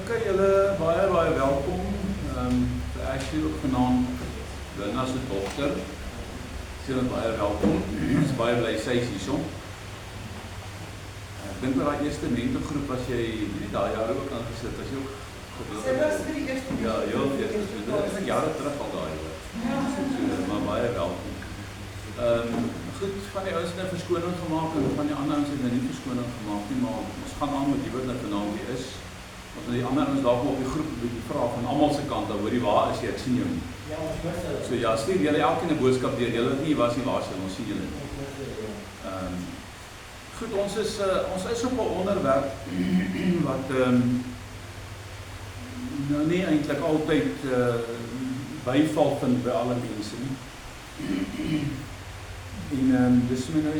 Ok, julle baie welkom. Ashley ook genaamd Lina se dogter. Sy is baie welkom. Ons baie bly sy is hierso. Ek dink dat die eerste mentorgroep as jy nie daai jare ook aangesit as jy ook Sy was vir die eerste ja, heel eerste. So dit is jare terug al daai hoor. So, maar baie welkom. Goed, van die ouens het 'n verskoning gemaak en van die ander ouens het nie verskoning gemaak nie, maar ons gaan aan met die wat nou vanaand hier is. Ons die ander ouens dalk op die groep 'n bietjie vra van almal se kant, hoorie waar is jy? Ek sien jou nie. Ja, ons mis hulle. So ja, stuur julle elkeen 'n boodskap deur. Julle wat nie was nie, waar is julle? Ons sien julle nie. Goed, ons is op 'n onderwerp wat nou nie eintlik altyd byval vind by alle mense nie. En dis my nou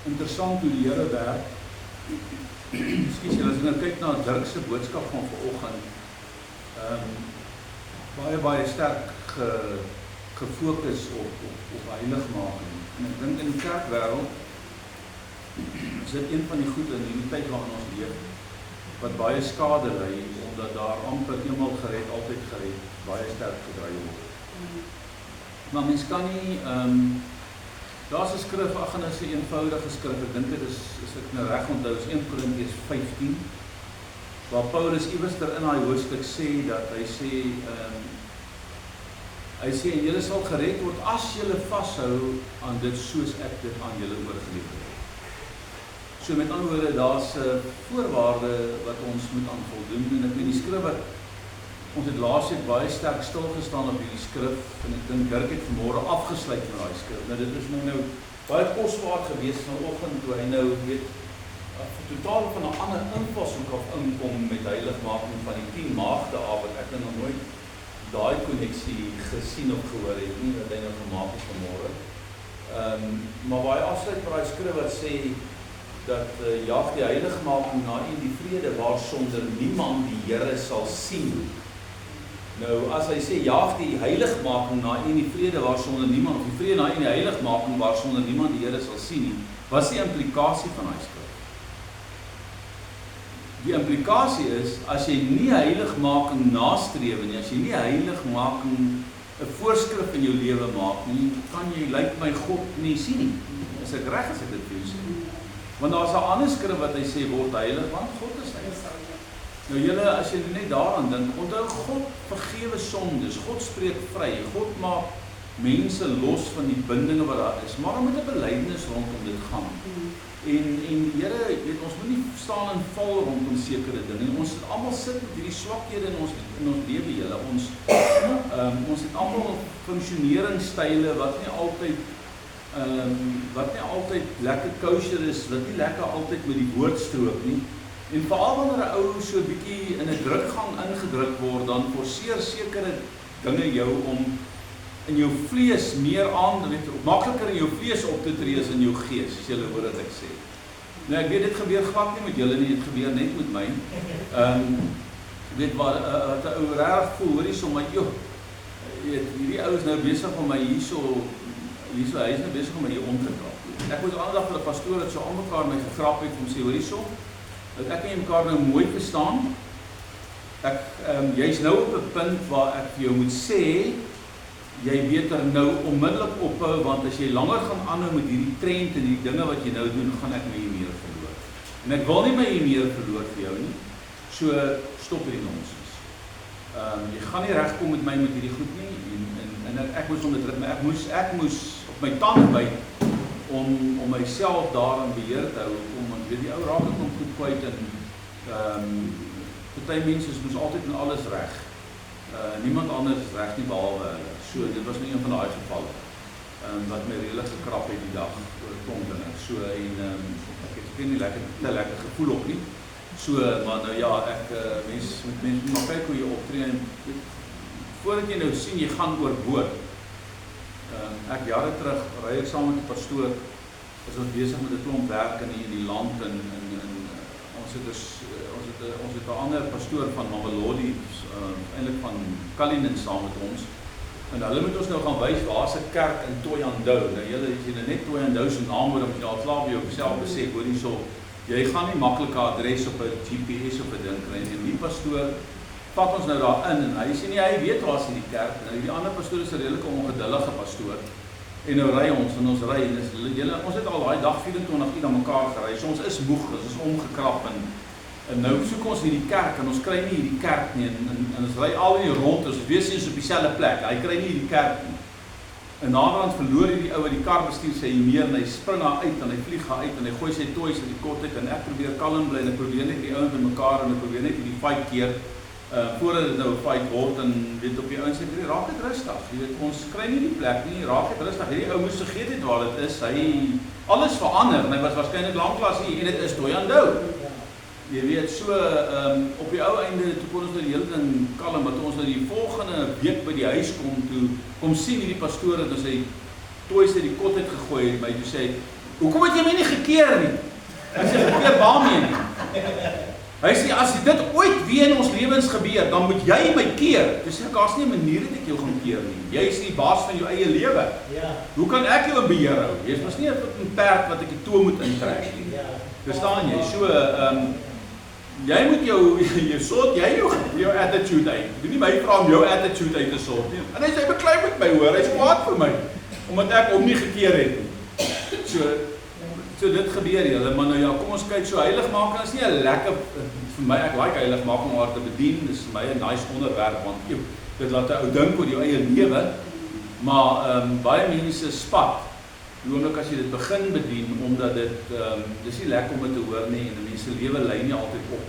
interessant hoe die Here werk. Ekskuus julle, as jy nou kyk na Dirk se boodskap van vanoggend, baie sterk gefokus op heiligmaking. En ek dink in die kerkwêreld is dit een van die goed in hierdie tyd waarin ons leef wat baie skade ly, omdat daar amper eenmal gered, altyd gered, baie sterk gedry word. Maar mens kan nie, daar's 'n skrif, ag en is 'n eenvoudige skrif, ek dink dit is ek nou reg onthou, is 1 Korintiërs 15, waar Paulus iewerster in daai hoofstuk sê, dat hy sê, en julle sal gered word, as julle vashou aan dit, soos ek dit aan julle oorgelewer het. So met ander woorde, daar's 'n voorwaarde wat ons moet aan voldoen, en ek weet die skrif wat, ons het laasweek baie sterk stilgestaan op hierdie skrif, en ek dink Dirk het vanmôre afgesluit met daai skrif. Nou dit is nou baie kosbaar gewees vanoggend, toe hy nou weet, totaal van 'n ander invalshoek af inkom met heiligmaking van die 10 maagde af, wat ek nog nooit daai koneksie gesien of gehoor het nie, wat hy nou gemaak het vanmôre. Maar waar hy afsluit met daai skrif wat sê, dat jaag die heiligmaking na en die vrede waarsonder niemand die Here sal sien. Nou as hy sê jaag die heiligmaking na en die vrede waarsonder niemand, die vrede na en die heiligmaking waarsonder niemand die Here sal sien nie, wat is die implikasie van daai skrif? Die implikasie is, as jy nie heiligmaking nastreef nie, as jy nie heiligmaking 'n voorskrif in jou lewe maak nie, kan jy lyk my God nie sien nie. Is ek reg as ek dit vir jou sê? Want daar's 'n ander skrif wat hy sê word heilig, want God is heilig. Nou julle, as jy net daaraan dink, onthou God vergewe sondes, God spreek vry, God maak mense los van die bindinge wat daar is, maar dan moet 'n belydenis rondom dit gaan. En die Here, weet ons moet nie staan en val rondom sekere dinge. Ons het almal sit met hierdie swakhede in ons lewe julle. Ons het almal funksioneringsstyle wat nie altyd lekker kosher is, wat nie lekker altyd met die woord strook nie. En veral wanneer 'n ou so 'n bietjie in 'n drukgang ingedruk word, dan forceer sekere dinge jou om in jou vlees meer aan, weet makliker in jou vlees op te tree as in jou gees, as julle hoor wat ek sê. Nou ek weet dit gebeur glad nie met julle nie, dit gebeur net met my. Weet wat 'n ou reg voel, hoorie sommer, joh, weet hierdie ou is nou besig om my hierso hy is nou besig om my hier om te krap. Ek moet aandag vir 'n pastoor het so almekaar my gekrap het om sê hoorie so, dat ek en mekaar nou mooi verstaan. Jy's nou op 'n punt waar ek vir jou moet sê, jy beter nou onmiddellik ophou, want as jy langer gaan aanhou met hierdie trend en die dinge wat jy nou doen, gaan ek my meer verloor. En ek wil nie my meer verloor vir jou nie. So stop hierdie nonsens. Jy gaan nie regkom met my met hierdie goed nie, en ek moes om dit ritme, ek moes op my tande byt om myself daarin beheer te hou, want weet die ou raak ek om goed kwyt en party mense moes altyd en alles reg. Niemand anders is reg nie behalwe hulle. So dit was nou een van daai gevalle wat my redelik gekrap het die dag oor klomp dinge. So en ek het nie te lekker gevoel op nie. So maar nou ja, ek mense moet maar kyk hoe jy optree en voordat jy nou sien jy gaan oorboord. Ek jare terug ry ek saam met 'n pastoor, is ons besig met 'n klomp werk in die land en ons het 'n ander pastoor van Mamelodi, eintlik van Cullinan saam met ons. En hulle moet ons nou gaan wys waar's 'n kerk in Thohoyandou. Nou julle as jy net Thohoyandou se naam hoor, dan moet jy al klaar by jouself besef, hoor hierso, Jy gaan nie maklike adres op 'n GPS op 'n ding kry nie. En die pastoor vat ons nou daar in en hy sê nie, hy weet waar is die kerk. Nou die ander pastoor is 'n redelike ongedullige pastoor. En nou ry ons en ons ry en ons het al daai dag 24 uur aan mekaar gery. So ons is moeg, ons is omgekrap en nou soek ons hierdie kerk en ons kry nie hierdie kerk nie en ons ry al in die rond, ons wees eens op dieselfde plek. Hy kry nie hierdie kerk nie. En naderhand verloor hierdie ou die kar bestuur sy meer en hy spring daar uit en hy vlieg daar uit en hy gooi sy toys in die kot uit en ek probeer kalm bly en ek probeer net die ouens in mekaar en ek probeer net hierdie fight keer voordat dit nou 'n fight word en weet op die ouens sê raak dit rustig. Jy weet ons kry nie die plek nie, raak dit rustig. Hierdie ou moes vergeet het waar dit is. Hy alles verander en hy was waarskynlik lanklaas hier en dit is Thohoyandou. Jy weet so op die ou einde toe kon ons nou die hele ding kalm, maar toe ons nou die volgende week by die huis kom sien hierdie pastoor het ons hy toys uit die kot uit gegooi het, my toe sê hoekom het jy my nie gekeer nie? Hy sê gekeer waarmee nie? Hy sê as dit ooit weer in ons lewens gebeur, dan moet jy my keer. Dis sê daar's nie 'n manier dat ek jou gaan keer nie. Jy is die baas van jou eie lewe. Ja. Hoe kan ek jou in beheer hou? Jy's mos nie 'n perd wat ek die toe moet intrek nie. Ja. Verstaan jy? So jy moet jy sort jou attitude uit. Jy nie my vra om jou attitude uit te sort nie. En hy sê beklei met my hoor, hy's kwaad vir my omdat ek hom nie gekeer het nie. So dit gebeur julle, maar nou ja, kom ons kyk so heiligmaking is nie 'n lekker vir my ek like heiligmaking om haar te bedien. Dis vir my 'n nice onderwerp want dit laat 'n ou dink oor jou eie lewe. Maar baie mense spat. Oomblik as jy dit begin bedien omdat dit dis nie lekker om dit te hoor nie en mense lewe lei nie altyd op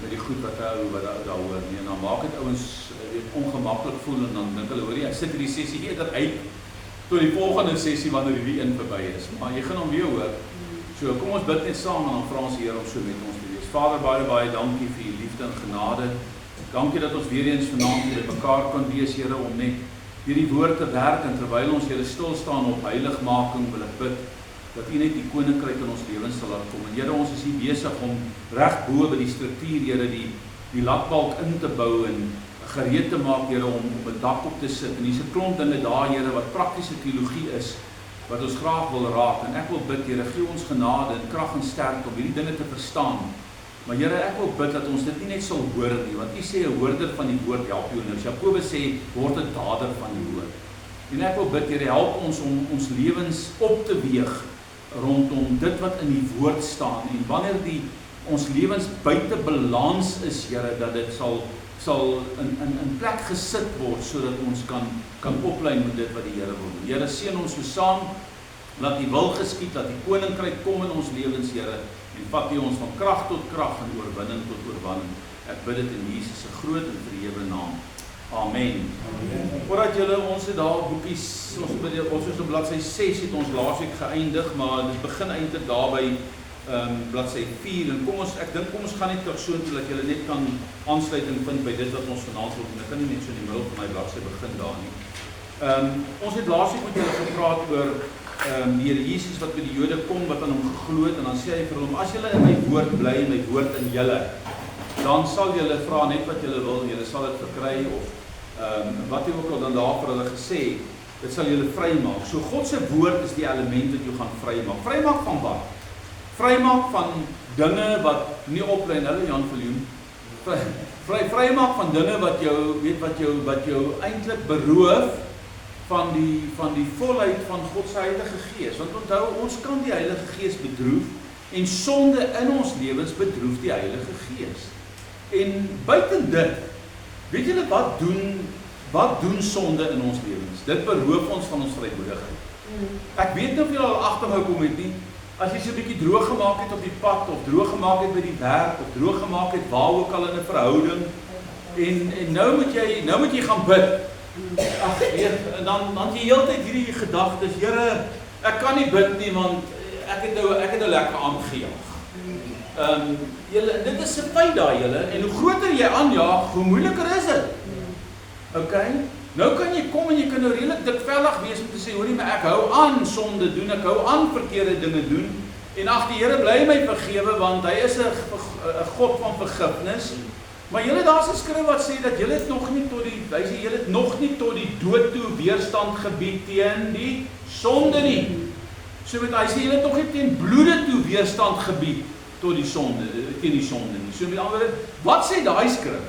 met die goed wat daar hoor nie. En dan maak dit ouens weet ongemaklik voel en dan dink hulle hoor jy ek sit hierdie sessie eerder uit tot die volgende sessie wanneer hierdie een verby is. Maar jy gaan hom weer hoor. So kom ons bid net saam en dan vra ons die Here om so met ons te wees. Vader, baie dankie vir u liefde en genade. Dankie dat ons weer eens vanaand met mekaar kan wees, Here, om net hierdie woord te werk en terwyl ons Here stil staan op heiligmaking wil ek bid dat u net die koninkryk in ons lewens sal laat kom. En Here, ons is hier besig om reg bo by die struktuur, Here, die lakbalk in te bou en gereed te maak, Here, om op 'n dak op te sit. En hier's 'n klomp dinge daar, Here, wat praktiese teologie is wat ons graag wil raak. En ek wil bid, Here, gee ons genade en krag en sterkte om hierdie dinge te verstaan. Maar Here, ek wil bid dat ons dit nie net sal hoor nie, want u sê 'n hoorder van die woord help jou nou. Jakobus sê word 'n dader van die woord. En ek wil bid, Here, help ons om ons lewens op te weeg rondom dit wat in die woord staan. En wanneer ons lewens buite balans is, Here, dat dit sal in plek gesit word sodat ons kan oplei met dit wat die Here wil doen. Here, seën ons so saam, laat die wil geskied, laat die koninkryk kom in ons lewens, Here, en vat U ons van krag tot krag en oorwinning tot oorwinning. Ek bid dit in Jesus se groot en verhewe naam. Amen. Voordat julle ons het daar boekies, ons is op bladsy 6 het ons laasweek geëindig, maar dit begin eintlik daar by bladsy 4 en ek dink kom ons gaan net terug so toe dat julle net kan aansluiting vind by dit wat ons vanaand wil doen. Ek kan nie net so in die middel van my bladsy begin daar nie. Ons het laasweek met julle gepraat oor die Here Jesus wat by die Jode kom, wat aan hom geglo het, en dan sê hy vir hom, as julle in my woord bly en my woord in julle, dan sal julle vra net wat julle wil, julle sal dit verkry, of wat jy ook al dan daar vir hulle gesê, dit sal julle vrymaak. So God se woord is die element wat jou gaan vrymaak. Vrymaak van wat? Vrymaak van dinge wat nie oplei in hulle Jan Viljoen. Vrymaak van dinge wat jou eintlik beroof van die volheid van God se Heilige Gees. Want onthou, ons kan die Heilige Gees bedroef en sonde in ons lewens bedroef die Heilige Gees. En buiten dit, weet julle wat doen sonde in ons lewens? Dit beroof ons van ons vrymoedigheid. Ek weet nie of julle al agtergekom het nie, as jy so 'n bietjie droog gemaak het op die pad, of droog gemaak het by die werk, of droog gemaak het waar ook al in 'n verhouding, en nou moet jy gaan bid. Ag, weet, en dan jy heeltyd hierdie gedagtes, Here, ek kan nie bid nie want ek het nou lekker aangejaag. Dit is 'n feit daai julle, en hoe groter jy aanjaag, hoe moeiliker is dit. Okay? Nou kan jy kom en jy kan nou redelik dikvellig wees om te sê, hoorie, maar ek hou aan sonde doen, ek hou aan verkeerde dinge doen, en ag, die Here bly my vergewe, want hy is 'n God van vergifnis. Maar julle, daar's 'n skrif wat sê dat julle het nog nie tot die dood toe weerstand gebied teen die sonde nie. So met hy sê julle het nog nie teen bloede toe weerstand gebied tot die sonde, teen die sonde nie. So met ander woorde, wat sê daai skrif?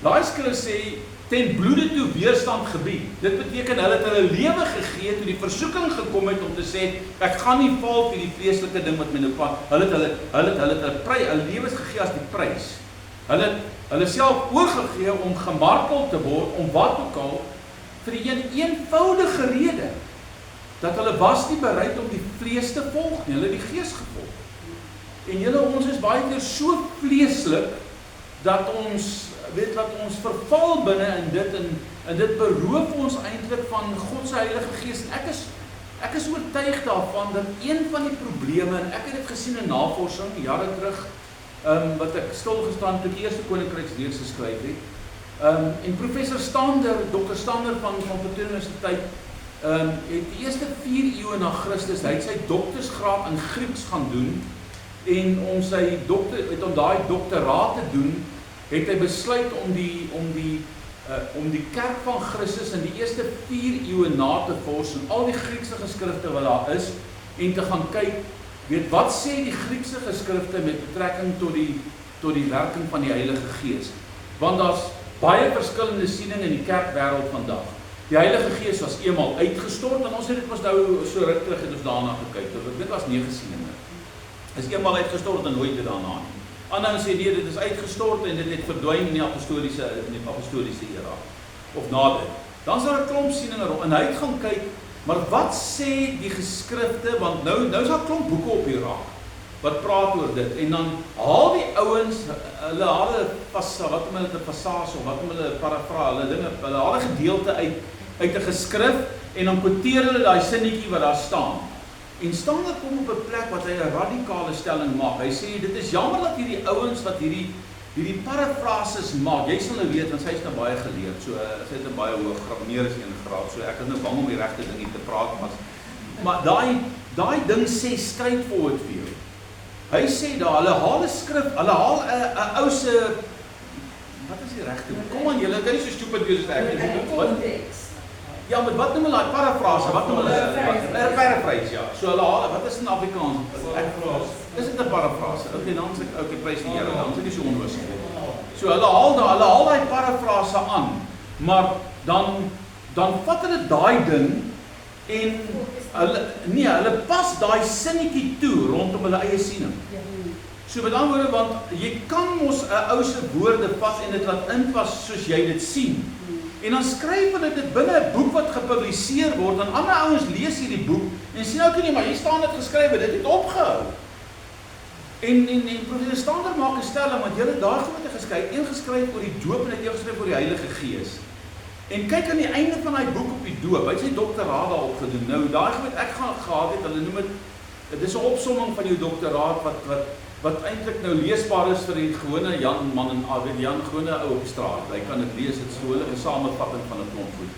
Daai skrif sê ten bloede toe weerstand gebied. Dit beteken hulle het hulle lewe gegee toe die versoeking gekom het om te sê ek gaan nie val vir die vleeslike ding wat my nou vat. Hulle het hulle lewens gegee as die prys. Hulle self oorgegee om gemartel te word om wat ook al vir die eenvoudige rede dat hulle was nie bereid om die vlees te volg nie, hulle het die gees gevolg. En ons is baie keer so vleeslik dat ons verval binne in dit en dit beroof ons eintlik van God se Heilige Gees. En ek is oortuig daarvan dat een van die probleme, en ek het dit gesien in navorsing jare terug, wat ek stilgestaan toe die eerste Koninkryksreeks geskryf het. En professor Stander, Dr. Stander van Pretoria Universiteit, het die eerste 4 eeue na Christus, hy het sy doktorsgraad in Grieks gaan doen, en om daai doktoraat te doen, het hy besluit om die kerk van Christus in die eerste 4 eeue na te vors en al die Griekse geskrifte wat daar is en te gaan kyk, weet wat sê die Griekse geskrifte met betrekking tot die werking van die Heilige Gees. Want daar's baie verskillende siening in die kerkwêreld vandag. Die Heilige Gees was eenmal uitgestort en ons het dit mos nou so ruk terug het ons daarna gekyk. Dit was 9 sieninge. Is eenmal uitgestort en nooit weer daarna nie. Ander sê nee, dit is uitgestort en dit het verdwyn in die apostoliese era of na dit. Dan is daar 'n klomp sieninge en hy het gaan kyk, maar wat sê die geskrifte, want nou is daar 'n klomp boeke op hier raak wat praat oor dit en dan haal die ouens hulle haal 'n passage of wat hulle parafrase, hulle haal 'n gedeelte uit 'n geskrif en dan quoteer hulle daai sinnetjie wat daar staan. En Stander kom op 'n plek wat hy 'n radikale stelling maak. Hy sê dit is jammer dat hierdie ouens wat hierdie parafrases maak. Jy sal nou weet want hy's nou baie geleerd. So hy het 'n baie hoë graad, meer as 1 graad. So ek is nou bang om die regte ding hier te praat, maar daai ding sê straightforward vir jou. Hy sê daar hulle haal 'n skrif, hulle haal 'n ou se wat is die regte? Kom aan julle, kan nie so stupid wees as ek nie. Ja, maar wat noem hulle daai parafrase? Wat noem hulle? 'n Paraphrase, ja. So hulle haal, wat is in Afrikaans? Is dit 'n parafrase? Okay, dan sê ek prys die Here, dan sê ek so onnoosig. So hulle haal daai parafrase aan, maar dan vat hulle daai ding en hulle pas daai sinnetjie toe rondom hulle eie siening. So met ander woorde, want jy kan mos 'n ou se woorde vat en dit laat inpas soos jy dit sien. En dan skryf hulle dit binne 'n boek wat gepubliseer word, en ander ouens lees hierdie boek en sien ook nie, maar hier staan dit geskryf, dit het opgehou. En professor Stander maak 'n stelling, want julle daar groot geskryf, een geskryf oor die doop en een geskryf oor die Heilige Gees. En kyk aan die einde van daai boek op die doop, hy het sy doktoraat daarop gedoen. Nou daai wat ek gehad het, hulle noem dit is 'n opsomming van jou doktoraat wat eintlik nou leesbaar is vir die gewone gewone ou op die straat. Hy kan dit lees, dit is so 'n samevatting van 'n klomp goed.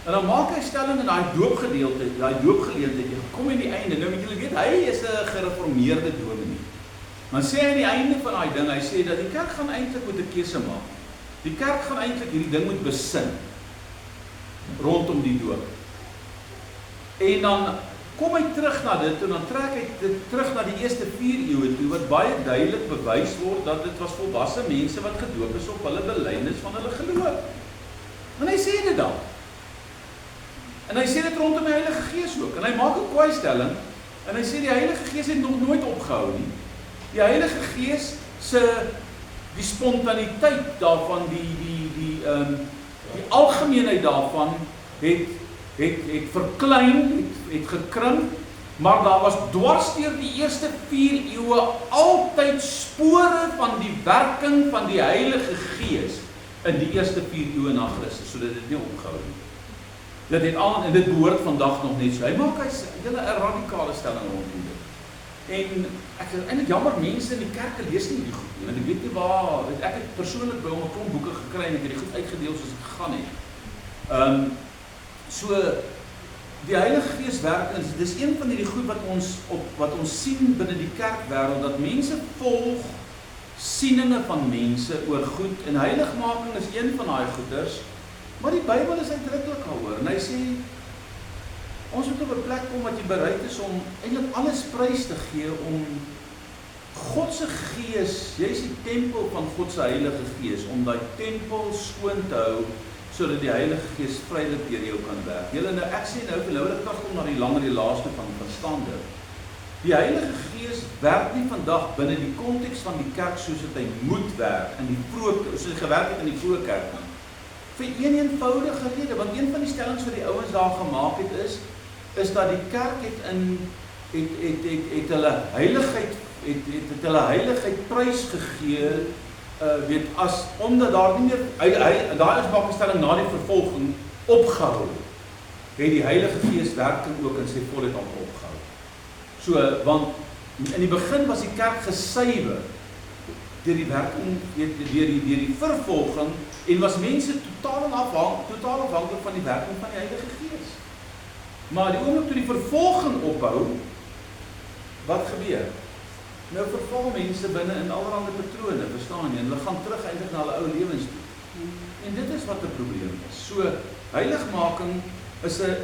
En dan maak hy stelling in daai doopgeleentheid, jy kom in die einde. Nou moet julle weet, hy is 'n gereformeerde dominee. Maar sê hy aan die einde van daai ding, hy sê dat die kerk gaan eintlik moet 'n keuse maak. Die kerk gaan eintlik hierdie ding moet besin rondom die doop. En dan kom hy terug na dit en dan trek hy dit terug na die eerste 4 eeue toe wat baie duidelik bewys word dat dit was volwasse mense wat gedoop is op hulle belydenis van hulle geloof. En hy sê dit dan. En hy sê dit rondom die Heilige Gees ook. En hy maak 'n kwystelling en hy sê die Heilige Gees het nog nooit opgehou nie. Die Heilige Gees die spontaniteit daarvan, die algemeenheid daarvan het verklein, het gekrimp, maar daar was dwars deur die eerste 4 eeue altyd spore van die werking van die Heilige Gees in die eerste 4 eeue na Christus, sodat dit nie opgehou nie. Dit het aan en dit behoort vandag nog net so. Hy maak 'n radikale stelling rondom dit. En ek is eintlik jammer mense in die kerke lees nie die goed nie, want ek weet nie waar, ek het persoonlik by hom 'n klomp boeke gekry en ek het die goed uitgedeel soos ek gegaan het. So die Heilige Gees werk, dis een van hierdie goed wat ons sien binne die kerkwêreld, dat mense volg sieninge van mense oor goed, en heiligmaking is een van daai goeders, maar die Bybel is uitdruklik daaroor, en hy sê, ons moet op 'n plek kom wat jy bereid is om eintlik alles prys te gee om God se Gees, jy is die tempel van God se Heilige Gees, om daai tempel skoon te hou, sodat die Heilige Gees vrylik deur jou kan werk. Julle nou, ek sê nou, wil ek terugkom na die langer die laaste van verstande. Die Heilige Gees werk nie vandag binne die konteks van die kerk soos dit hy moet werk, in die vroeë, soos hy gewerk het in die vroeë kerk nie. Vir een eenvoudige rede, want een van die stellings wat die ouens daar gemaak het is dat die kerk het hulle heiligheid het hulle heiligheid prys gegee, weet as omdat daar nie meer daar is maak 'n stelling na die vervolging opgehou, het die Heilige Gees werking ook in sy volheid aan opgehou. So, want in die begin was die kerk gesuiwer deur die werking, deur die vervolging, en was mense totaal afhanklik van die werking van die Heilige Gees. Maar die oomblik toe die vervolging ophou, wat gebeur? Nou verval mense binne in allerlei patrone, verstaan jy? En hulle gaan terug eintlik na hulle ou lewens toe. En dit is wat 'n probleem is. So, heiligmaking is 'n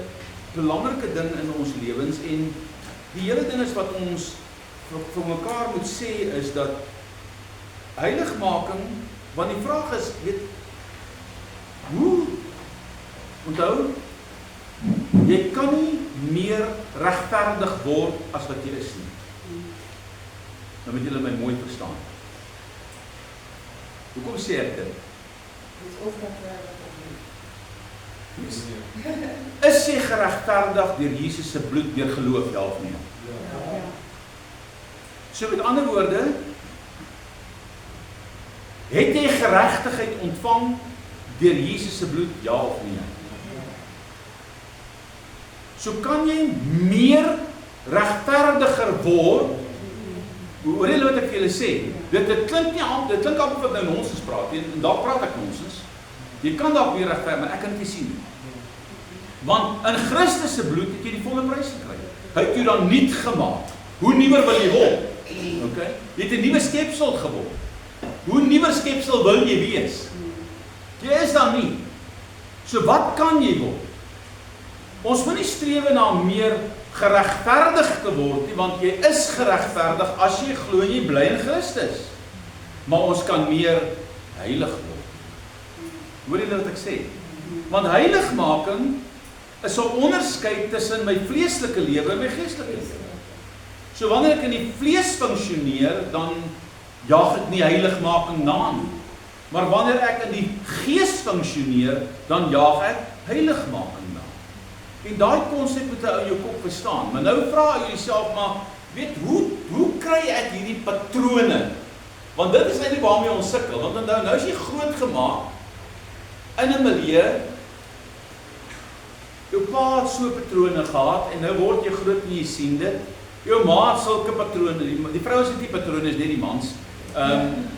belangrike ding in ons lewens, en die hele ding is wat ons vir mekaar moet sê is dat heiligmaking, want die vraag is, weet, hoe? Onthou, jy kan nie meer regverdig word as wat jy is nie. Nou moet julle my mooi verstaan. Hoekom sê ek dit? Is jy geregverdig deur Jesus se bloed deur geloof, ja of nee? Ja. So met ander woorde, het jy geregtigheid ontvang deur Jesus se bloed, ja of nee? So kan jy meer regverdiger word. Hoor jy wat ek vir julle sê? Dit klink nie aan, dit klink amper wat nou nonsens praat, en daar praat ek nonsens. Jy kan dalk weer regverdig, maar ek kan dit nie sien nie. Want in Christus se bloed het jy die volle prys gekry. Hy het jou dan nuut gemaak. Hoe nuwer wil jy word? Okay? Jy het 'n nuwe skepsel geword. Hoe nuwer skepsel wil jy wees? Jy is dan nie. So wat kan jy word? Ons moet nie strewe na meer geregverdig te word nie, want jy is geregverdig as jy glo jy bly in Christus. Maar ons kan meer heilig word. Hoor jy wat ek sê? Want heiligmaking is 'n onderskeid tussen my vleeslike lewe en my geestelike lewe. So wanneer ek in die vlees funksioneer, dan jaag ek nie heiligmaking na nie. Maar wanneer ek in die gees funksioneer, dan jaag ek heiligmaking na. En daai konsep moet jy in jou kop verstaan. Maar nou vra jy jouself maar, weet, hoe kry ek hierdie patrone? Want dit is eintlik waarmee ons sukkel. Want nou is jy groot gemaak in 'n milieu. Jou pa het so patrone gehad en nou word jy groot en jy sien dit. Jou ma het sulke patrone. Die vrouens het nie patrone, is net die mans.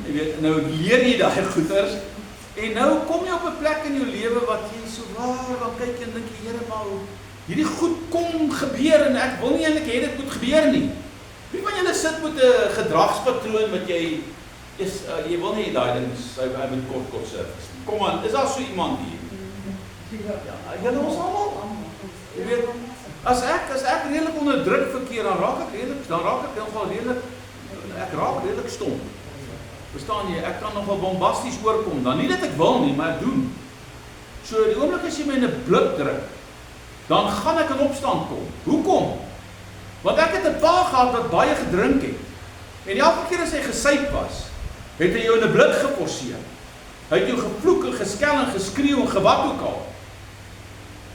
Jy weet, nou leer jy daai goeters. En nou kom jy op 'n plek in jou lewe wat jy so waar dan kyk en dink jy, Here, maar hierdie goed kom gebeur en ek wil nie eintlik hê dit moet gebeur nie. Wie van julle sit met 'n gedragspatroon wat jy is jy wil nie daai ding hy moet kort surface. Kom aan, is daar so iemand hier? Ja, julle ons almal. Jy weet, as ek redelik onder druk verkeer, dan raak ek redelik stom. Verstaan jy, ek kan nogal bombasties oorkom, dan nie dat ek wil nie, maar ek doen. So die oomblik as jy my in 'n blik druk, dan gaan ek in opstand kom. Hoekom? Want ek het 'n pa gehad wat baie gedrink het. En elke keer as hy gesyp was, het hy jou in 'n blik geforseer. Hy het jou gevloek en geskel en geskreeu en gewat ook al.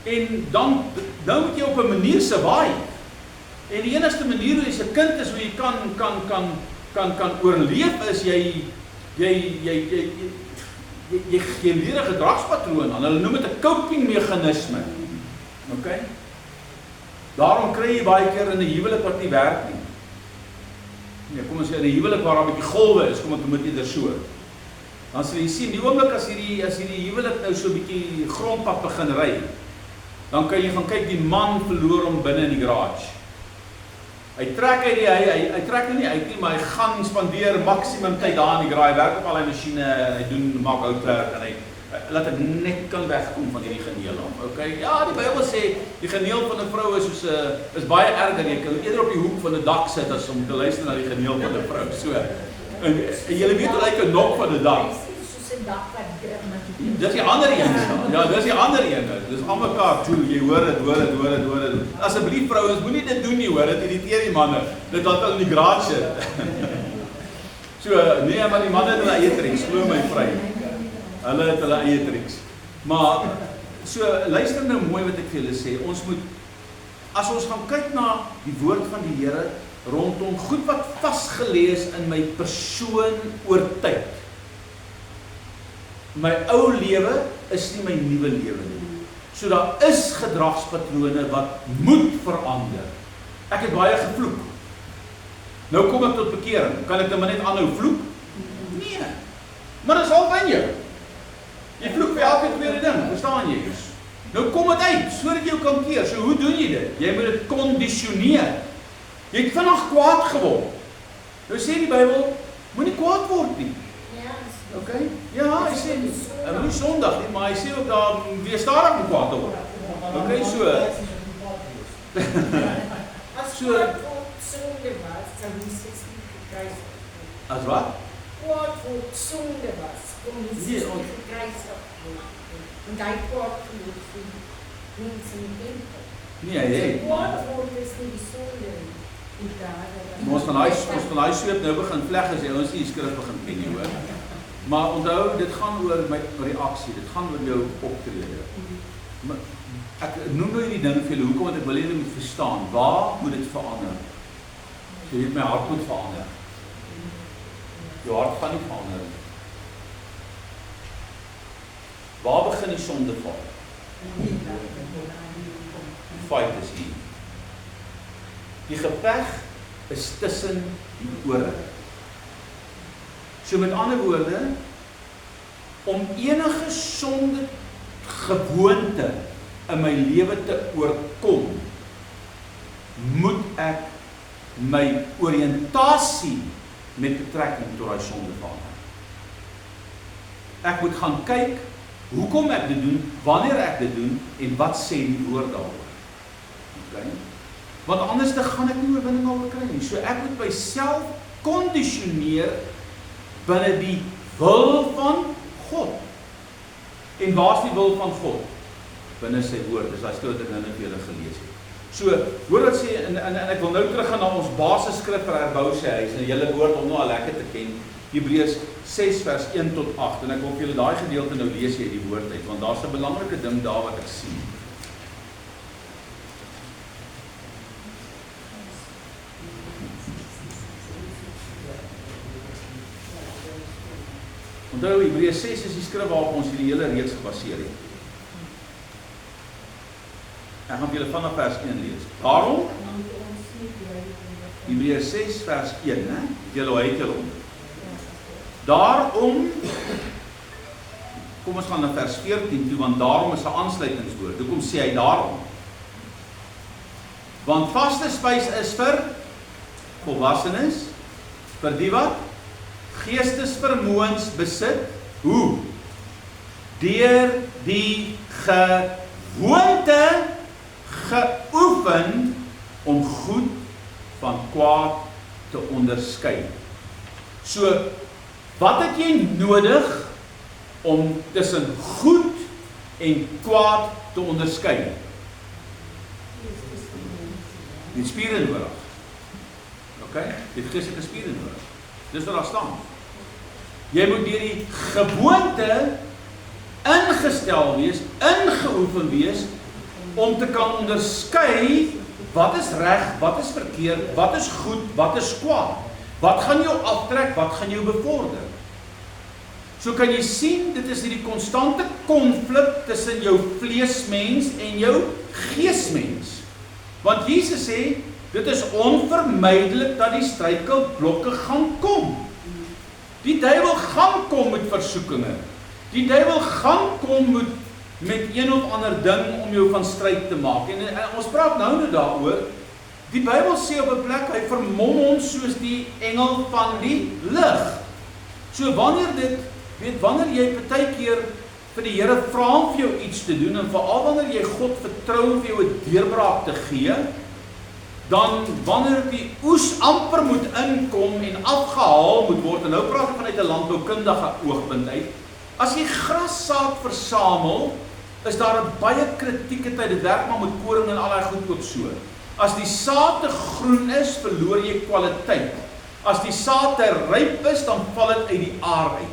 En dan moet jy op 'n manier survive. En die enigste manier hoe jy se kind is hoe jy kan oorleef is jy leer 'n gedragspatroon aan. Hulle noem dit 'n coping meganisme. Okay? Daarom kry jy baie keer in 'n huwelik wat nie werk nie. Nee, kom ons sê in 'n huwelik waar daar 'n bietjie golwe is, kom ek moet eerder so. Dan sal jy sien die oomblik as hierdie huwelik nou so 'n bietjie grondpad begin ry, dan kan jy gaan kyk die man verloor hom binne in die garage. Hy trek hy trek nie uit nie, maar hy gaan spandeer maksimum tyd daar in die garage, werk op al die masjiene, hy maak houtwerk en laat ek net kan wegkom van hierdie geneel af. Okay? Ja, die Bybel sê die geneel van 'n vrou is soos is baie erger. Jy kan eerder op die hoek van 'n dak sit as om te luister na die geneel van 'n vrou. So. En julle weet hoe lyk 'n nok van 'n dak. Dis die ander een. Ja, dis die ander een. Dis aan mekaar toe. Jy hoor dit. Asseblief vrouens, moenie dit doen nie, hoor. Dit irriteer die manne. Dit laat hulle in die garage sit. So, nee, maar die manne het hulle eie triks, glo my vry. Hulle het hulle eie triks. Maar, so, luister nou mooi wat ek vir julle sê. Ons moet, as ons gaan kyk na die woord van die Here, rondom goed wat vasgelees in my persoon oor tyd. My ou lewe is nie my nuwe lewe nie. So daar is gedragspatrone wat moet verander. Ek het baie gevloek. Nou kom ek tot bekering. Kan ek dan maar net aanhou vloek? Nee. Maar dit is al van jou. Jy vloek vir elke tweede ding, verstaan jy? Nou kom dit uit, sodat jy jou kan keer. So hoe doen jy dit? Jy moet dit kondisioneer. Jy het vinnig kwaad geword. Nou sê die Bybel, moenie kwaad word nie. Okay? Ja, hy sê, nie Sondag nie, maar hy sê ook daar, wees stadig om kwaad te word. Okay, so. As kwaad word sonde was, dan is dit nie gekruis. As wat? Kwaad word sonde was, kom Jesus nie gekruis word. En hy kwaad word vir mense in die tempel. Nee, kwaad word is nie die sonde nie. Maar ons van hy sweep nou begin vleg as jy ons nie die skrif begin ken nie, hoor. Maar onthou, dit gaan oor my reaksie, dit gaan oor jou optrede. Maar ek noem nou hierdie ding vir julle, hoekom want ek wil julle moet verstaan, waar moet dit verander? Jy weet, my hart moet verander. Jou hart gaan nie verander. Waar begin die sondeval? Die feit is hier. Die geveg is tussen die ore. So met ander woorde, om enige sonde gewoonte in my lewe te oorkom, moet ek my oriëntasie met betrekking tot daai sonde verander. Ek moet gaan kyk hoekom ek dit doen, wanneer ek dit doen en wat sê die woord daaroor. Okay? Want anders dan gaan ek nie oorwinning daaroor kry nie. So ek moet myself kondisioneer binne die wil van God. En waar is die wil van God? Binne sy woord. Dis daai storie wat ek nou net vir julle gelees het. So, hoor wat sê, en ek wil nou terug gaan na ons basisskrif vir herbou sy huis, en julle woord om nou al lekker te ken, Hebreërs 6 vers 1 tot 8, en ek wil vir julle daai gedeelte nou lees jy die woord uit, want daar's 'n belangrike ding daar wat ek sien. Onthou, Hebreërs 6 is die skrif waarop ons hierdie hele reeks gebaseer het. Ek gaan vir julle vanaf vers 1 lees. Daarom, Hebreërs 6 vers 1, hè? Julle het julle onder. Daarom, kom ons gaan na vers 14 toe, want daarom is 'n aansluitingswoord. Hoekom sê hy daarom? Want vaste spys is vir volwassenes, vir die wat geestesvermoëns besit. Hoe? Deur die gewoonte geoefen om goed van kwaad te onderskei. So, wat het jy nodig om tussen goed en kwaad te onderskei? Die spiere nodig. Okay? Die geestelike spiere nodig. Dis wat daar staan. Jy moet deur die gewoonte ingestel wees, ingeoefen wees, om te kan onderskei wat is reg, wat is verkeerd, wat is goed, wat is kwaad. Wat gaan jou aftrek, wat gaan jou bevorder. So kan jy sien, dit is hierdie konstante konflik tussen jou vleesmens en jou geesmens. Want Jesus sê, dit is onvermydelik dat die struikelblokke gaan kom. Die duiwel gaan kom met versoekinge. Die duiwel gaan kom met een of ander ding om jou van stryd te maak. En ons praat nou daaroor. Die Bybel sê op 'n plek, hy vermom ons soos die engel van die lig. So wanneer jy partykeer vir die Here vra om vir jou iets te doen, en veral wanneer jy God vertrou om vir jou 'n deurbraak te gee, dan wanneer die oes amper moet inkom en afgehaal moet word, en nou praat ek vanuit 'n landboukundige oogpunt uit, as jy grassaad versamel, is daar 'n baie kritieke tyd, dit werk maar met koring en al daai goed ook so. As die saad te groen is, verloor jy kwaliteit. As die saad te ryp is, dan val dit uit die aar uit.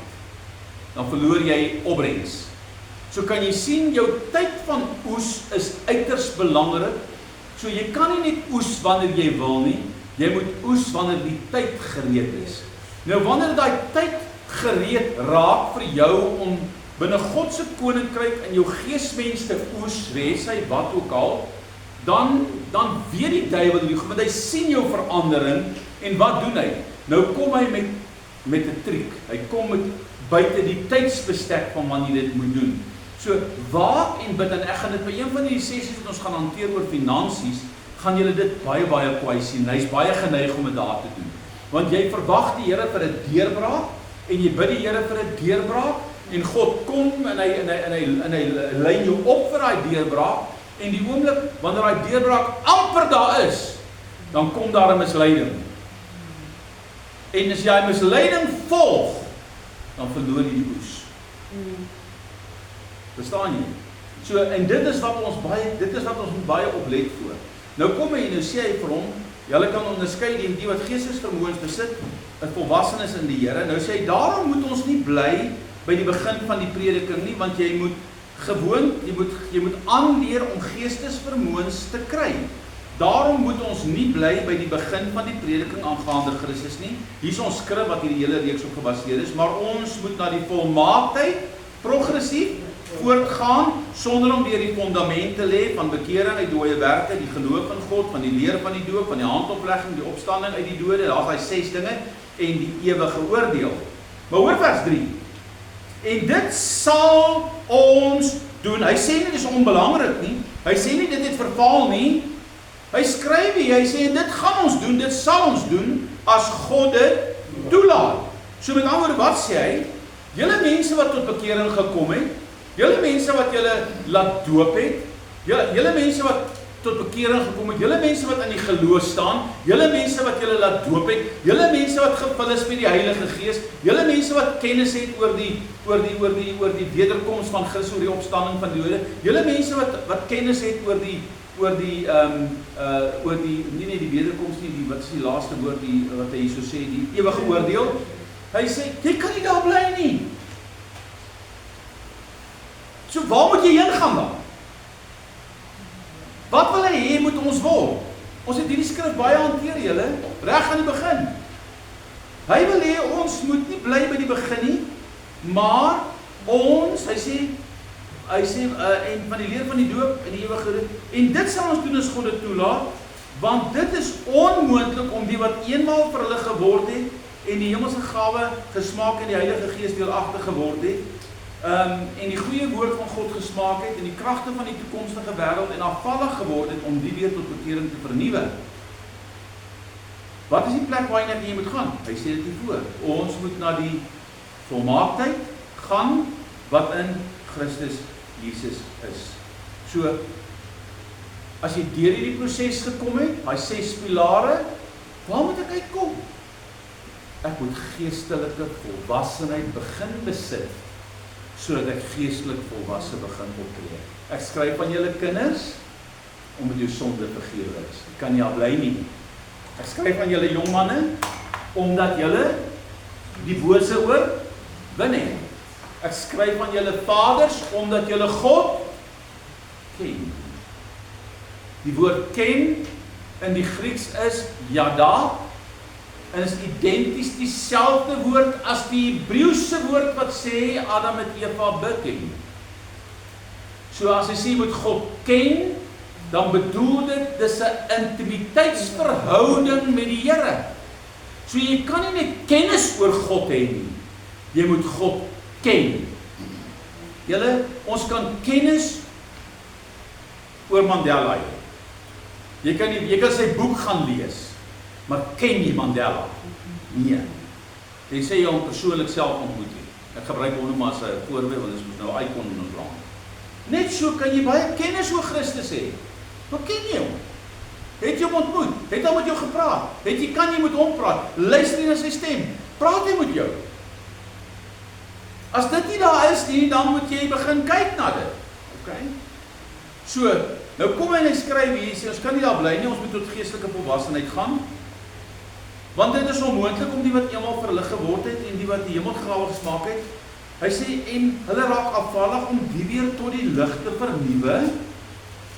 Dan verloor jy opbrengs. So kan jy sien, jou tyd van oes is uiters belangrik. So jy kan nie net oes wanneer jy wil nie, jy moet oes wanneer die tyd gereed is. Nou wanneer daai tyd gereed raak vir jou om binne God se koninkryk in jou geesmens te oes, wees hy wat ook al, dan weet die duiwel nie, want hy sien jou verandering, en wat doen hy? Nou kom hy met 'n triek, hy kom met buite die tydsbestek van wanneer dit moet doen. So, waak en bid, en ek gaan dit by een van die sessies wat ons gaan hanteer oor finansies, gaan julle dit baie kwai sien, hy is baie geneig om dit daar te doen. Want jy verwag die Here vir 'n deurbraak, en jy bid die Here vir 'n deurbraak, en God kom en hy lyn jou op vir daai deurbraak, en die oomblik wanneer daai deurbraak amper daar is, dan kom daar 'n misleiding. En as jy daai misleiding volg, dan verloor jy die oes. Verstaan jy? So, en dit is wat ons baie oplet voor. Nou kom hy, nou sê hy vir hom, julle kan onderskei die wat geestesvermoëns besit, 'n volwassenes in die Here. Nou sê hy, daarom moet ons nie bly by die begin van die prediking nie, want jy moet aanleer om geestesvermoëns te kry. Daarom moet ons nie bly by die begin van die prediking aangaande Christus nie. Hier is ons skrif wat hierdie hele reeks op gebaseer is, maar ons moet na die volmaaktheid progressief voortgaan, sonder om deur die fondament te lê van bekering uit dooie werke, die geloof in God, van die leer van die doop, van die handoplegging, die opstanding uit die dode, daar's daai 6 dinge, en die ewige oordeel. Maar hoor vers 3. En dit sal ons doen. Hy sê nie dit is onbelangrik nie. Hy sê nie dit het verval nie. Hy skryf hier, hy sê dit gaan ons doen, dit sal ons doen as God dit toelaat. So met ander woorde, wat sê hy? Julle mense wat tot bekering gekom het, julle mense wat julle laat doop het, julle mense wat tot bekering gekom het, julle mense wat in die geloof staan, julle mense wat julle laat doop het, julle mense wat gevul is met die Heilige Gees, julle mense wat kennis het oor die wederkoms van Christus, oor die opstanding van die dode, julle mense wat kennis het oor die nie net die wederkoms nie, wat is die laaste woord wat hy so sê, die ewige oordeel. Hy sê, jy kan nie daar bly nie. So waar moet jy heen gaan dan? Wat wil hy hê moet ons word? Ons het hierdie skrif baie hanteer julle, reg aan die begin. Hy wil hê ons moet nie bly by die begin nie, maar ons, hy sê en van die leer van die doop en die ewige doop, en dit sal ons doen as God dit toelaat, want dit is onmoontlik om die wat eenmaal vir hulle geword het, en die hemelse gawe gesmaak en die Heilige Gees deelagtig geword het, en die goeie woord van God gesmaak het, en die kragte van die toekomstige wêreld en afvallig geword het, om die weer tot bekering te vernuwe. Wat is die plek waarheen jy moet gaan? Hy sê dit hier voor. Ons moet na die volmaaktheid gaan, wat in Christus Jesus is. So, as jy deur hierdie proses gekom het, daai 6 pilare, waar moet ek uitkom? Ek moet geestelike volwassenheid begin besit, sodat ek geestelik volwasse begin optree. Ek skryf aan julle kinders, omdat jou sonde vergewe is. Jy kan nie al bly nie. Ek skryf aan julle jong manne, omdat julle die bose oorwin het. Ek skryf aan julle vaders, omdat julle God ken. Die woord ken in die Grieks is yada, en is identies dieselfde woord as die Hebreëse woord wat sê Adam het Eva beken. So as hy sê moet God ken, dan bedoel dit dis 'n intimiteitsverhouding met die Here. So jy kan nie net kennis oor God hê nie. Jy moet God ken. Julle, ons kan kennis oor Mandela hê. Jy kan sy boek gaan lees. Maar ken jy Mandela? Nee. Jy sê jy hom persoonlik self ontmoet het. Ek gebruik hom nou as 'n voorbeeld, want dit is nou icon in ons land. Net so kan jy baie kennis oor Christus hê. Maar ken jy hom? Het jy hom ontmoet? Het hy met jou gepraat? Kan jy met hom praat? Luister jy na sy stem? Praat hy met jou? As dit nie daar is nie, dan moet jy begin kyk na dit. Okay? So, nou kom hy en hy skryf hier, sê, ons kan nie daar bly nie, ons moet tot geestelike volwassenheid gaan. Want dit is onmoontlik om die wat eenmaal verlig geword het en die wat die hemelgawe gesmaak het. Hy sê, en hulle raak afvallig om die weer tot die lig te vernuwe,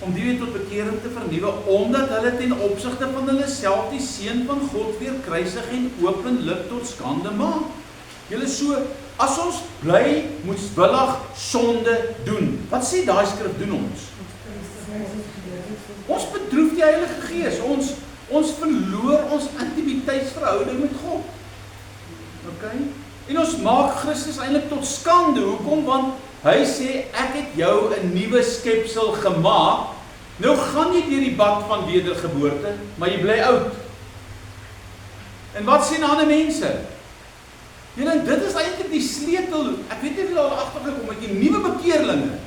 om die weer tot bekering te vernuwe, omdat hulle ten opsigte van hulle self die seun van God weer kruisig en openlik tot skande maak. Julle so, as ons bly moetswillig sonde doen, wat sê daai skrif doen ons? Ons bedroef die Heilige Gees, ons verloor ons intimiteitsverhouding met God. Okay? En ons maak Christus eintlik tot skande. Hoekom? Want hy sê, ek het jou 'n nuwe skepsel gemaak. Nou gaan jy deur die bad van wedergeboorte, maar jy bly oud. En wat sien ander mense? Julle, dit is eintlik die sleutel. Ek weet nie of julle al agtergekom het, die nuwe bekeerlinge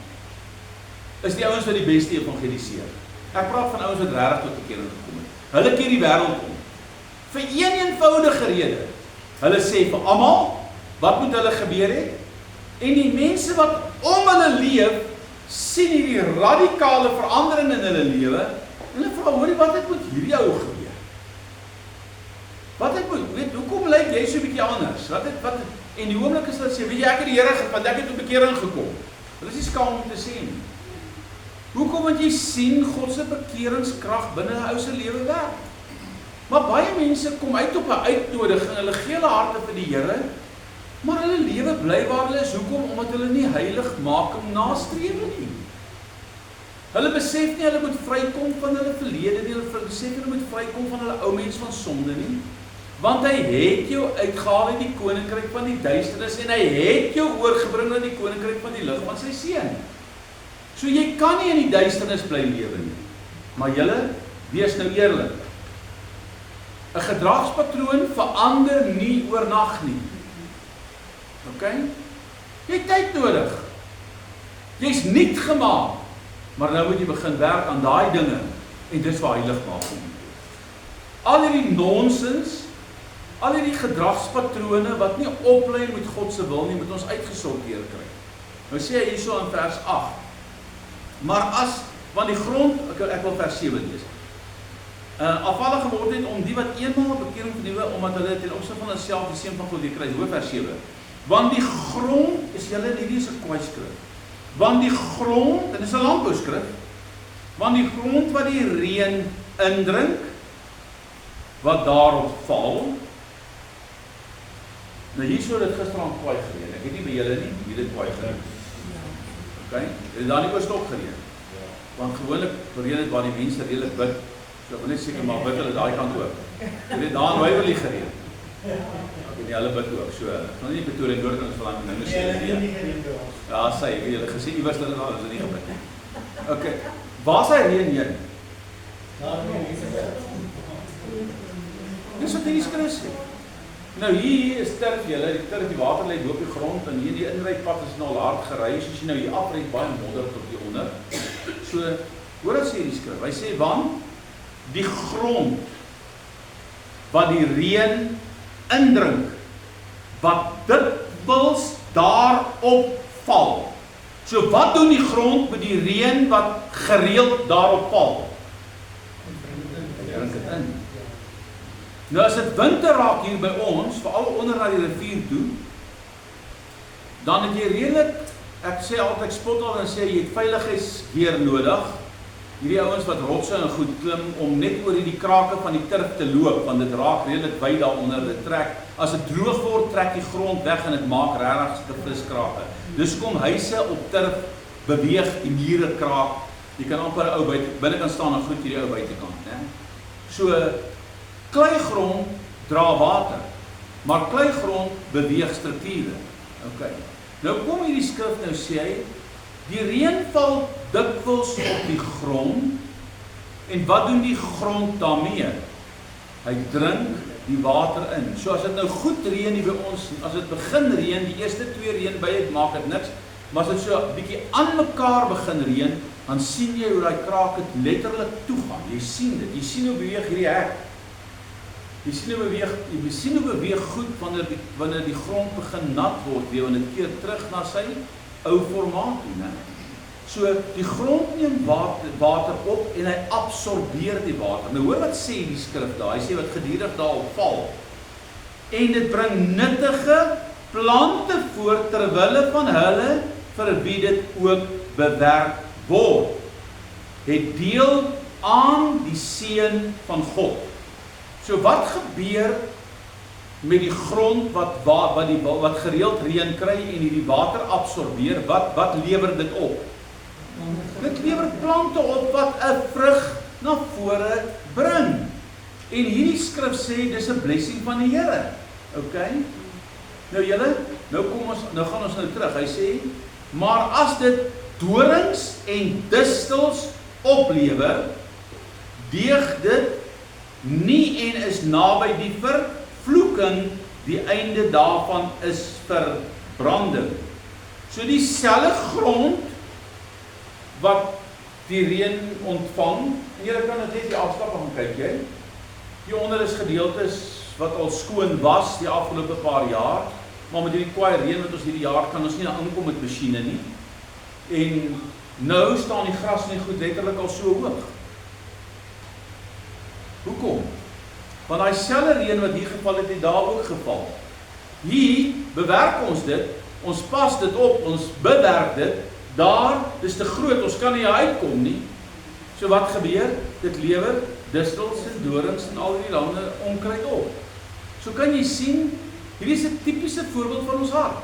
is die ouens wat die beste evangeliseer. Ek praat van ouens wat regtig tot bekering gekom het. Hulle keer die wêreld om. Vir een eenvoudige rede. Hulle sê vir almal wat moet hulle gebeur het? En die mense wat om hulle leef, sien hierdie radikale verandering in hulle lewe. Hulle vra, hoorie, wat het met hierdie ou gebeur? Wat het moet, weet, hoekom lyk jy so 'n bietjie anders? En die oomblik is dat sê, weet jy, ek het die Here gevind, ek het tot bekering gekom. Hulle is nie skaam om te sê nie. Hoekom? Want jy sien God se bekeringskrag binne 'n ou se lewe werk. Maar baie mense kom uit op 'n uitnodiging, hulle gee hulle harte vir die Here, maar hulle lewe bly waar hulle is. Hoekom? Omdat hulle nie heiligmaking nastreef nie. Hulle besef nie hulle moet vrykom van hulle verlede nie, hulle besef hulle moet vrykom van hulle ou mens van sonde nie. Want hy het jou uitgehaal uit die koninkryk van die duisternis en hy het jou oorgebring na die koninkryk van die lig van sy seun. So jy kan nie in die duisternis bly lewe nie. Maar julle, wees nou eerlik. 'n Gedragspatroon verander nie oornag nie. Okay? Jy het tyd nodig. Jy's nuut gemaak. Maar nou moet jy begin werk aan daai dinge en dis waar heiligmaking kom. Al hierdie nonsens, al hierdie gedragspatrone wat nie oplei met God se wil nie, moet ons uitgesorteer kry. Nou sê hy hierso in vers 8. Maar want die grond, ek wil vers 7 lees. Afvallig geword het om die wat eenmaal bekering vernuwe, omdat hulle ten opsigte van hulself die seun van God weer kry. Hoor vers 7. Want die grond, is julle hierdie is 'n kwaaiskrif. Want die grond, dit is 'n landbouskrif, want die grond wat die reën indrink, wat daarop val, nou hier so dit gisteraan kwaai gereën, ek het nie by julle nie, hier het kwaai gereën. Okay, het daar nie oor stop gereën, want gewoonlik reën het waar die mense redelik bid, so ek wil net seker maar bid hulle daai kant ook, het het daar in Wyverley gereën. En hulle bid ook, so, van nie Pretoria Noord en ons verlang nou nie sê. Ja, sê, julle gesien, iewers dat hulle is nie gebid nie. Okay, waar is hy reën heen? Dis wat hierdie skrif sê. Nou hier is turf julle, die turf, die water lê op die grond en hier die inrypad is nou al hard gery, soos jy nou hier afry baie modder tot hier onder. So, hoor wat sê die skrif? Hy sê, want die grond wat die reën indrink, wat dikwels daarop val. So wat doen die grond met die reën wat gereeld daarop val? Drink dit in. Nou as dit winter raak hier by ons, veral onder na die rivier toe, dan het jy redelik, ek sê altyd, ek spot al en sê, jy het veiligheidsgear nodig, hierdie ouens wat rotse en goed klim, om net oor die krake van die turf te loop, want dit raak redelik wyd daaronder, dit trek, as dit droog word, trek die grond weg en dit maak regtig te fris krake. Dus kom huise op turf, beweeg, die mure kraak, jy kan amper ou binnekant staan en groet hierdie ou buitekant, né? So, kleigrond dra water, maar kleigrond beweeg strukture. Okay. Nou kom hierdie skrif nou sê hy, die reën val dikwels op die grond, en wat doen die grond daarmee? Hy drink die water in. So as dit nou goed reën hier by ons, as dit begin reën, die eerste 2 reënbuie maak dit niks, maar as dit so 'n bietjie aan mekaar begin reën, dan sien jy hoe daai kraak het letterlik toegaan. Jy sien dit. Jy sien hoe beweeg hierdie hek. Jy sien hoe beweeg goed wanneer die grond begin nat word, weer wanneer dit keer terug na sy ou formaat toe, né? So die grond neem water op en hy absorbeer die water. Nou hoor wat sê die skrif daar. Hy sê wat gedurig daarop val. En dit bring nuttige plante voort terwille van hulle vir wie dit ook bewerk word. Het deel aan die seën van God. So wat gebeur met die grond wat gereeld reën kry en hierdie water absorbeer? Wat lewer dit op? Dit lewer plante op wat 'n vrug na vore bring. En hierdie skrif sê dis 'n blessing van die Here. Okay? Nou julle, nou gaan ons terug. Hy sê, maar as dit dorings en distels oplewer, deeg dit nie en is naby die vervloeking, die einde daarvan is verbranding. So dieselfde grond wat die reën ontvang, en julle kan dit net die afstappe gaan kyk, jy. Hieronder is gedeeltes wat al skoon was die afgelope paar jaar, maar met hierdie kwaai reën wat ons hierdie jaar kan ons nie nou inkom met masjiene nie. En nou staan die gras nie goed letterlik al so hoog. Hoekom? Want daai selfde reën wat hier geval het daar ook geval. Hier bewerk ons dit, ons pas dit op, ons bewerk dit. Daar, dis te groot, ons kan nie uitkom nie. So wat gebeur? Dit lewer distels en dorings en al die lande onkruid op. So kan jy sien, hierdie is 'n tipiese voorbeeld van ons hart.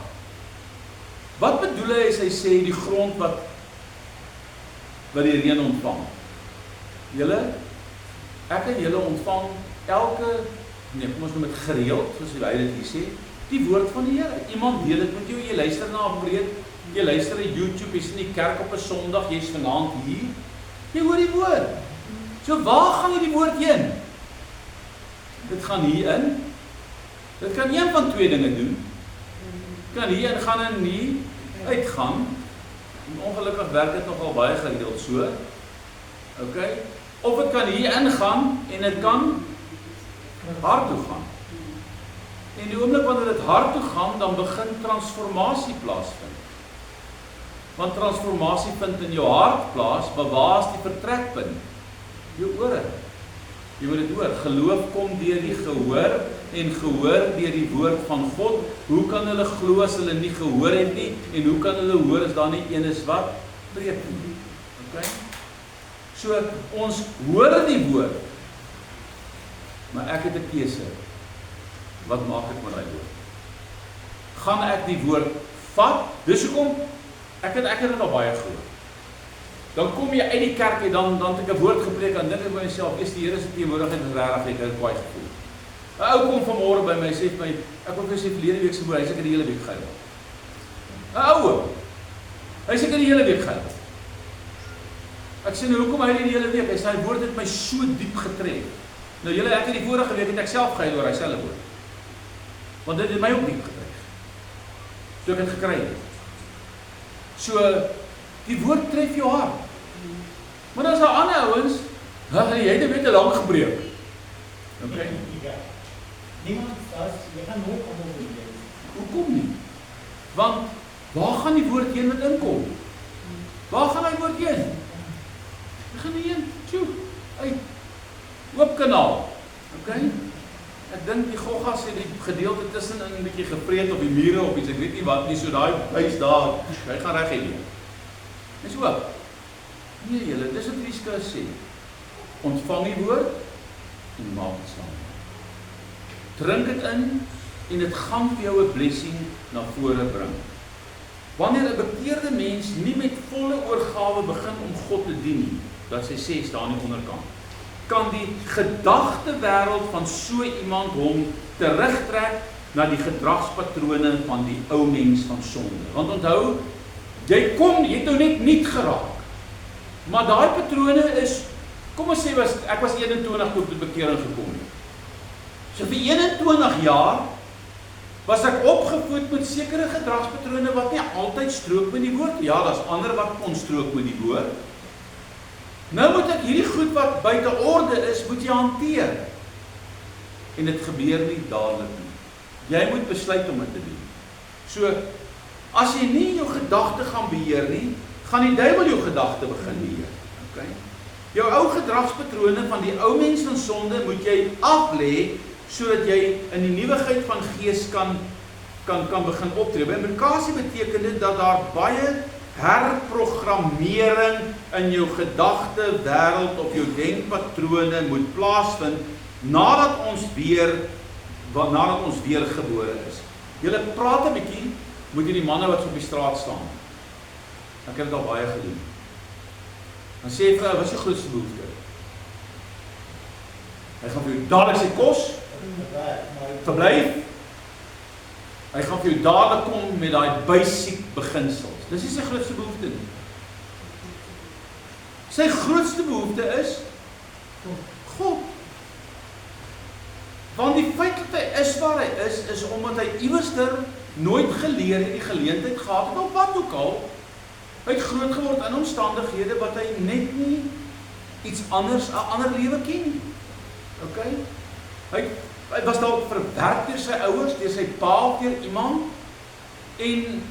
Wat bedoel hy as hy sê die grond wat die reën ontvang? Ek en julle ontvang kom ons noem dit gereeld, soos hy dit hier sê, die woord van die Here. Iemand deel dit met jou, jy luister na 'n preek, jy luister op YouTube, jy's in die kerk op 'n Sondag, jy's vanaand hier, jy hoor die woord. So waar gaan hierdie woord heen? Dit gaan hier in. Dit kan een van 2 dinge doen. Kan hier ingaan en hier uitgaan. En ongelukkig werk dit nogal baie gereeld so. Okay? Of dit kan hier ingaan en dit kan hart toe gaan. En die oomblik wanneer dit hart toe gaan, dan begin transformasie plaasvind. Want transformasie vind in jou hart plaas, maar waar is die vertrekpunt? Jou ore. Jy moet dit hoor. Geloof kom deur die gehoor en gehoor deur die woord van God. Hoe kan hulle glo as hulle nie gehoor het nie? En hoe kan hulle hoor as daar nie een is wat preek nie? Okay? So ons hoor die woord. Maar ek het 'n keuse. Wat maak ek met daai woord? Gaan ek die woord vat? Dis hoekom ek het dit al baie gehoor. Dan kom jy uit die kerk en dan het ek 'n woord gepreek en dink ek by myself, is die Here se teenwoordigheid regtig, ek het kwaai gevoel. 'n Ou kom vanmôre by my en sê vir my, ek wil vir sy verlede week se woord, hy sê ek het die hele week gehuil. 'n Ou. Hy sê ek het die hele week gehuil. Ek sê nou hoekom hy die hele week? Hy sê die woord het my so diep getref. Nou julle, ek het die vorige week het ek self gehuil oor hy selfe woord. Want dit het my ook diep getref. So ek het gekry. So die woord tref jou hart. Maar dan is daar ander ouens, jy het 'n bietjie lank gebreek. Okay. Niemand as jy gaan nooit almal weet. Hoekom nie? Want waar gaan die woord heen met inkom? Waar gaan hy woord heen? Hy gaan heen, uit. Oop kanaal. Okay? Ek dink die Goggas het die gedeelte tussenin 'n bietjie gepreek op die mure of iets, ek weet nie wat nie, so daai huis daar, hy gaan reg hê. Dis oop. Nee julle, dis wat die skrif sê. Ontvang die woord en maak dit saam. Drink dit in en dit gaan vir jou 'n blessing na vore bring. Wanneer 'n bekeerde mens nie met volle oorgawe begin om God te dien nie, dat sy sê staan aan die onderkant, kan die gedagtewêreld van so iemand hom terugtrek na die gedragspatrone van die ou mens van sonde. Want onthou, jy het nou net niet geraak. Maar daai patrone is, kom ons sê ek was 21 toe tot bekering gekom het. So vir 21 jaar was ek opgevoed met sekere gedragspatrone wat nie altyd strook met die woord. Ja, daar's ander wat kon strook met die woord. Nou moet ek hierdie goed wat buite orde is, moet jy hanteer. En dit gebeur nie dadelik nie. Jy moet besluit om dit te doen. So, as jy nie jou gedagte gaan beheer nie, gaan die duiwel jou gedagte begin beheer. Okay? Jou ou gedragspatrone van die ou mens van sonde moet jy aflê, sodat jy in die nuwigheid van gees kan begin optree. By implikasie beteken dit dat daar baie herprogrammering in jou gedagte wêreld of jou denkpatrone moet plaasvind nadat ons weer gebore is. Julle praat 'n bietjie met hierdie manne wat op die straat staan. Ek het dit al baie gedoen. Dan sê ek, wat is jou grootste behoefte? Hy gaan vir jou dadelik sy kos verblyf. Hy gaan vir jou dadelik kom met daai basic beginsels. Dis nie sy grootste behoefte nie. Sy grootste behoefte is God. Want die feit dat hy is waar hy is omdat hy iewerster nooit geleer het, die geleentheid gehad het, of wat ook al. Hy het groot geword in omstandighede wat hy net nie iets anders, 'n ander lewe ken nie. Okay? Hy was dalk verwerp deur sy ouers, deur sy pa of deur iemand, en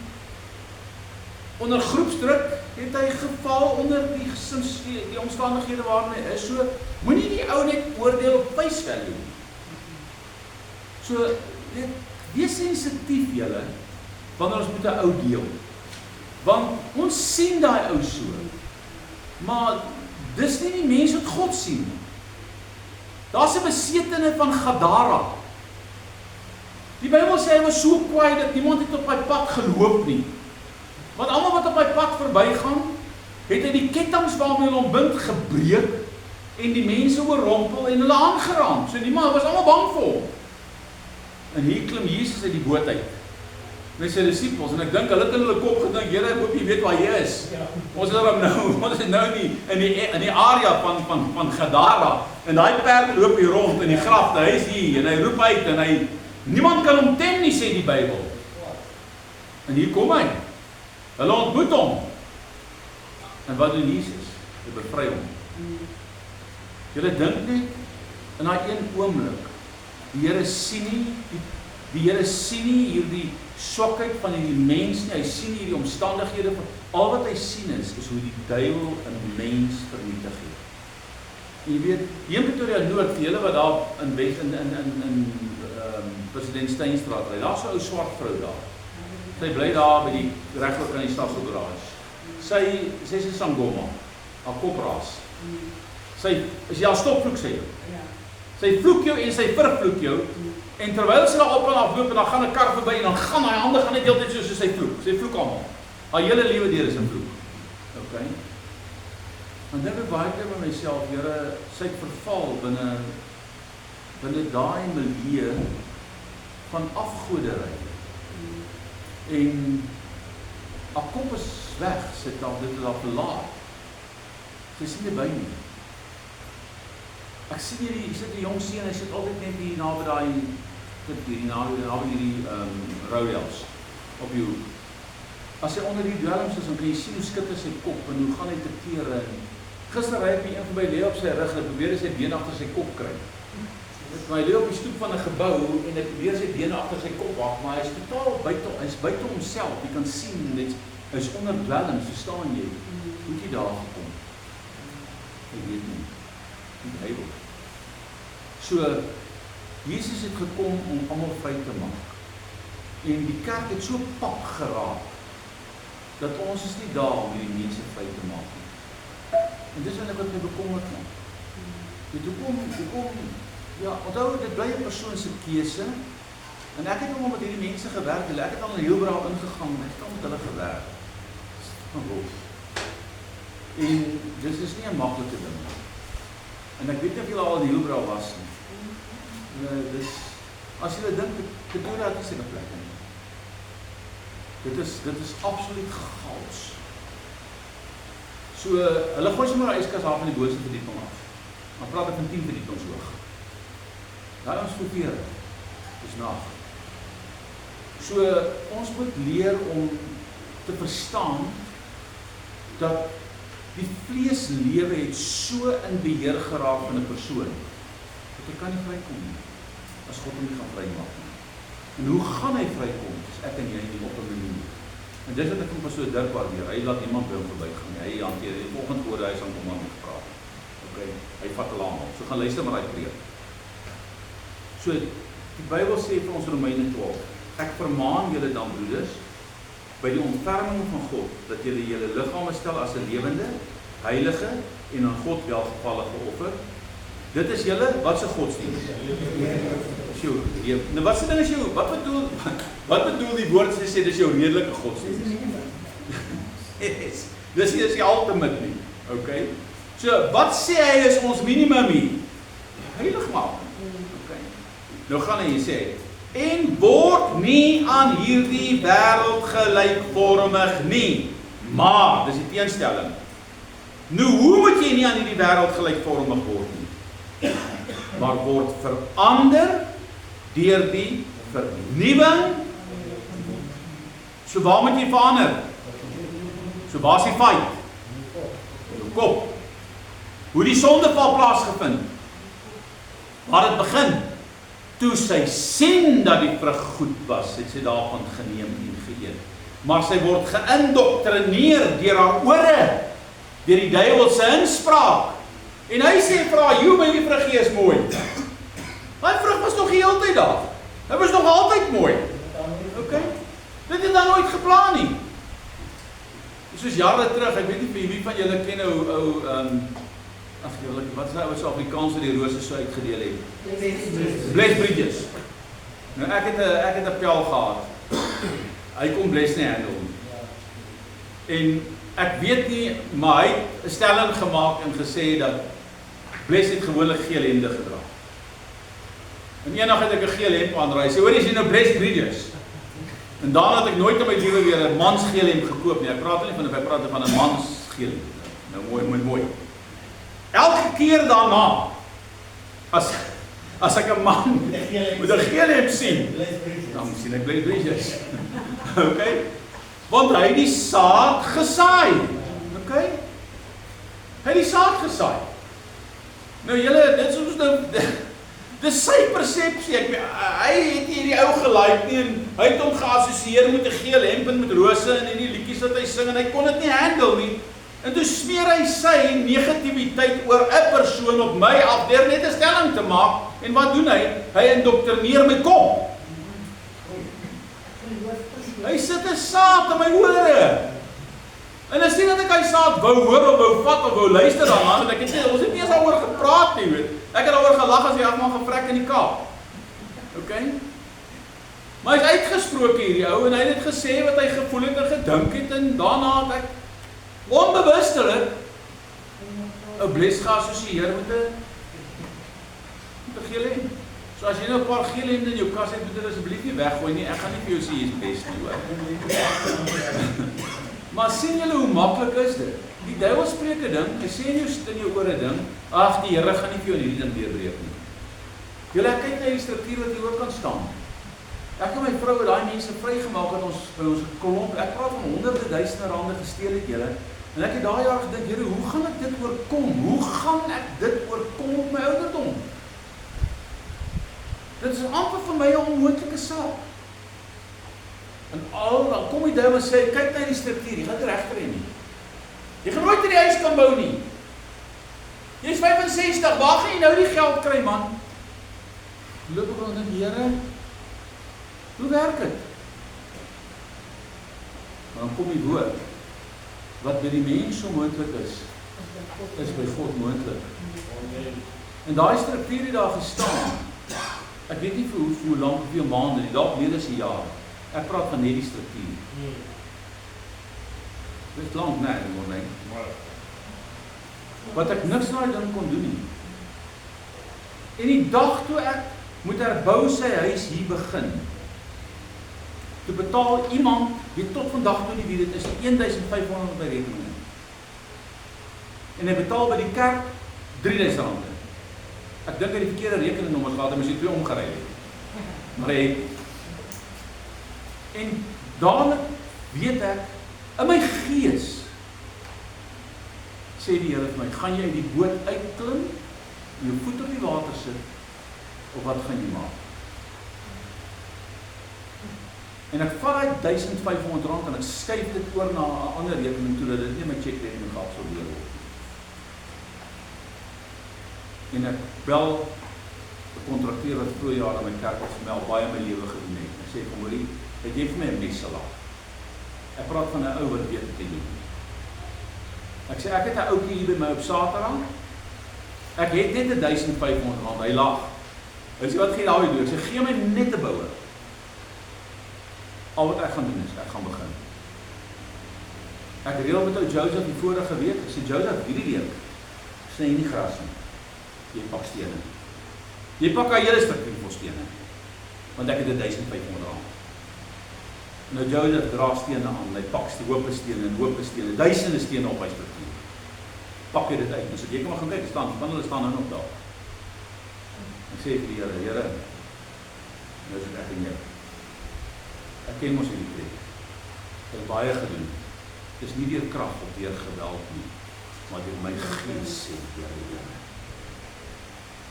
onder groepsdruk het hy geval onder die omstandighede waarin hy is. So, moenie die ou net oordeel op face value. So, wees sensitief julle, wanneer ons met 'n ou deel. Want ons sien daai ou so, maar dis nie die mens wat God sien nie. Daar's 'n besetene van Gadara. Die Bybel sê hy was so kwaai dat niemand het op my pad geloop nie. Want almal wat op my pad verbygaan, het hy die kettinge waarmee hulle hom bind gebreek en die mense oorrompel en hulle aangeraam. So niemand was almal bang vir hom. En hier klim Jesus uit die boot uit met sy disippels, en ek dink hulle het in hulle kop gedink, Here, ek hoop jy weet waar jy is. Ons is nou in die area van Gadara, en daai perd loop hier rond in die grafte, hy is hier, en hy roep uit, en niemand kan hom tem nie, sê die Bybel. En hier kom hy. Hulle ontmoet hom. En wat doen Jesus? Hy bevry hom. Julle dink net, in daai een oomblik, die Here sien nie hierdie swakheid van hierdie mens nie, hy sien hierdie omstandighede, al wat hy sien is hoe die duiwel 'n mens vernietig het. En jy weet, hier in Pretoria Noord, vir julle wat daar in President Steinstraat bly, daar's 'n ou swart vrou daar. Sy bly daar by die reglik aan die stafselgarage. Sy is 'n Sangoma, haar kopraas. Sy, as jy haar stop vloek sê, sy vloek jou en sy vervloek jou, en terwyl sy daar op en af loop, en dan gaan 'n kar verby, en dan gaan haar hande gaan net heeltyd soos sy vloek. Sy vloek almal. Haar hele lewe deur is 'n vloek. Okay? En dink ek baie keer by myself, Here, sy het verval binne daai milieu van afgoderry. En haar kop is weg, dit het al verlaat. Sy sien nie by nie. Ek sien hier sit 'n jong seun, hy sit altyd net hier naby hierdie roudels op die hoek. As hy onder die dwelms is, dan kan jy sien hoe skitter sy kop en hoe gaan hy te kere. Gister ry ek by een verby, lê op sy rug, en ek probeer sy been agter sy kop kry. Maar hy lê op die stoep van 'n gebou en ek probeer sy bene agter sy kop wag, maar hy is totaal buite homself. Jy kan sien hy is onder dwelms, verstaan jy? Hoe het jy daar gekom? Ek weet nie. Die Bybel. So, Jesus het gekom om almal vry te maak. En die kerk het so pap geraak, dat ons is nie daar om die mense vry te maak nie. En dis wat my bekommerd maak. Hoekom, ja, onthou, dit bly 'n persoon se keuse, en ek het al met hierdie mense gewerk, ek het al in Hilbrow ingegaan, ek het al met hulle gewerk. En dis is nie 'n maklike ding. En ek weet nie of julle al in Hilbrow was nie. As julle dink, Pretoria het nie sulke plekke nie. Dit is absoluut chaos. So, hulle gooi sommer 'n yskas af van die boonste verdieping af. Dan praat ek van 10 verdiepings hoog. Daai ons verveer, dis nag. So, ons moet leer om te verstaan dat die vleeslewe het so in beheer geraak van 'n persoon, dat hy kan nie vrykom nie, as God hom nie gaan vrymaak nie. En hoe gaan hy vrykom, as ek en jy nie op 'n manier? En dis wat ek hom so dik waardeer, hy laat niemand by hom verbygaan nie, hy hanteer die volgende woorde, hy is aan kom aan met gepraat. Okay, hy vat hulle aan, so gaan luister maar hy preek. So, die Bybel sê vir ons Romeine 12, ek vermaan julle dan broeders, by die ontferming van God, dat julle julle liggame stel as 'n lewende, heilige en aan God welgevallige offer. Dit is julle, wat se godsdienst? Sjoe, nou wat se ding is jou, wat bedoel die woord sê, dis jou redelike godsdienst? Yes, dis nie is die ultimate nie, okay? So, wat sê hy is ons minimum hier? Heilig maak. Okay. Nou gaan hy sê, en word nie aan hierdie wêreld gelykvormig nie, maar, dis die teenstelling. Nou, hoe moet jy nie aan hierdie wêreld gelykvormig word nie? Maar word verander deur die vernuwing. So waar moet jy verander? So waar is die feit? Jou kop. Hoe die sondeval plaasgevind? Waar het begin? Toe sy sien dat die vrug goed was, het sy daarvan geneem en geëet. Maar sy word geïndoktrineer deur haar ore, deur die duiwel se inspraak. En hy sê vir haar, "Joe, my vruggie is mooi." My vrug was nog die hele tyd daar. Hy was nog altyd mooi. Okay? Dit het dan nooit geplan nie. Soos jare terug, ek weet nie vir wie van julle ken ou ag julle, wat is nou Afrikaans wat die rose so uitgedeel het? Bless Bridges. Nou ek het 'n pel gehad. Hy kon Bless nie handle nie. En ek weet nie, maar hy het 'n stelling gemaak en gesê dat Bless het gewoonlik geel hemde gedra. En eendag het ek 'n geel hemp aanraai. Hy sê, hoor, is jy nou Bless Bridges? En daarna het ek nooit in my lewe weer 'n mans geel hemp gekoop nie. Ek praat nie van 'n mans geel hemp. Nou mooi. Elke keer daarna, as ek 'n man met 'n geel hemp sien, dan sien ek Bless Bridges. Okay? Want hy het die saad gesaai. Okay? Hy het die saad gesaai. Nou julle, dit is ons nou, dis sy persepsie. Hy het hierdie ou gelike nie en hy het hom geassosieer met 'n geel hemp en met rose en die liedjies wat hy sing en hy kon dit nie handle nie. En toe smeer hy sy negativiteit oor 'n persoon op my af deur net 'n stelling te maak. En wat doen hy? Hy indoktrineer my kop. Hy sit 'n saad in my ore. En as nie dat ek hy saad wou hoor of wou vat of wou luister daarna, want ek het nie, ons het nie eens daaroor gepraat nie, weet. Ek het daaroor gelag as hy afmaak gevrek in die Kaap. Okay? Maar hy het uitgesproke hierdie ou en hy het gesê wat hy gevoel het en gedink het en daarna het ek onbewustelik 'n Bless geassosieer met 'n geel hemp. So as jy nou 'n paar geel hemde in jou kas het, moet jy asseblief nie weggooi nie. Ek gaan nie vir jou sê jy's Bless nie, hoor. Maar sien julle hoe maklik is dit? Die duiwel spreek 'n ding, hy sê in jou ore ding, ag die Here gaan nie vir jou hierdie ding deurbreek nie. Julle kyk na die struktuur wat hier ook kan staan. Ek en my vrou het daai mense vrygemaak dat ons by ons klomp, ek praat van honderde duisende rande gesteel het julle. En ek het daai jaar gedink, Here, hoe gaan ek dit oorkom? Hoe gaan ek dit oorkom op my ouderdom? Dit is amper vir my 'n onmoontlike saak. En dan kom die duiwel en sê, kyk na die struktuur, jy gaan dit regkry nie. Jy gaan nooit in die huis kan bou nie. Jy is 65, waar gaan jy nou die geld kry, man? Loop ek aan die Here? Hoe werk dit? Maar dan kom die woord, wat by die mens onmoontlik is by God moontlik. En daai struktuur het daar gestaan. Ek weet nie vir hoe lank, hoeveel maande nie, dalk meer as 'n jaar. Ek praat van net die struktuur. Dit is lank, nee, morning. Wat ek niks na ding kon doen nie. En die dag toe ek moet herbou sy huis hier begin, toe betaal iemand, wie tot vandag toe nie weet, dit is 1500 by rekening. En hy betaal by die kerk 3000 rand. Ek dink hy die verkeerde rekeningnommers gehad, hy moes die 2 omgery het. Maar hy, en dadelik weet ek, in my gees, sê die Here vir my, gaan jy uit die boot uitklim, jou voet op die water sit, of wat gaan jy maak? En ek vat die R1500 en ek skuif dit oor na 'n ander rekening toe, dat dit nie my checkrekening geabsorbeer word. En ek bel 'n kontrakteur wat vroeër jare in my kerk was, my al baie in my lewe gedoen het. Ek sê, kom hoorie, het jy vir my 'n meselaar? Ek praat van 'n ou wat weet wat hy doen. Ek sê, ek het 'n ouetjie hier by my op Saterdag. Ek het net R1500, hy lag. Hy sê, wat gee jy daai doen? Ek sê, gee my net 'n bouer. Al wat ek gaan doen is, ek gaan begin. Ek reël met ou Joseph die vorige week, ek sê, Joseph, hierdie week, sny nie gras nie. Jy pak stene. Jy pak 'n hele stuk vol stene. Want ek het R1500. Nou Joseph dra stene aan, hy pak hoope stene, duisende stene op hy struktuur. Pak hy dit uit, en so jy kan maar gaan kyk, van hulle staan nou nog daar. Ek sê vir die Here, nou is ek in jou. Ek ken mos hierdie preek. Ek het baie gedoen. Dis nie deur krag of deur geweld nie, maar deur my gees sê die Here.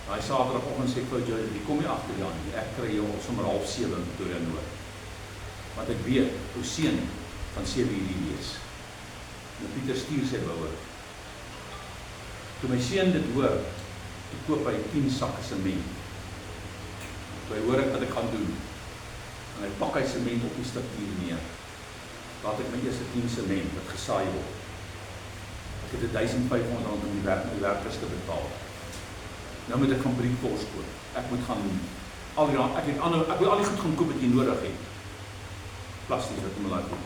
Daai Saterdagoggend sê ek vir jou, jy kom nie agter Jan nie. Ek kry jou sommer 6:30 in Pretoria Noord. Want ek weet, hoe seun van 7 hierdie wees. En Pieter stuur sy bouer. Toe my seun dit hoor, toe koop hy 10 sakke sement. Toe hy hoor ek wat ek gaan doen. En hy pak hy sement op die struktuur neer. Laat ek my eerste 10 sement wat gesaai word. Ek het R1500 om die werkers te betaal. Nou moet ek van Briekfors koop. Ek moet gaan ek moet al die goed gaan koop wat jy nodig het. Plasties wat om laat koop.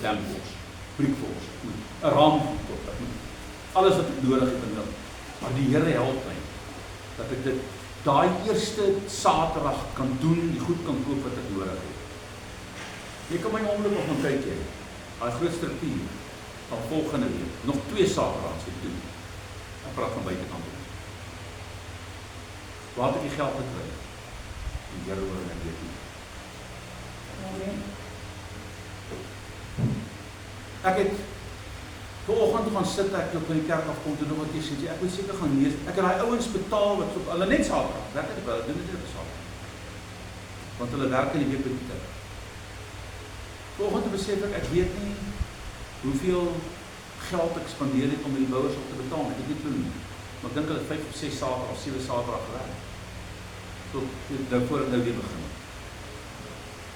Dampkos, Briekfors, 'n raam koop. Ek moet alles wat ek nodig het in. Maar die Here help my dat ek dit daai eerste Saterdag kan doen, die goed kan koop wat ek nodig het. Jy kan my onmiddellik op gaan kyk jy. Daai groot struktuur van volgende week, nog 2 Saterdags te doen. Ek praat van buitekant. Waar het ek die geld gekry? Die Here hoor en ek weet nie. Ek het vanoggend gaan sit, ek op in die kerk afkom toe nog wat jy sê, ek moet seker gaan lees. Ek het daai ouens betaal wat op hulle net Saterdag, werk het hulle doen dit op Saterdag. Want hulle werk in die week by die tyd. Vanoggend besef ek weet nie hoeveel geld ek spandeer het om die bouers op te betaal. Ek het nie doen nie. Maar ek dink hulle 5 of 6 Saterdag of 7 Saterdag gewerk. Tot nou voor ek nou weer begin.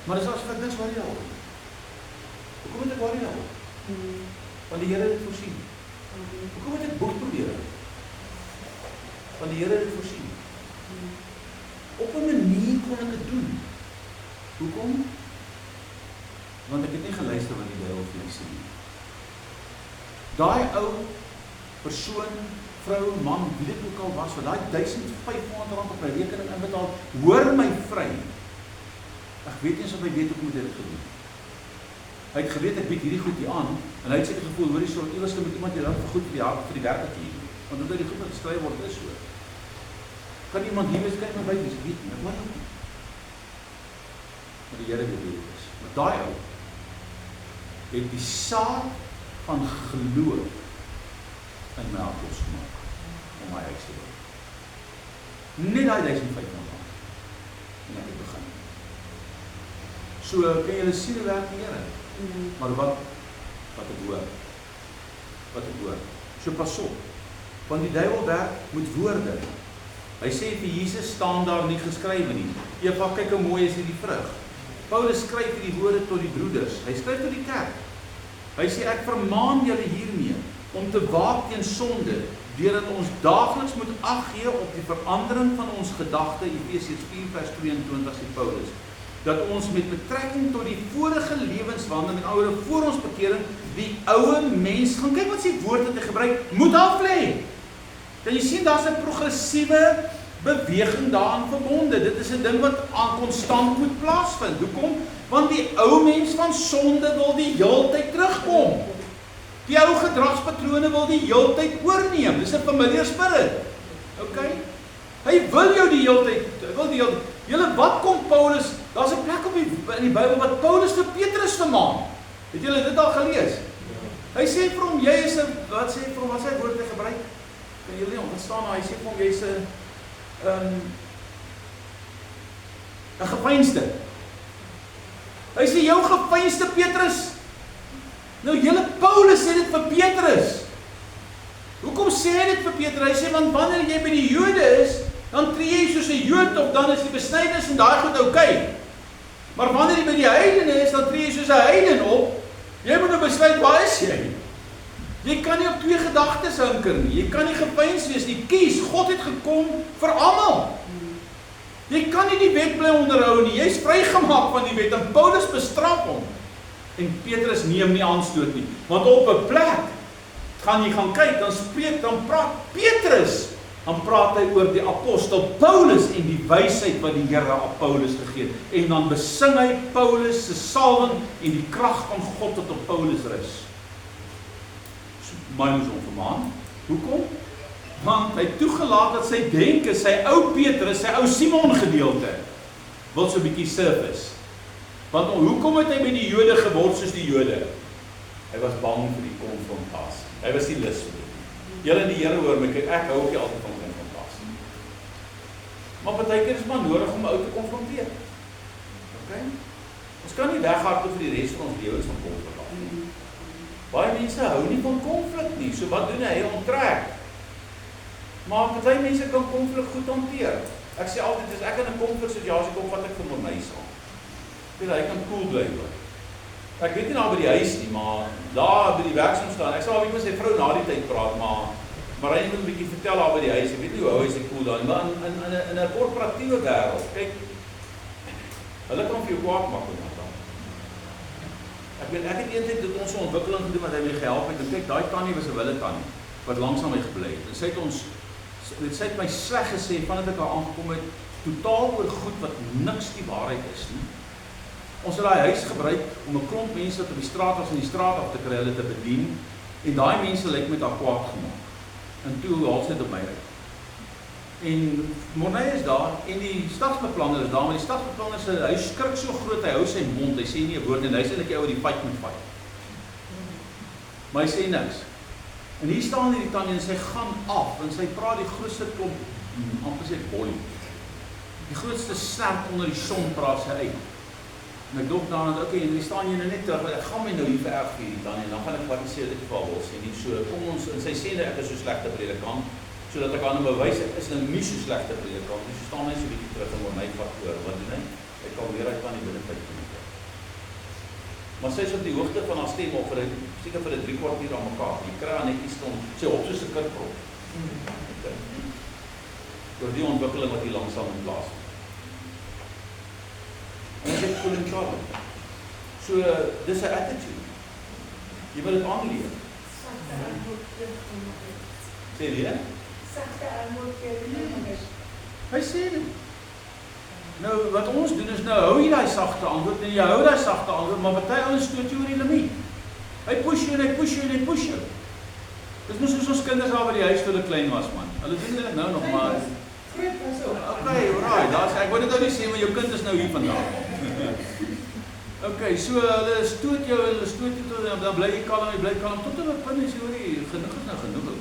Maar dis asof ek niks worry al. Hoekom moet ek worry al? Want die Here het dit voorsien. Hoekom moet ek boek probeer? Want die Here het dit voorsien. Op 'n manier kon ek dit doen. Hoekom? Want ek het nie geluister wat die duiwel vir my sê nie. Daai ou persoon, vrou, man, wie dit ook al was, wat daai R1500 op my rekening inbetaal, hoor my vry. Ek weet nie of hy weet hoe moet dit gedoen. Hy het geweet ek bied hierdie goed hier aan en hy het seker gevoel, hoorie so iewers moet iemand hier vir goed vir die werk hier. Want omdat die goed wat geskryf word is so. Kan iemand hier wees kyk maar by wie weet nie, ek weet nie. Maar die Here weet hoe dit is. Maar daai ou het die saad van geloof in my hart losgemaak om my huis te bou. Net daai 1500 en ek het begin. So kan julle sien hoe werk die Here. Maar wat ek hoor. So pas op. Want die duiwel werk met woorde. Hy sê vir Jesus staan daar nie geskrywe nie. Eva, kyk hoe mooi is hierdie vrug. Paulus skryf hierdie woorde tot die broeders. Hy skryf tot die kerk. Hy sê ek vermaan julle hiermee om te waak teen sonde deurdat ons daagliks moet ag gee op die verandering van ons gedagte. Efesiërs 4:22 sê Paulus. Dat ons met betrekking tot die vorige lewenswandel en ouer voor ons bekering die ouer mens gaan kyk wat sy woord wat hy gebruik moet af lê. Kan jy sien daar's 'n progressiewe beweging daaraan verbonde. Dit is 'n ding wat konstant moet plaasvind. Hoekom? Want die ou mens van sonde wil die heeltyd terugkom. Die ou gedragspatrone wil die heeltyd oorneem. Dis 'n familiar spirit. Okay? Hy wil jou die hele tyd, julle, wat kom Paulus, daar's 'n plek in die Bybel wat Paulus vir Petrus vermaan. Het julle dit al gelees? Hy sê vir hom, jy is 'n, wat sê vir hom, wat sy woord hy gebruik? Kan julle nie onverstaan, hy sê vir hom, jy is 'n geveinsde. Hy sê, jou geveinsde Petrus. Nou, julle Paulus sê dit vir Petrus. Hoekom sê hy dit vir Petrus? Hy sê, want wanneer jy by die Jode is, dan tree jy soos 'n Jood op, dan is die besnydenis en daai goed oukei. Maar wanneer jy by die heidene is, dan tree jy soos 'n heiden op. Jy moet nou besluit, waar is jy? Jy kan nie op twee gedagtes hinker nie. Jy kan nie geveins wees nie. Kies, God het gekom vir almal. Jy kan nie die wet bly onderhou nie. Jy's vrygemaak van die wet en Paulus bestraf hom. En Petrus neem nie aanstoot nie. Want op 'n plek gaan jy gaan kyk, dan praat Petrus, dan praat hy oor die apostel Paulus en die wysheid wat die Here aan Paulus gegee het. En dan besing hy Paulus se salwing en die krag van God wat op Paulus rus. So, my moes hom vermaan. Hoekom? Want hy toegelaat dat sy denke, sy ou Petrus, sy ou Simon gedeelte, wil so 'n bietjie surface. Want hoekom het hy by die Jode geword soos die Jode? Hy was bang vir die konfrontasie. Hy was nie lus vir dit. Julle in die Here hoor my, ek hou ook nie altyd van konfrontasie. Maar partykeer is maar nodig om 'n ou te konfronteer. Okay? Ons kan nie weghardloop vir die res van ons lewens van konfrontasie. Baie mense hou nie van konflik nie. So wat doen hy? Hy onttrek. Maar party mense kan konflik goed hanteer. Ek sê altyd, as ek in 'n konfliksituasie kom, vat ek vir my saam. Hy kan cool bly. Ek weet nie nou by die huis nie, maar daar by die werksomstandighede. Ek sal alweer met sy vrou na die tyd praat, maar hy moet 'n bietjie vertel daar by die huis. Ek weet nie hoe hy sy cool daar nie, maar in 'n korporatiewe wêreld, kyk, hulle kan vir jou kwaad maak met dan. Ek het eendag dit ons 'n ontwikkeling gedoen wat hy my gehelp het. En kyk, daai tannie was 'n wille tannie wat langs aan my gebly het. En sy het my sleg gesê vandat ek haar aangekom het, totaal oor goed wat niks die waarheid is nie. Ons het daai huis gebruik om 'n klomp mense wat op die straat was in die straat af te kry, hulle te bedien. En daai mense lyk met haar kwaad gemaak. En toe haal sy dit op my uit. En Morney is daar en die stadsbeplanner is daar, maar die stadsbeplanner se huis skrik so groot, hy hou sy mond, hy sê nie 'n woord en hy sê net jy ou die fight moet fight. Maar hy sê niks. En hier staan hierdie tannie en sy gaan af en sy praat die grootste klomp, amper sê bolie. Die grootste snert onder die son praat sy uit. En ek dink dan, okay, en hier staan jy nou net terug, ek gaan my nou hier vererg vir hierdie tannie, en dan gaan ek wat sê dat ek vir haar wil sê, nie so, kom ons, en sy sê dat ek is so slegte predikant, sodat ek aan hom bewys, ek is nou nie so slegte predikant, dus staan hy so bietjie terug en oor my vat oor, wat doen hy? Hy kan weer uit van die binnen 5 minute. Maar sy is op die hoogte van haar stem, of seker vir 'n 3 kwartier aan mekaar, die kry haar netjies stond, sy op soos 'n kurprop. Door die ontwikkeling wat hier langsaam in plaas vind. En ek het voel in klaar. So, dis 'n attitude. Jy moet dit aanleer. Sê jy? Hy sê dit. Nou, wat ons doen is nou, hou jy daai sagte antwoord, en jy hou daai sagte antwoord, maar party ouens stoot jy oor die limiet. Hy push jou en hy push jou en hy push jou. Dis mos soos ons kinders daar by die huis toe hulle klein was, man. Hulle doen dit nou nog maar. Okay, alright, ek wou dit nou nie sê, maar jou kind is nou hier vandag. Okay, so hulle stoot jou, dan bly jy kalm, tot hulle punt is, hoor jy, genoeg is nou genoeg.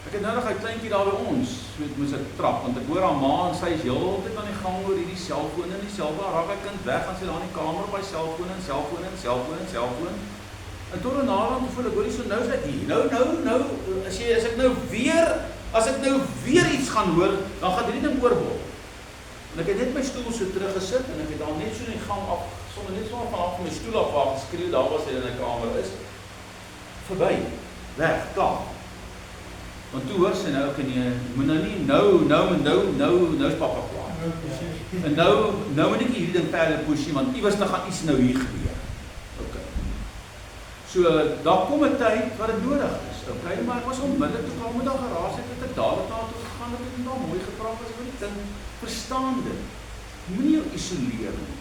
Ek het nou nog 'n kleintjie daar by ons, met sy trap, want ek hoor haar ma en sy is heeltyd aan die gang oor hierdie selfoon en die selfoon, raak hy kind weg, gaan sy daar in die kamer op hy selfoon en selfoon. En tot en naderhand voel ek, hoor jy, so nou is ek hier, nou, as ek nou weer iets gaan hoor, dan gaan hierdie ding oorbol. En ek het net my stoel so teruggesit, en ek het al net so in die gang af, sommer net so vanaf my stoel af waar geskreeu, daar was hy in die kamer is, verby, weg, klaar. Want toe hoor sy nou, ok nee, moet nou nie, nou is papa klaar. En nou moet ek hierdie ding verder push nie, want iewers dan gaan iets nou hier gebeur. Ok. So, daar kom 'n tyd wat dit nodig is, ok, maar ek was onmiddellik, toe kwam met daar geraas het ek dadelik na toe gegaan, dat ek nou mooi gepraat was oor die ding, verstaan dit. Moenie jou isoleer nie.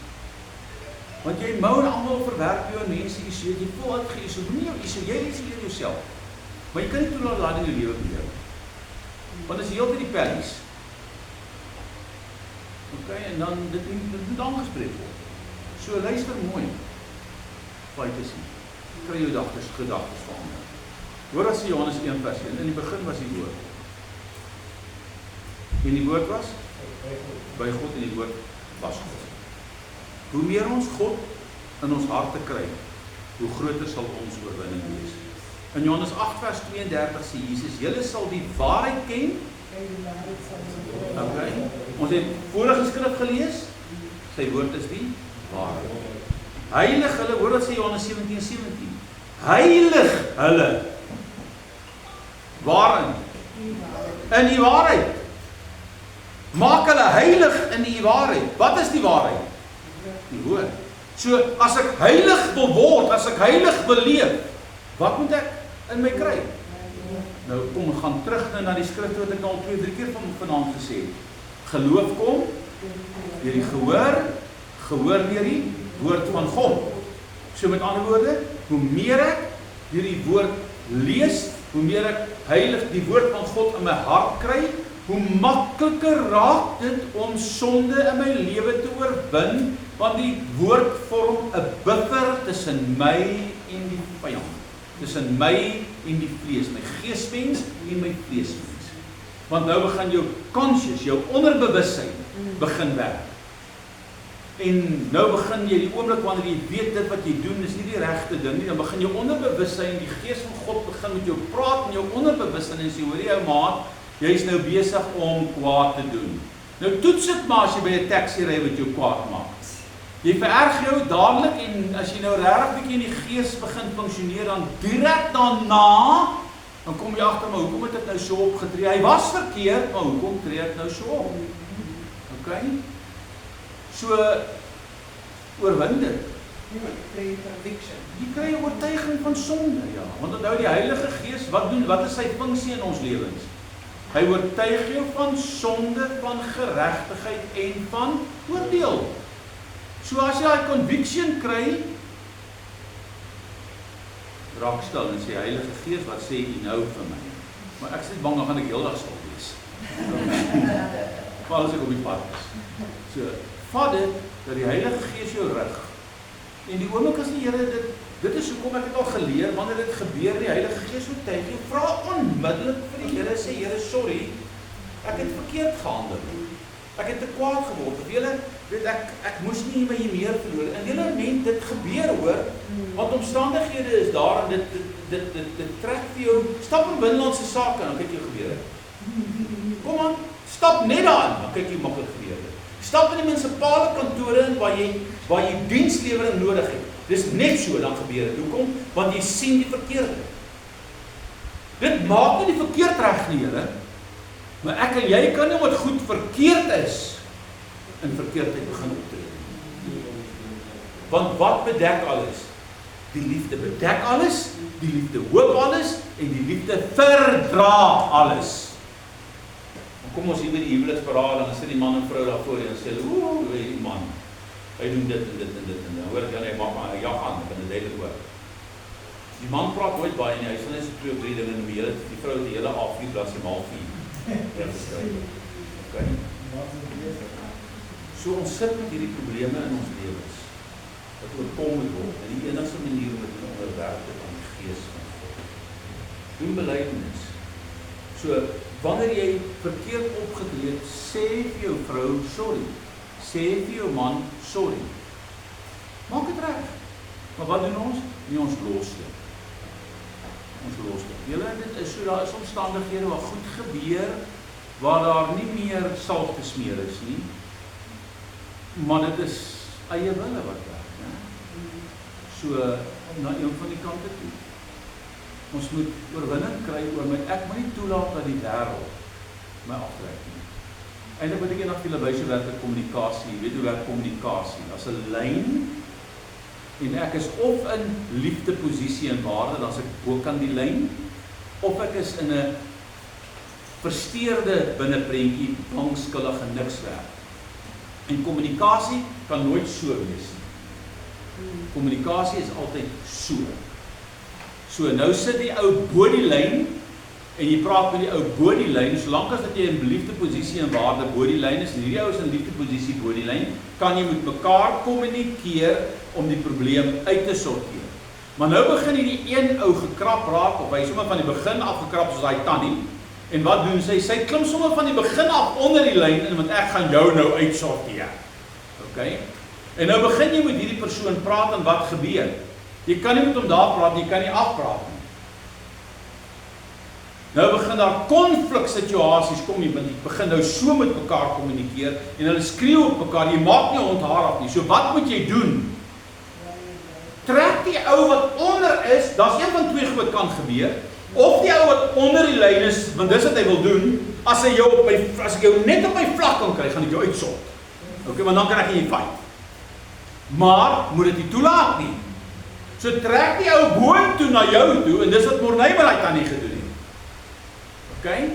Want jy mou en almal verwerp jou en mense isoleer, jy voel uitgeïsoleer, moenie jou isoleer, jy isoleer jouself. Maar jy kan nie toelaat laat in jou lewe gebeur. Want dit is heeltyd die pellies. Okay, en dan dit moet aangespreek word. So luister mooi. Feite sien. Kry jou gedagtes van. Hoor as Johannes 1 vers 1. In die begin was die woord. En die woord was by God en die woord was God. Hoe meer ons God in ons harte kry, hoe groter sal ons oorwinning wees. In Johannes 8 vers 32 sê Jesus, julle sal die waarheid ken. Okay. Ons het vorige skrif gelees, sy woord is die waarheid. Heilig hulle, hoor wat sê Johannes 17:17. Heilig hulle. Waarin? In die waarheid. Maak hulle heilig in die waarheid. Wat is die waarheid? Die woord. So, as ek heilig wil word, as ek heilig wil leef, wat moet ek in my kry? Nou, kom, gaan terug na die skrif wat ek al 2-3 keer vanaand gesê het. Geloof kom deur die gehoor deur die woord van God. So met ander woorde, hoe meer ek deur die woord lees, hoe meer ek heilig die woord van God in my hart kry, hoe makliker raak dit om sonde in my lewe te oorwin, want die woord vorm 'n buffer tussen my en die vyand, tussen my en die vlees, my geesmens en my vleesmens. Want nou begin jou conscious, jou onderbewussyn begin werk. En nou begin jy die oomblik wanneer jy weet dit wat jy doen is nie die regte ding nie, dan begin jou onderbewussyn, die gees van God begin met jou praat in jou onderbewussyn en sê, hoor jy ou maat, jy is nou besig om kwaad te doen. Nou toets dit maar as jy by 'n taxi ry wat jou kwaad maak. Jy vererg jou dadelik en as jy nou regtig bietjie in die gees begin funksioneer, dan direk daarna, dan kom jy agter, maar hoekom het dit nou so opgetree? Hy was verkeerd, maar hoekom tree dit nou so op? Okay? So, oorwin dit. Jy kry 'n oortuiging van sonde, ja. Want onthou die Heilige Gees, wat is sy funksie in ons lewens? Hy oortuig jou van sonde, van geregtigheid en van oordeel. So as jy daai conviction kry, raak stil en sê, Heilige Gees, wat sê U nou vir my? Maar ek is net bang, dan gaan ek heeldag stil wees. Val as ek op die pad is. So, vat dit, dat die Heilige Gees jou rig. En die oomblik as die Here dit is hoekom ek het al geleer, wanneer dit gebeur, die Heilige Gees oortuig jou, vra onmiddellik vir die Here, sê, Here, sorry, ek het verkeerd gehandel. Ek het te kwaad geword. Of julle, weet ek moes nie my meer verloor. En julle moment, dit gebeur hoor, want omstandighede is daar, en dit trek vir jou, stap in binnelandse sake, dan kyk jy gebeur. Kom aan, stap net daarin, dan kyk jy maklik gebeur. Stap in die munisipale kantore in waar jy dienslewering nodig het. Dis net so dan gebeur dit. Hoekom? Want jy sien die verkeerde. Dit maak nie die verkeerd reg nie, Here. Maar ek en jy kan nie wat goed verkeerd is in verkeerdheid begin optree. Want wat bedek alles? Die liefde bedek alles, die liefde hoop alles en die liefde verdra alles. Kom ons hier by die huweliksverhaal en dan sit die man en vrou daar voor en sê, die man, hy doen dit en dit en dit en dan hoor ek dan, hy maak maar 'n jag aan, ek kan dit duidelik hoor. Die man praat nooit baie nie, hy sê net so 2 of 3 dinge in die hele, die vrou het die hele A4 bladsy mal 4. Ja, okay. So ons sit met hierdie probleme in ons lewens, wat oorkom moet word, en die enigste manier om dit te onderwerp dit aan die Gees van God. Doen belydenis. So, wanneer jy verkeerd opgetree het, sê vir jou vrou, sorry. Sê vir jou man, sorry. Maak het reg. Maar wat doen ons? Nie, ons los dit. Ons los dit. Julle, dit is so, daar is omstandighede wat goed gebeur, waar daar nie meer salf gesmeer is nie, maar dit is eie wille wat werk. Ja? So, na een van die kante toe. Ons moet oorwinning kry oor my, ek moet nie toelaat dat die wêreld my aftrek nie. Eindelik moet ek eendag vir julle wys hoe werk kommunikasie, weet hoe werk kommunikasie, as 'n lyn, en ek is of in liefde posisie en waarde, dan is ek bokant die lyn, of ek is in 'n versteurde binneprentjie, bang, skuldig en niks werk. En kommunikasie kan nooit so wees nie. Kommunikasie is altyd so. So nou sit die ou bo die lyn en jy praat met die ou bo die lyn, solank as dat jy in beliefde posisie en waarde bo die lyn is, en hierdie ou is in liefde posisie bo die lyn, kan jy met mekaar kommunikeer om die probleem uit te sorteer. Maar nou begin hierdie een ou gekrap raak, of hy sommer van die begin af gekrap soos hy tannie, en wat doen sy? Sy klim sommer van die begin af onder die lyn, en want ek gaan jou nou uitsorteer. Okay? En nou begin jy met hierdie persoon praat en wat gebeur? Jy kan nie met hom daar praat, jy kan nie afpraat nie. Nou begin daar konfliksituasies kom, jy begin nou so met mekaar kommunikeer, en hulle skreeu op mekaar, jy maak nie onthaar af nie, so wat moet jy doen? Trek die ou wat onder is, daar's een van twee goed kan gebeur, of die ou wat onder die lyn is, want dis wat hy wil doen, as ek jou net op my vlak kan kry, gaan ek jou uitsort. Okay, want dan kan ek nie fight. Maar, moet dit nie toelaat nie. So trek die ou boontoe na jou toe, en dis wat Morney met hy tannie gedoen het. Okay?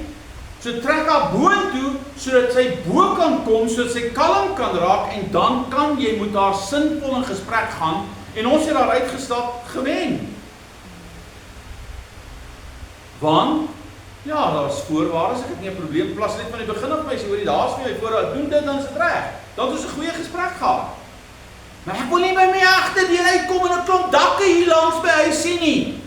So trek haar boontoe, sodat sy bo kan kom, sodat sy kalm kan raak, en dan kan jy met haar sinvol in gesprek gaan, en ons het daar uitgestap gewen. Want, ja, daar is voorwaardes, ek het nie 'n probleem, plas net van die begin af my, sê, hoor, daar is vir my voorwaardes, doen dit, dan is dit reg. Dan het ons 'n goeie gesprek gehad. Maar ek wil nie by my agterdeur uitkom en 'n klomp dakke hier langs by huis sien nie.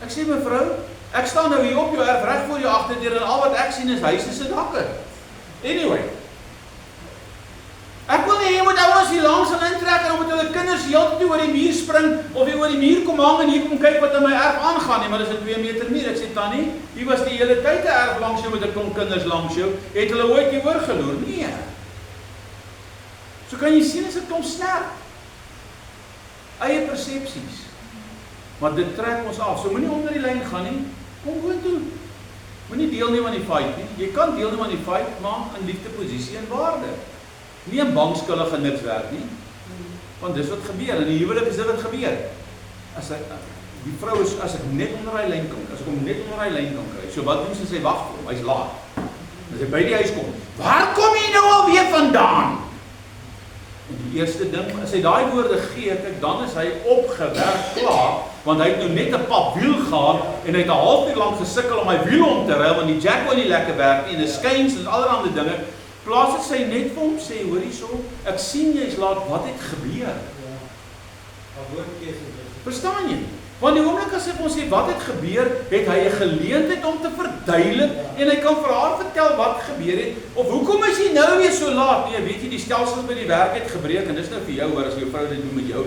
Ek sê, mevrou, ek staan nou hier op jou erf reg voor jou agterdeur, en al wat ek sien is huise se dakke. Anyway, ek wil nie, jy moet ouens hier langs en intrek, en omdat hulle kinders heeltyd oor die muur spring, of jy oor die muur kom hang, en hier kom kyk wat in my erf aangaan, nie, maar dis 'n 2 meter muur. Ek sê, tannie, hier was die hele tyd 'n erf langs jou, met 'n klomp kinders langs jou, het hulle ooit hier oorgeloer? Nee. So kan jy sien, is 'n klomp snerp. Eie persepsies. Maar dit trek ons af, so moenie onder die lyn gaan nie, kom gewoon toe. Moenie deelneem aan die fight nie, jy kan deelneem aan die fight, maar in liefde, posisie en waarde. Nie in bangskullig en niks werk nie, want dis wat gebeur, en die huwelik is dit wat gebeur. Die vrou is, as ek net onder die lyn kan, as ek hom net onder die lyn kan kry, so wat doen sy, wag vir hom, hy's laat. As hy by die huis kom, waar kom jy nou alweer vandaan? En die eerste ding, as hy daai woorde gee, kyk, dan is hy opgewerk klaar, want hy het nou net 'n pap wiel gehad, en hy het 'n halfuur lank gesukkel om hy wiel om te ry, want die jack wou nie lekker werk nie, en 'n skuins en allerlei dinge, plaas het sy net vir hom sê, hoor hierso, ek sien jy's laat, wat het gebeur? Verstaan jy? Want die oomblik as hy vir ons sê, wat het gebeur, het hy 'n geleentheid om te verduidelik, en hy kan vir haar vertel wat gebeur het, of hoekom is jy nou weer so laat? Nee, weet jy, die stelsel by die werk het gebreek, en dis nou vir jou, hoor, as jou vrou dit doen met jou.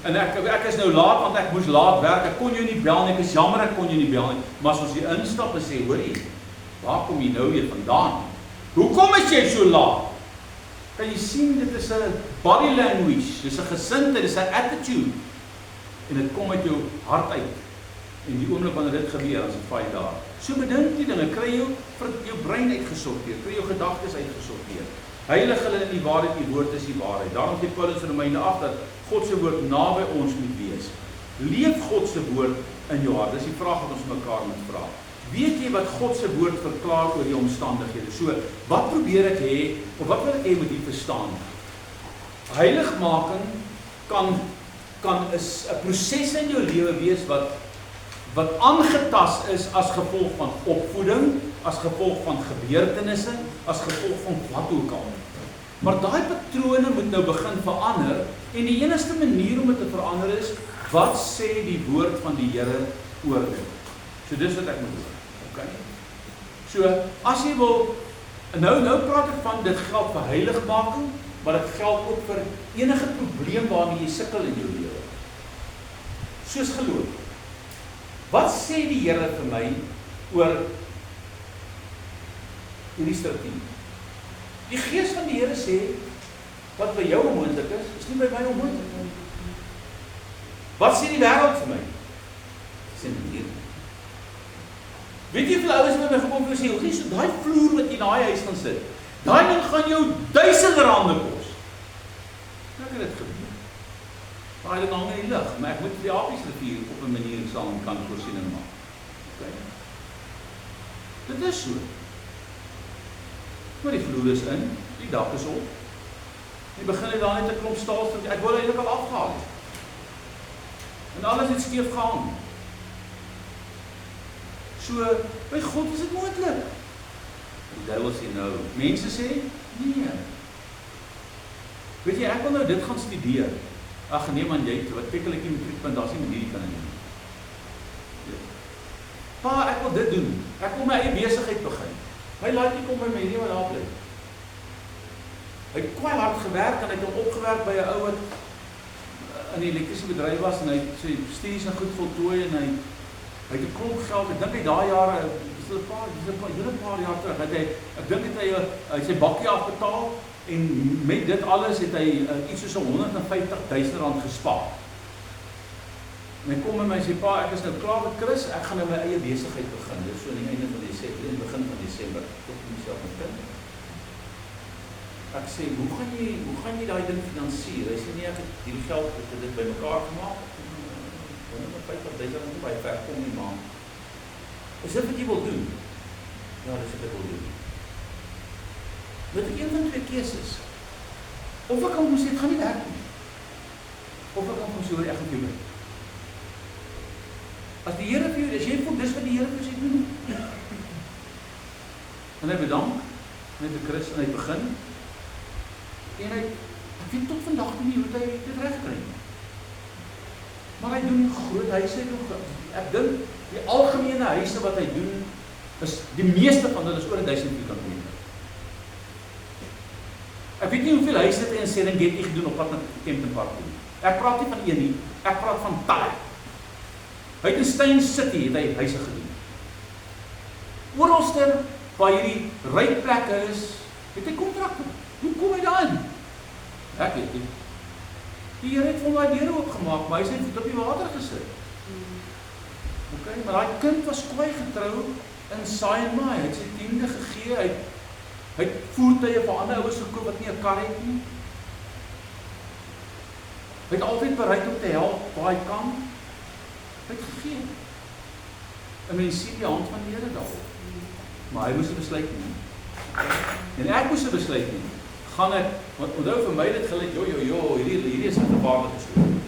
En ek is nou laat, want ek moes laat werk, ek kon jou nie bel nie, ek is jammer, ek kon jou nie bel nie, maar as ons die instap en sê, hoor jy, waar kom jy nou weer vandaan? Hoekom is jy so laat? Kan jy sien, dit is 'n body language, dit is 'n gesindheid, dit is 'n attitude, en dit kom uit jou hart uit, en die oomblik wanneer dit gebeur, as dit fight daar. So bedink die dinge, kry jou brein uitgesorteer, kry jou gedagtes uitgesorteer. Heilig hulle in die waarheid, die woord is die waarheid. Daarom sê Paulus in Romeine 8 dat God se woord naby ons moet wees. Leef God se woord in jou hart. Dis die vraag wat ons mekaar moet vra. Weet jy wat God se woord verklaar oor die omstandighede? So, wat probeer ek hê, of wat wil ek hê moet jy verstaan? Heiligmaking kan is 'n proses in jou lewe wees wat aangetast is as gevolg van opvoeding, as gevolg van gebeurtenisse, as gevolg van wat ook al. Maar daai patrone moet nou begin verander, en die enigste manier om dit te verander is, wat sê die woord van die Here oor dit? So dis wat ek moet doen. Okay? So, as jy wil, nou praat ek van, dit geld vir heiligmaking, maar dit geld ook vir enige probleem waarmee jy sukkel in jou lewe. Soos geloof. Wat sê die Here vir my oor hierdie struktuur? Die Gees van die Here sê, wat by jou onmoontlik is nie by my onmoontlik. Wat sê die wêreld vir my? Sê nie. Weet jy vir ouens wat my gekom het sê, hoe is daai vloer wat jy in daai huis gaan sit? Daai ding gaan jou R1000 kos. Nou kan dit gebeur. Daai ding hang in die lug, maar ek moet die apies rivier op 'n manier saam kan voorsiening maak. Okay. Dit is so. Maar die vloer is in, die dak is op. Jy begin het daar net 'n klomp staal, ek wou eintlik al afgehaal. En alles het skeef gehang. So, by God is dit moontlik. Die duiwel sê nou, mense sê, nee. Weet jy, ek wil nou dit gaan studeer. Ag nee man, jy, wat pikkel ek die matriekpunt, daar is nie hierdie kan doen. Pa, ek wil dit doen. Ek wil my eie besigheid begin. My laaitjie kom by my nie wat daar bly. Hy het kwai hard gewerk en hy het hom opgewerk by 'n ou wat in die elektriese bedryf was en hy het sy studies nou goed voltooi en hy het 'n klomp geld. Ek dink hy daai jare, dis 'n paar jaar terug, ek dink het hy sy bakkie afbetaal en met dit alles het hy iets soos R150,000 gespaar. En hy kom met my en sê, pa, ek is nou klaar met Chris, ek gaan nou my eie besigheid begin. Dit is so aan die einde van Desember, in die begin van Desember. Tot myself met kind. Ek sê, hoe gaan jy daai ding finansier? Hy sê, nee, ek het die geld, ek het dit by mekaar gemaak. R150,000 by ver kom nie maak. Is dit wat jy wil doen? Ja, dis wat ek wil doen. Met een van twee keuses. Of ek kan sê, het gaan nie werk nie. Of ek kan sê, ek gaan doen. As die Here vir jou, as jy voel, dis wat die Here vir jou sê, doen. En hy bedank, met die Christ, en hy begin, en hy, ek weet tot vandag nie hoe hy dit recht kry. Maar hy doen groot huise, ek dink, die algemene huise wat hy doen, is, die meeste van dit is oor 1000 vierkante meter. Ek weet nie hoeveel huise het hy in Serengeti gedoen op wat na Kempton Park doen. Ek praat nie van een nie, ek praat van talle. Hy het in Stein City het hy huise gedoen. Oralster, waar hierdie ryplekke is, het hy kontrakte. Hoe kom hy daarin? Ek weet nie. Die Here het vir my deure oopgemaak, maar hy het voet op die water gesit. Ok, maar daai kind was kwaai getrou in saai en maai. Hy het sy 10de gegee, hy het voertuie vir ander ouers gekoop wat nie 'n kar het nie. Hy het altyd bereid om te help waar hy kan. Hy het gegee. En mens sien die hand van die Here daarop. Maar hy moes 'n besluit neem. En ek moes 'n besluit neem. Gaan ek, want onthou vir my dit gelyk, hierdie is 'n gevaarlike storie.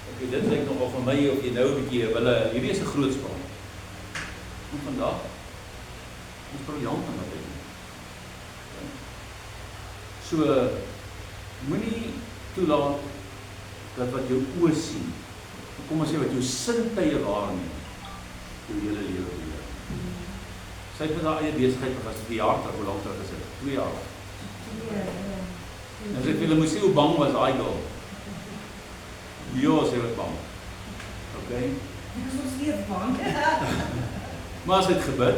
Ok, dit lyk nogal vir my of jy nou 'n bietjie wille, hierdie is 'n groot span. En vandag is briljant aan wat hy doen. So, moenie toelaat dat wat jou oë sien, kom ons sê wat jou sintuie waarneem, jou hele lewe beheer. Sy het met haar eie besigheid begin, 'n jaar terug, hoe lank terug is dit? 2 jaar. En sy het julle moes sê hoe bang was daai girl. Ja, sy was bang. Ok? Ek is ons weer bang. Maar sy het gebid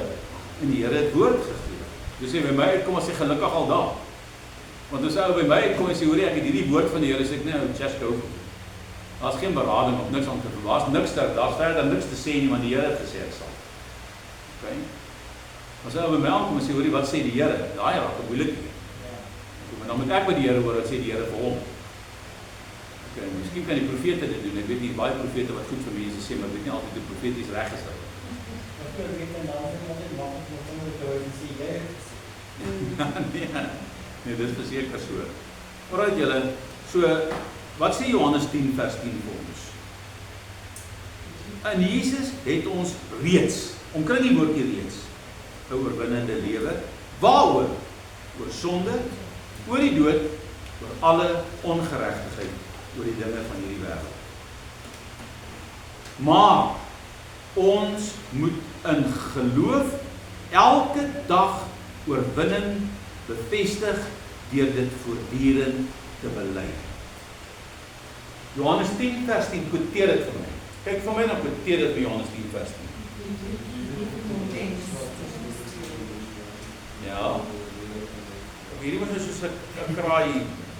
en die Here het woord gegee. Dus sê by my uitkom as sy gelukkig al daar. Want as hy by my uitkom en sê, hoor jy, ek het hierdie woord van die Here, sê ek nou, just go. Daar's geen berading of niks aan te doen. Daar's verder niks te sê nie, want die Here het gesê ek sal. Ok? As hy by my aankom en sê, hoor jy, wat sê die Here? Daai raak 'n moeilike ding. Maar dan moet ek by die Here hoor, wat sê die Here vir hom. Ok, miskien kan die profete dit doen. Ek weet nie, baie profete wat goed vir mense sê, maar ek weet nie altyd die profeties reg is. Nee, dis verseker so. Alright julle, so, wat sê Johannes 10 vers 10 vir ons? En Jesus het ons reeds, omkring die woordjie reeds, 'n oorwinnende lewe. Waaroor? Oor sonde, oor die dood, oor alle ongeregtigheid, oor die dinge van hierdie wêreld. Maar ons moet in geloof elke dag oorwinning bevestig deur dit voortdurend te bely. Johannes 10 vers 10, quoteer dit vir my. Kyk vir my, dan quoteer dit by Johannes 10 vers 10. Ja. Hierdie was nou soos 'n kraai,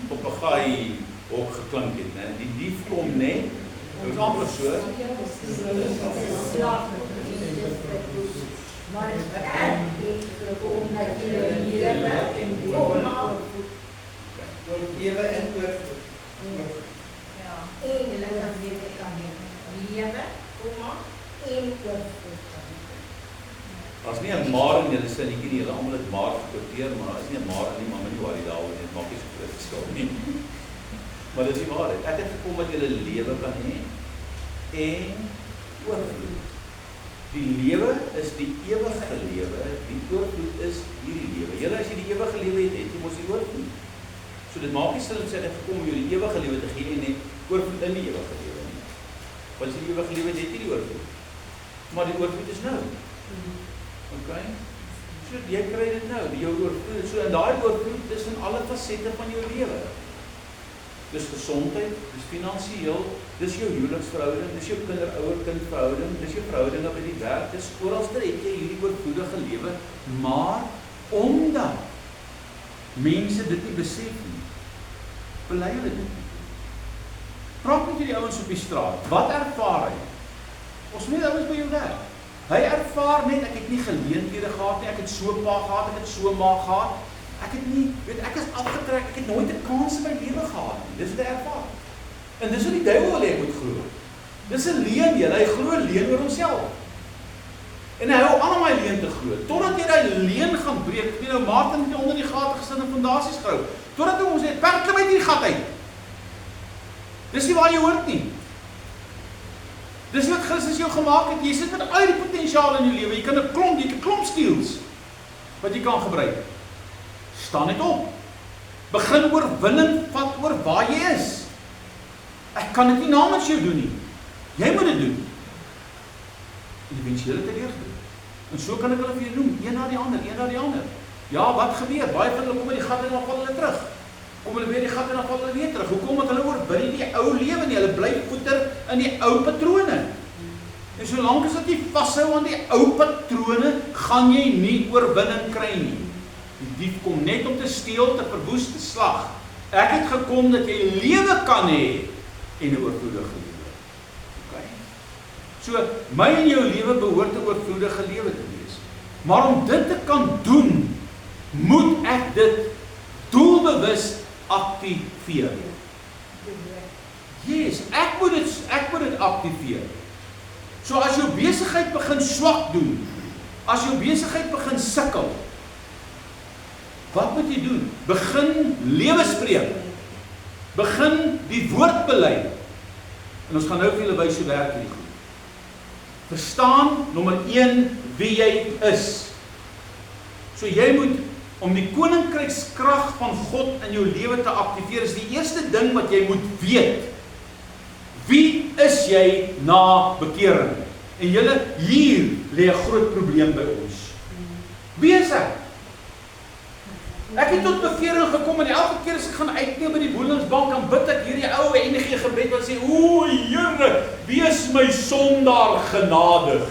papegaai ook geklink het, né? Die dief kom, né? Dit was amper so. Maar ek kom na die lewe en kom maar lewe en oorvloed. ja, en hulle kan lewe lewe, kom maar en oorvloed. As nie 'n maar in julle sinnetjie nie, julle almal het maar gekwoteer, maar as nie 'n maar nie, maar nie worry daaroor nie, dit maak nie so groot verskil nie. Maar dit is die waarheid. Ek het gekom dat julle lewe kan hê en oorvloed. Die lewe is die ewige lewe, die oorvloed is hierdie lewe. Julle as jy die ewige lewe het, het jy mos die oorvloed. So dit maak nie sin om sê ek gekom om jou die ewige lewe te gee en net oorvloed in die ewige lewe nie. Want as jy die ewige lewe het, het jy die oorvloed. Maar die oorvloed is nou. Okay? So jy kry dit nou, die jou oorvloed. So in daai oorvloed is in alle fasette van jou lewe. Dis gesondheid, dis finansiëel, dis jou huweliksverhouding, dis jou kinder-ouer-kind verhouding, dis jou verhoudinge by die werk, dis oralste het jy hierdie oorvloedige lewe, maar omdat mense dit nie besef nie, bely hulle dit nie. Praat met die ouens op die straat, wat ervaar hy? Ons moet ouens by jou werk. Hy ervaar net, ek het nie geleenthede gehad nie, ek het so pa gehad, ek het so ma gehad, ek het nie, ek is afgetrek, ek het nooit 'n kans in my lewe gehad nie, dis wat hy ervaar. En dis wat die duiwel wil hê moet glo. Dis 'n leuen, hy glo 'n leuen oor homself. En hy hou aan om hy leuen te glo, totdat jy daai leuen gaan breek, jy nou Martin het onder die gate gesin en fondasies gehou, totdat hy ons sê, perklim uit hierdie gat uit. Dis nie waar jy hoort nie. Dis wat Christus jou gemaak het, jy sit met al die potensiaal in jou lewe, jy kan 'n klomp skills, wat jy kan gebruik. Staan net op. Begin oorwinning vat oor waar jy is. Ek kan dit nie namens jou doen nie. Jy moet dit doen. En die wens jy dit leer doen. En so kan ek hulle vir jou noem, een na die ander. Ja, wat gebeur? Baie van hulle kom in die gat en dan val hulle terug. Kom hulle weer die gat en dan val hulle weer terug. Hoekom? Want hulle oorwin die ou lewe nie. Hulle bly voeter in die ou patrone. En solank as jy vashou aan die ou patrone, gaan jy nie oorwinning kry nie. Die dief kom net om te steel, te verwoes, te slag. Ek het gekom dat jy lewe kan hê en 'n oorvloedige lewe. Okay? So, my en jou lewe behoort 'n oorvloedige lewe te wees. Maar om dit te kan doen, moet ek dit doelbewus aktiveer. Yes, ek moet dit aktiveer. So as jou besigheid begin swak doen, as jou besigheid begin sukkel, wat moet jy doen? Begin lewe spreek. Begin die woord bely. En ons gaan nou vir julle wys hoe werk hierdie goed. Verstaan, nommer 1, wie jy is. So jy moet, om die koninkrykskrag van God in jou lewe te aktiveer, is die eerste ding wat jy moet weet. Wie is jy na bekering? En julle, hier lê 'n groot probleem by ons. Wie is ek? Ek het tot bekering gekom en elke keer as ek gaan uitneem by die boelingsbank, dan bid ek hierdie ou enige gebed wat sê, o Here, wees my sondaar genadig.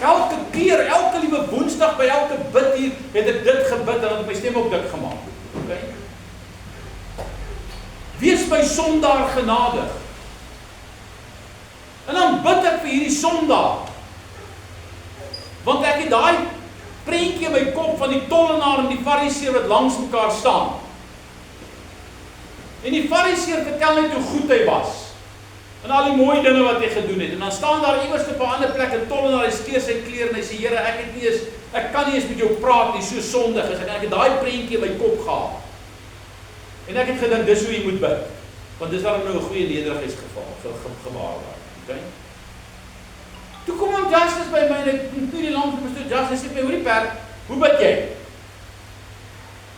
Elke keer, elke liewe woensdag by elke bid hier, het ek dit gebid en dan het my stem ook dik gemaak. Okay? Wees my sondaar genadig. En dan bid ek vir hierdie sondaar. Want ek het daai prentjie in my kop van die tollenaar en die fariseer wat langs mekaar staan. En die fariseer vertel net hoe goed hy was. En al die mooi dinge wat hy gedoen het. En dan staan daar iewers op 'n ander plek 'n tollenaar, hy skeer sy klere en hy sê, Here, ek kan nie eens met jou praat nie, so sondig is ek. En ek het daai prentjie in my kop gehad. En ek het gedink, dis hoe jy moet bid. Want dis daarom nou 'n goeie nederigheidsgevaar, gebaar daar. Okay? Toe kom hom Justice by my en ek toe die lamp vir Mr. Justice sê my, hoorie Perk, hoe bid jy?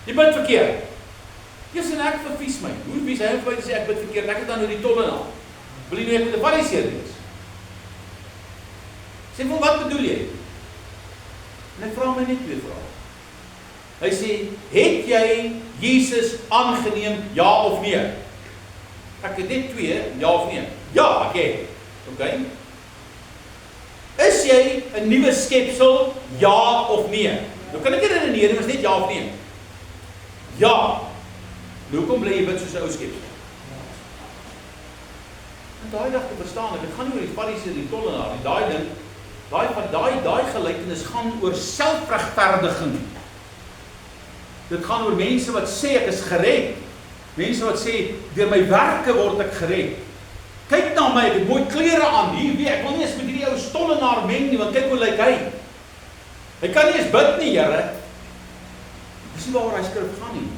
Jy bid verkeerd. Eers en ek vervies my. Hoe vies hy vir my sê ek bid verkeerd? Ek het dan nou die tollenaar. Wil jy nou ek met 'n fariseer wees? Sê vir wat bedoel jy? En ek vra my net twee vrae. Hy sê, het jy Jesus aangeneem, ja of nee? Ek het net twee, ja of nee? Ja, ek het. Okay? Is jy 'n nuwe skepsel, ja of nee? Nou kan ek nie redeneer, dit is net ja of nee. Ja. Nou hoekom bly jy bid soos 'n ou skepsel? En daai dag te verstaan, dit gaan nie oor die fariseer, die tollenaar, daai ding, daai gelykenis gaan oor selfregverdiging. Dit gaan oor mense wat sê ek is gered. Mense wat sê deur my werke word ek gered. Kyk na my, ek het mooi klere aan. Hier weet ek wil nie eens met hierdie ou tollenaar meng nie, want kyk hoe lyk hy. Hy kan nie eens bid nie, Here. Dis nie waaroor hy skrif gaan nie.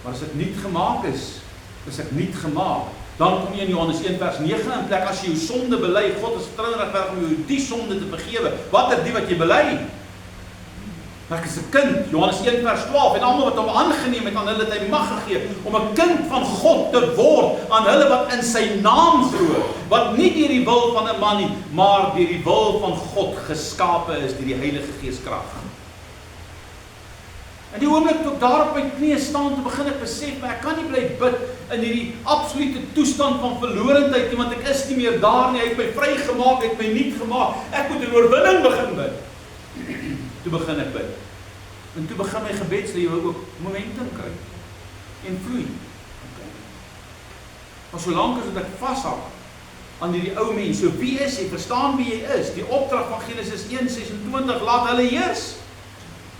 Maar as ek nuut gemaak is ek nuut gemaak. Dan kom jy in Johannes 1 vers 9 in plek, as jy jou sonde bely, God is getrou en regverdig om jou die sonde te vergewe. Wat is die wat jy bely? Ek is 'n kind, Johannes 1 vers 12, en almal wat hom aangeneem het, aan hulle het hy mag gegee, om 'n kind van God te word, aan hulle wat in sy naam glo, wat nie deur die wil van 'n man nie, maar deur die wil van God geskape is, deur die Heilige Gees krag. En die oomblik toe ek daar op my knieë staan, toe begin ek besef, maar ek kan nie bly bid in hierdie absolute toestand van verlorendheid nie, want ek is nie meer daar nie, hy het my vrygemaak, hy het my nuut gemaak, ek moet in oorwinning begin bid. Toe begin ek bid. En toe begin my gebedslewe ook momentum kry. En vloei. Okay. Maar solank as dat ek vashou aan hierdie ou mens, so wie is jy, verstaan wie jy is, die opdrag van Genesis 1:26, laat hulle heers,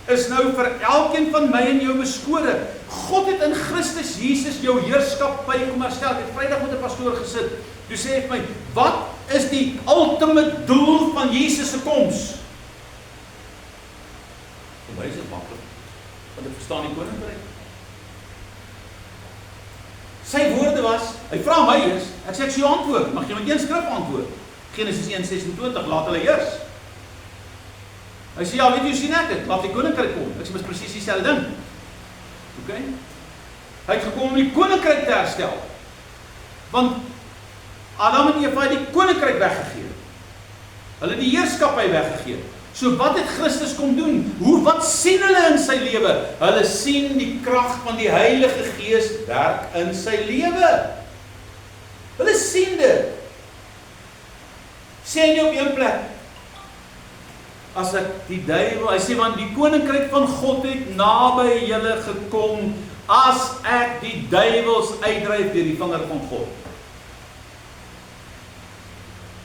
is nou vir elkeen van my en jou beskore. God het in Christus Jesus jou heerskappy kom herstel. Ek het Vrydag met 'n pastoor gesit. Toe sê hy vir my, wat is die ultimate doel van Jesus se koms? Vir my is dit maklik, want ek verstaan die koninkryk. Sy woorde was, hy vra my eers, ek sê ek sê jou antwoord, mag jy met een skrif antwoord. Genesis 1:26, laat hulle heers. Hy sê, ja, weet jy, sien ek dit, laat die koninkryk kom. Ek sê, dis presies dieselfde ding. Okay? Hy het gekom om die koninkryk te herstel. Want Adam en Eva het die koninkryk weggegee. Hulle het die heerskappy weggegee. So wat het Christus kom doen? Wat sien hulle in sy lewe? Hulle sien die krag van die Heilige Gees werk in sy lewe. Hulle sien dit. Sê nie op een plek, as ek die duiwel, hy sê, want die koninkryk van God het naby julle gekom, as ek die duiwels uitdryf deur die vinger van God.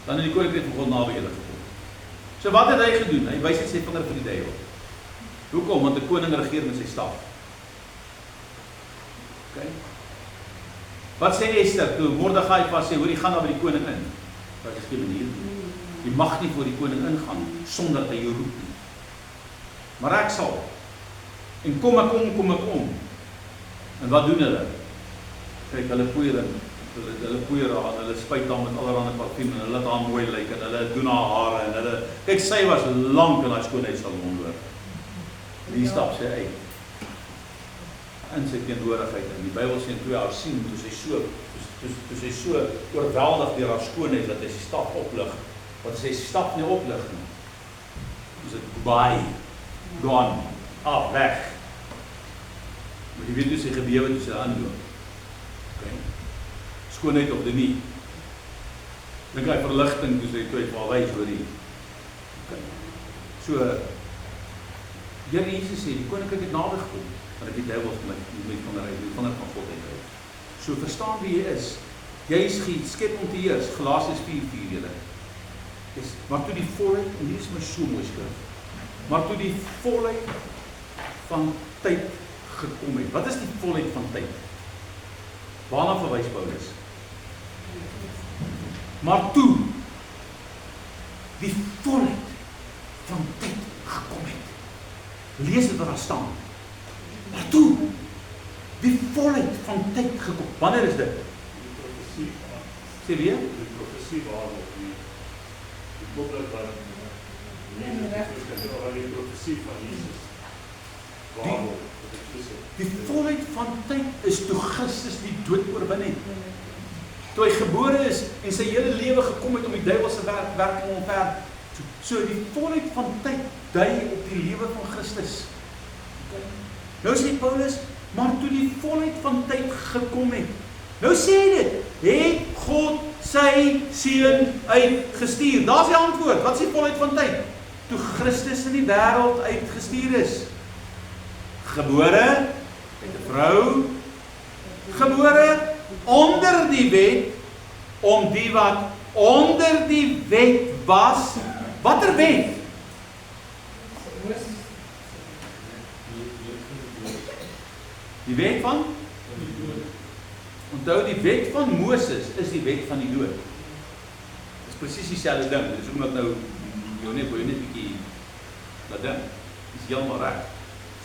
Dan het die koninkryk van God naby julle gekom. So wat het hy gedoen? Hy wys net sy vinger vir die duiwel. Hoekom? Want 'n koning regeer met sy staf. Okay. Wat sê Esther toe Mordegai pas sê, hoor, jy gaan daar by die koning in. Wat is die manier? Jy mag nie voor die koning ingaan sonder dat hy jou roep nie. Maar ek sal. En kom ek om. En wat doen hulle? Kyk, hulle poeier in. Hulle poeier aan, hulle spuit aan met allerlei parfuum en hulle laat haar mooi lyk en hulle doen haar hare en hulle, kyk, sy was lank in haar skoonheidssalon hoor. Die stap sy uit. In sy teenwoordigheid. En die Bybel sê toe hy haar sien, toe sy so oorweldig deur haar skoonheid dat hy sy stap oplig. Want sy stap nie oplig nie. Toe sê goodbye, gone, weg. Maar jy weet hoe sy gebewe toe sy aanloop. Okay. Skoonheid of dit nie. Dink hy verligting toe sy toe hy wys hoor die. Okay. So Here Jesus sê die koninkryk het naby gekom, want ek die duiwels met vinger van God uitdryf. So verstaan wie jy is. Jy is geskep om te heers, Galasiërs 4:4 julle. Maar toe die volheid, en hier is my so mooi skrif, maar toe die volheid van tyd gekom het. Wat is die volheid van tyd? Waarna verwys Paulus? Maar toe die volheid van tyd gekom het. Lees dit wat daar staan. Maar toe die volheid van tyd gekom. Wanneer is dit? Sê weer? Die profesie waarop die koppelik wat die profesie van Jesus waarop die volheid van tyd is toe Christus die dood oorwin het. Toe hy gebore is en sy hele lewe gekom het om die duiwelse werking omver. So die volheid van tyd dui op die lewe van Christus. Nou sê Paulus, maar toe die volheid van tyd gekom het. Nou sê hy dit, het God sy seun uitgestuur. Daar is die antwoord, wat is die volheid van tyd? Toe Christus in die wêreld uitgestuur is. Gebore, uit 'n vrou, gebore onder die wet, om die wat onder die wet was. Watter wet? Die wet van? Onthou, die wet van Moses is die wet van die dood. Dit is presies dieselfde ding. Dis hoekom ek nou jou net bietjie laat dink. Dis heeltemal reg.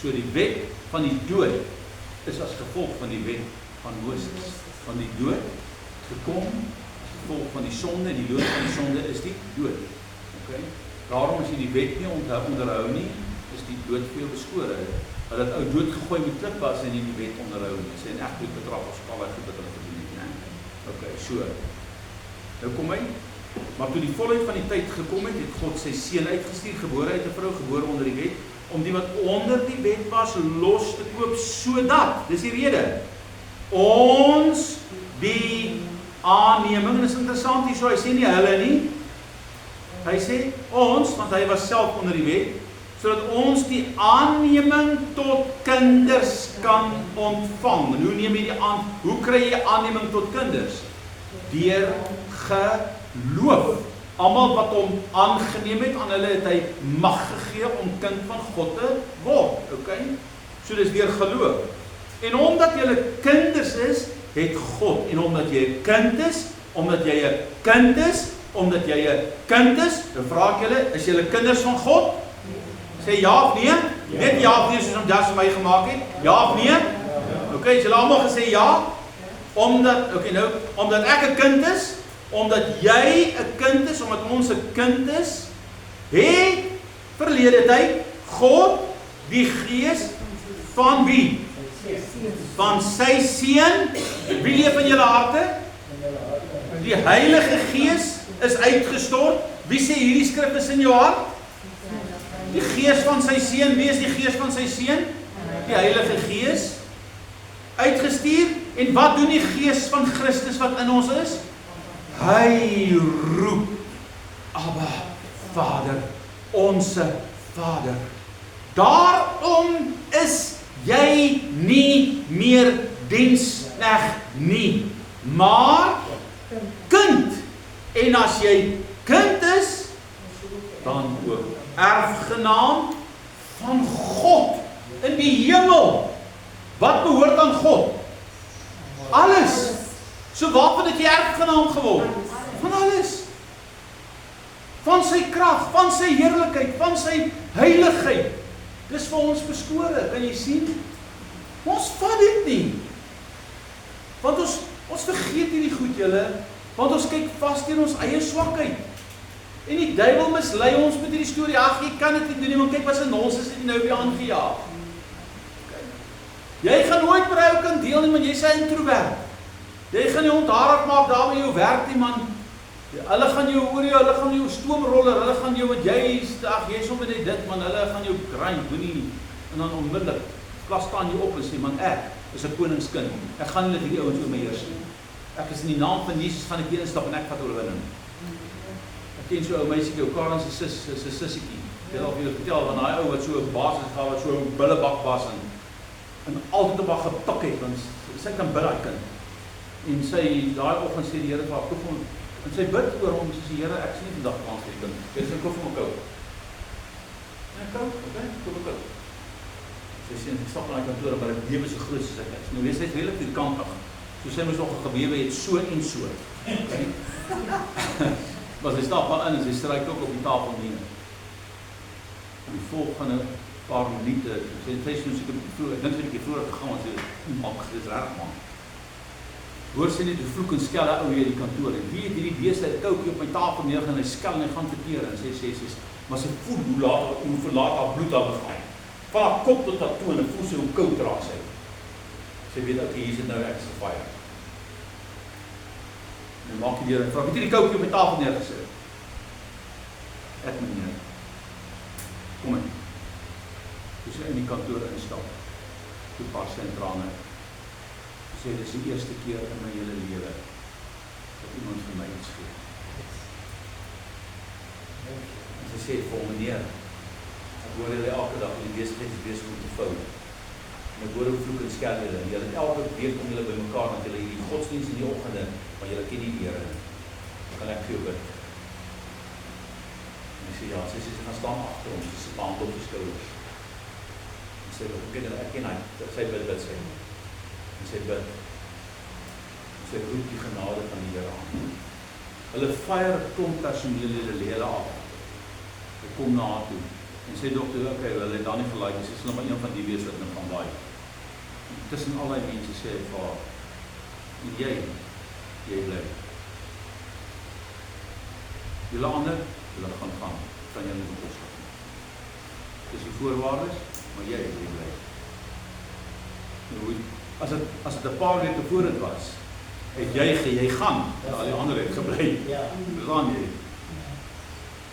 So die wet van die dood is as gevolg van die wet van Moses. Van die dood gekom as gevolg van die sonde, die loon van die sonde is die dood. Okay? Daarom as jy die wet nie onderhou nie, is die dood vir jou beskore. Hulle het ou dood gegooi met klippas en nie die wet onderhou nie. Sê en egbloed betrap of skallig goed wat hulle gedoen het, né? Okay, so. Nou kom hy, maar toe die volheid van die tyd gekom het, het God sy seun uitgestuur, gebore uit 'n vrou, gebore onder die wet, om die wat onder die wet was los te koop, sodat, dis die rede, ons die aanneming, en is interessant hier so, hy sê nie hulle nie, hy sê ons, want hy was self onder die wet, sodat ons die aanneming tot kinders kan ontvang. En hoe neem jy die aan? Hoe kry jy aanneming tot kinders? Deur geloof. Almal wat hom aangeneem het, aan hulle het hy mag gegee om kind van God te word. Okay? So dis deur geloof. En omdat jy kinders is, het God. En omdat jy 'n kind is, omdat jy 'n kind is, omdat jy 'n kind is, dan vra ek julle, is julle kinders van God? Sê ja of nee? Net ja of nee, soos om das vir my gemaak het? Ja of nee? Okay, is julle almal gesê ja? Omdat ek 'n kind is, omdat jy 'n kind is, omdat ons 'n kind is, het verlede tyd God die Gees van wie? Van sy seun. Wie leef in julle harte? Die Heilige Gees is uitgestort. Wie sê hierdie skrif is in jou hart? Die Gees van sy seun. Wie is die Gees van sy seun? Die Heilige Gees. Uitgestuur. En wat doen die Gees van Christus wat in ons is? Hy roep, Abba, Vader, onse Vader. Daarom is jy nie meer diensknegt nie, maar kind. En as jy kind is, dan ook erfgenaam van God in die hemel. Wat behoort aan God? Alles. So waarvan het jy erfgenaam geword? Van alles. Van sy krag, van sy heerlikheid, van sy heiligheid. Dis vir ons beskore, kan jy sien? Ons vat dit nie. Want ons vergeet hierdie goed, julle, want ons kyk vas teen ons eie swakheid. En die duiwel mislei ons met hierdie storie. Ag, jy kan dit nie doen nie, want kyk wat 'n nonsens het jy nou weer aangejaag. Jy gaan nooit by jou kan deel nie, want jy's 'n introwert. Jy gaan nie ontharig maak daar by jou werk nie, man. Hulle gaan jou oor jou, hulle gaan jou stoomroller, hulle gaan jou met jy is sommer net dit, man, hulle gaan jou grind, moenie, en dan onmiddellik, klas staan jy op en sê, man, ek is 'n koningskind, ek gaan nie hierdie ouens oor my heers nie. Ek is in die naam van Jesus, gaan ek instap en ek vat oorwinning. Ek ken so 'n meisie, jou Karen se sissiekie, jy al vir vertel, van daai ou wat so 'n baas het gehad, wat so 'n billebak was, en altyd op haar gepik het, want sy kan bid daai kind. En sy, daai oggend sê die Here vir haar, koop hom, en sy bid oor hom, sy sê, Here, ek sien nie vandag kans vir die kind. Jy sê, koop hom 'n koop. En ek koop, okay, koop 'n koop. Sy sê, ek stap na die kantoor, maar die lewe is so groot soos ek is. Nou, sy is redelijk vierkantig. So sy moes nog 'n gewewe het, so en so. Okay. Maar sy stap maar in, en sy stryk ook op die tafel neer. En die volgende paar minute, sy is nou seker vroeg, ek dink sy het 'n bietjie vroeër gegaan, want sy is reg, man. Hoor sy net die vloek en skel hy ou hier die kantoor, en wie het hierdie beeste het koutjie op my tafel neerge, en hy skel en hy gaan tekeer, en sy sê, maar sy voel hoe verlaat haar bloed daar begaan. Van haar kop tot haar toe, en voel sy hoe koud raak sy. Sy weet, okay, hier is het nou ek se fire. En maak die deur en vraag, het jy die koutjie op my tafel neergesit? Ek meneer, kom in. Toe sy in die kantoor instap, toe pas sy in trane. Sê, dit is die eerste keer in my hele lewe dat iemand vir my iets gee. En sy sê vir hom, meneer, ek hoor julle elke dag in die besigheid is besig om te vou. En ek hoor hoe vloek en skel julle. Julle het elke week kom julle by mekaar, want julle hierdie godsdienst in die oggende, maar julle ken nie die Here nie. Kan ek vir jou bid? En ek sê, ja, sy gaan staan agter ons, sy sit hand op die skouers. En sy ek ken hy, sy bid sy. En sy bid, en sy roep die genade van die Here aan. Hulle fire kom personeel hulle af. Hy kom na haar toe, en sê dokter, okay, hulle het daar nie gelaai, sy is nog maar een van die wees wat nou van daai. Tussen al die mense sê hy vir haar, en jy, jy bly. Julle ander, julle gaan, kan jy nie bekostig nie. Dis die voorwaardes, maar jy bly. Nou, as het 'n paar weke voor dit was, het jy gaan, en al die ander het gebly. Gaan jy.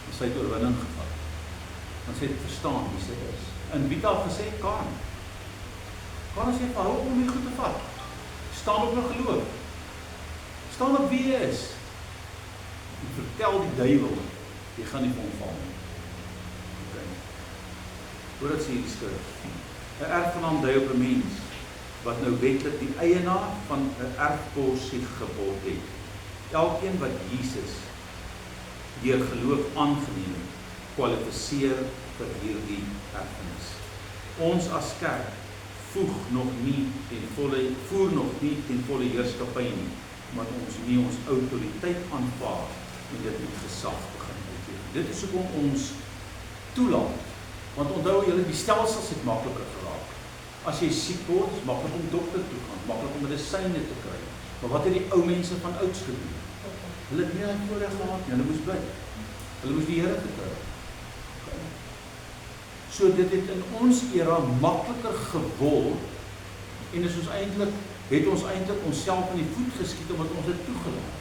En sy het oorwinning gevat. En sy het verstaan wie sy is. En wie het al gesê, kan sê, hou op om die goed te vat. Staan op my geloof. Staan op wie jy is. En vertel die duiwel, jy gaan nie vir hom val nie. Okay. Hoor sê die skrif. 'n erfgenaam dui op 'n mens, wat nou wetlik die eienaar van 'n erfporsie geword het. Elkeen wat Jesus deur geloof aangeneem het, kwalifiseer vir hierdie erfenis. Ons as kerk voer nog nie ten volle heerskappy nie, omdat ons nie ons autoriteit aanvaar en dit met gesag begin uitleef. Dit is hoekom ons toelaat. Want onthou julle, die stelsels het makliker geraak. As jy siek word, is maklik om dokter toe gaan, maklik om medisyne te kry. Maar wat het die ou mense van ouds gedoen? Hulle het nie daai voorreg gehad nie, hulle moes bid. Hulle moes die Here vertrou. So dit het in ons era makliker geword en het ons eintlik onsself in die voet geskiet omdat ons dit toegelaat.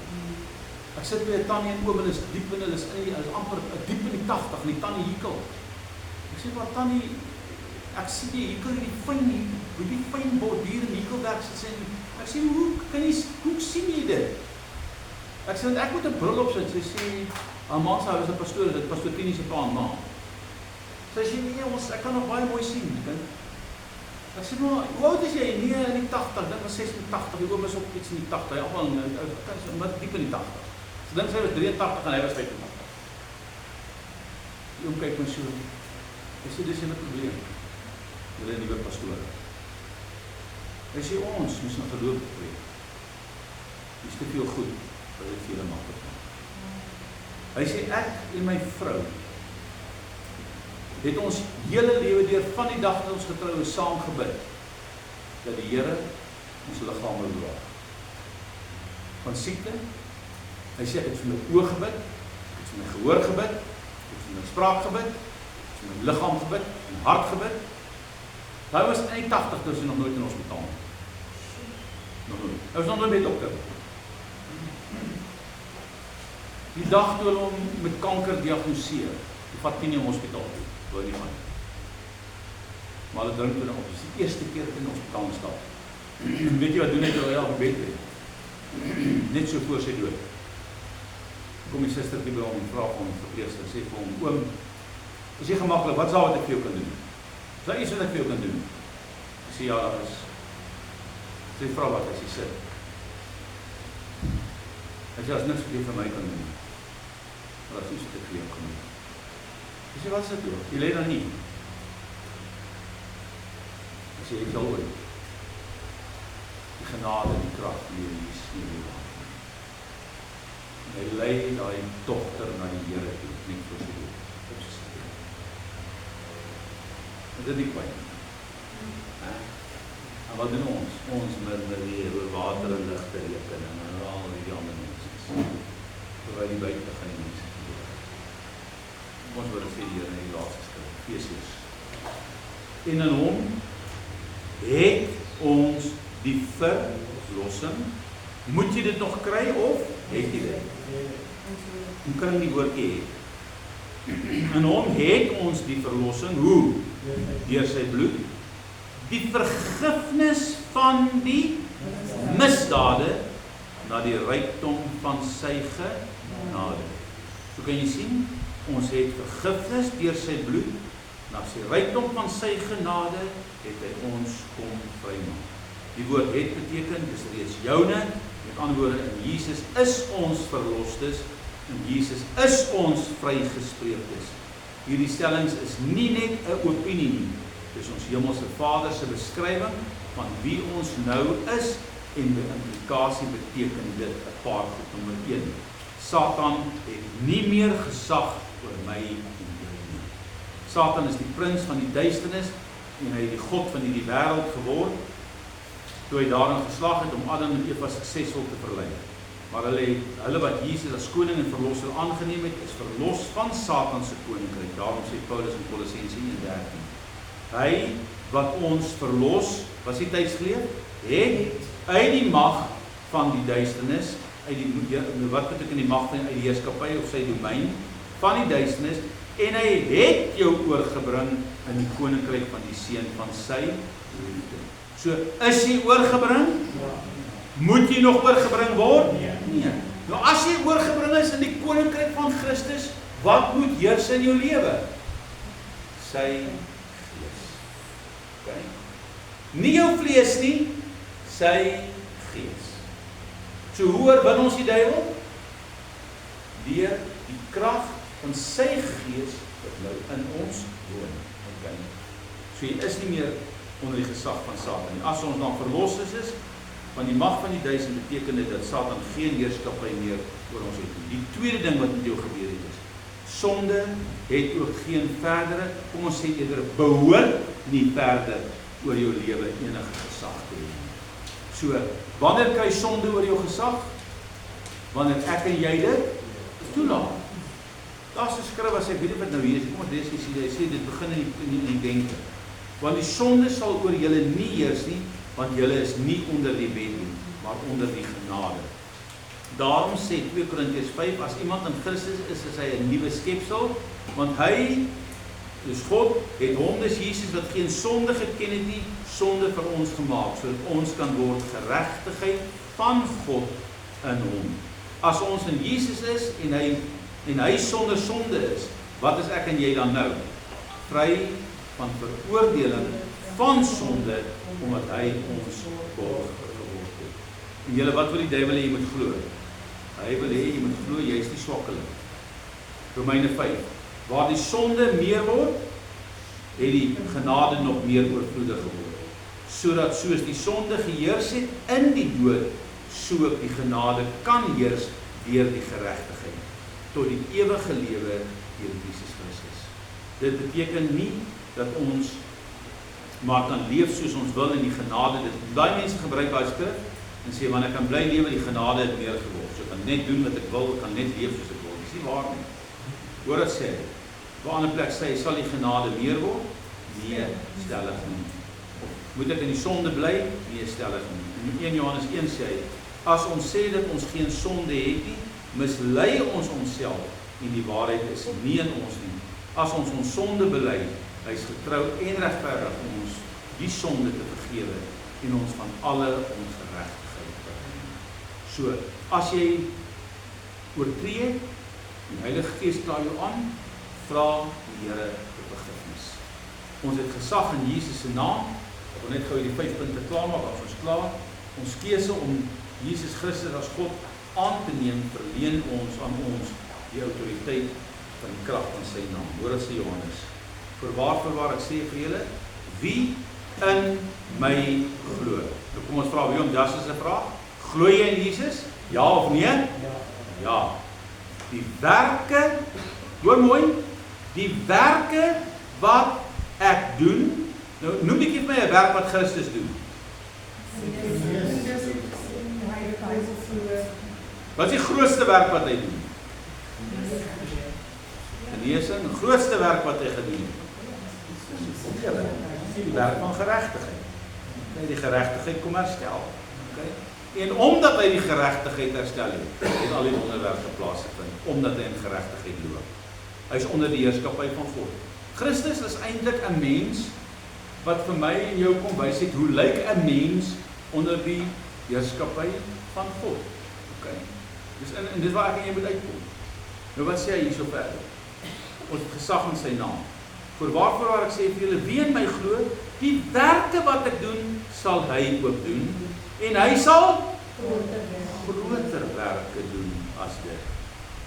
Ek sit by 'n tannie en oom, hulle is diep in, hulle is amper diep in die 80 en die tannie hikkel. Ek sê maar tannie, ek sien jy hikkel die fyn borduur en hikkelwerk sê. Ek sê hoe sien jy dit? Ek sê ek moet 'n bril op sit. Sy sê haar ma se is 'n pastoor, dit pastoor Tini se pa en ma. Sy sê nee, ek kan nog baie mooi sien. Ek sê maar, hoe oud is jy? Nee, in die 80, dit was 86, die oom is ook iets in die 80, almal wat diep in die 80. So dink sy was 83 en hy was 85. Die oom kyk my so. Hy sê dis 'n probleem. Julle 'n nuwe pastoor. Hy sê ons moes na geloof preek. Dis te veel goed, wat dit vir julle maklik maak. Hy sê ek en my vrou het ons hele lewe deur van die dag dat ons getrou is saam gebid dat die Here ons liggame bewaar van siekte. Hy sê ek het vir my oë gebid, ek het vir my gehoor gebid, ek het vir my spraak gebid, ek het vir my liggaam gebid, my hart gebid. Hy was in die 80 toe sy nog nooit in hospitaal. Nog nooit. Hy was nog nooit by die dokter. Die dag toe hulle hom met kanker diagnoseer, die vat nie in die hospitaal toe. Maar hulle drink toe op, dis die eerste keer dat hy in die hospitaal stap. Weet jy wat doen hy toe hy op bed lê? Net so voor sy dood. Kom die suster by hom en vra vir hom verpleegster, sê vir hom, oom, is jy gemaklik, wat is daar wat ek vir jou kan doen? Is daar iets wat ek vir jou kan doen? Hy sê ja, daar is. Sy vra wat, hy sê sit. Hy sê, as niks wat jy vir my kan doen, maar as iets wat ek vir jou kan doen. Hy sê, wat is dit door? Jy lê dan nie. Hy sê, jy sal ooit die genade en die krag leer in die sneeuw. En hy lei die dogter na die Here toe, net voor sy dood. En dit die kwijt. En wat doen ons? Ons murmureer oor water en ligte reken en al die ander mense. Terwyl die buite gaan die mense gebeur. Ons wil sê hier in die laaste skrif, Efesiërs. En in hom het ons die verlossing. Moet jy dit nog kry of het jy dit? Hoe kan jy die woordjie hê? In hom het ons die verlossing, hoe? Deur sy bloed. Die vergifnis van die misdade na die rykdom van sy genade. So kan jy sien, ons het vergifnis deur sy bloed, na sy rykdom van sy genade het hy ons kom vrymaak. Die woord het beteken, dis reeds joune, met ander woorde, in Jesus is ons verlostes, en Jesus is ons vrygespreektes. Hierdie stellings is nie net 'n opinie nie, dis ons hemelse Vader se beskrywing van wie ons nou is, en die implikasie beteken dit 'n paar goed. Nommer 1, Satan het nie meer gesag oor my en jou nie. Satan is die prins van die duisternis, en hy het die god van hierdie wêreld geword, toe hy daarin geslaag het om Adam en Eva suksesvol te verlei. maar hulle wat Jesus as koning en verlosser aangeneem het, is verlos van Satan se koninkryk. Daarom sê Paulus in Kolossense 1:13. Hy wat ons verlos, was die tydsgeleef, het uit die mag van die duisternis, wat beteken die mag van uit die heerskappy of sy domein, van die duisternis, en hy het jou oorgebring in die koninkryk van die seun van sy liefde. So, is jy oorgebring? Moet jy nog oorgebring word? Nee. Nou as jy oorgebring is in die koninkryk van Christus, wat moet heers in jou lewe? Sy gees. Okay. Nie jou vlees nie, sy gees. So hoe oorwin ons die duiwel? Deur die krag van sy gees wat nou in ons woon. Okay. So jy is nie meer onder die gesag van Satan. As ons dan verlos is van die mag van die duisternis, beteken dit dat Satan geen heerskappy meer oor ons het. Die tweede ding wat met jou gebeur het is, sonde het ook geen verdere, kom ons sê eerder, behoort nie verder oor jou lewe enige gesag te hê. So, wanneer kry sonde oor jou gesag? Wanneer ek en jy dit toelaat. Daar's 'n skrif as ek weet nie wat nou hier is, kom ons lees hy sê dit begin in die denke. Want die sonde sal oor julle nie heers nie, want julle is nie onder die wet nie, maar onder die genade. Daarom sê 2 Korintiërs 5, as iemand in Christus is hy 'n nuwe skepsel, want hy, dus God, het hom, dus Jesus wat geen sonde geken het nie, sonde vir ons gemaak, sodat ons kan word geregtigheid van God in hom. As ons in Jesus is en hy sonder sonde is, wat is ek en jy dan nou? Vry van veroordeling van sonde, omdat hy ons borg geword het. En julle, wat wil die duiwel hê jy moet glo? Hy wil hê jy moet glo jy is die swakkeling. Romeine 5. Waar die sonde meer word, het die genade nog meer oorvloedig geword. Sodat soos die sonde geheers het in die dood, so ook die genade kan heers deur die geregtigheid tot die ewige lewe deur Jesus Christus. Dit beteken nie dat ons maar kan leef soos ons wil in die genade. Baie mense gebruik daai skrif en sê, want ek kan bly lewe, die genade het meer geword. So ek kan net doen wat ek wil, ek kan net leef soos ek wil. Dis nie waar nie. Hoor wat sê hy? Op 'n ander plek sê hy, sal die genade meer word? Nee, stellig nie. Moet ek in die sonde bly? Nee, stellig nie. In 1 Johannes 1 sê hy, as ons sê dat ons geen sonde het nie, mislei ons onsself en die waarheid is nie in ons nie. As ons sonde bely, hy is getrou en regverdig om ons die sonde te vergewe en ons van alle ongeregtigheid te bevry. So, as jy oortree, die Heilige Gees kla jou aan, vra die Here vir vergifnis. Ons het gesag in Jesus se naam. Ek wil net gou die 5 punte klaar maak, as ons klaar. Ons keuse om Jesus Christus as God aan te neem, verleen ons aan ons die autoriteit van die krag van sy naam. Hoor wat sê Johannes. Voorwaar ek sê vir julle, wie in my glo. Nou kom ons vra Willem Justus 'n vraag. Glo jy in Jesus? Ja of nee? Ja. Die werke, hoor mooi, die werke wat ek doen. Nou noem ek vir my 'n werk wat Christus doen. Wat is die grootste werk wat hy doen? Genesing, die grootste werk wat hy gedoen het. Die werk van geregtigheid. Hy die geregtigheid kom herstel. Okay? En omdat hy die geregtigheid herstel het al die wonderwerke plaasgevind, omdat hy in geregtigheid loop. Hy is onder die heerskappy van God. Christus is eintlik 'n mens wat vir my en jou kom wys het hoe lyk 'n mens onder die heerskappy van God. Okay? Dus en dis waar ek en jy moet uitkom. Nou wat sê hy hierso verder? Ons gesag in sy naam. Voorwaar ek sê vir julle, wie in my glo, die werke wat ek doen, sal hy ook doen. En hy sal groter werke doen as dit.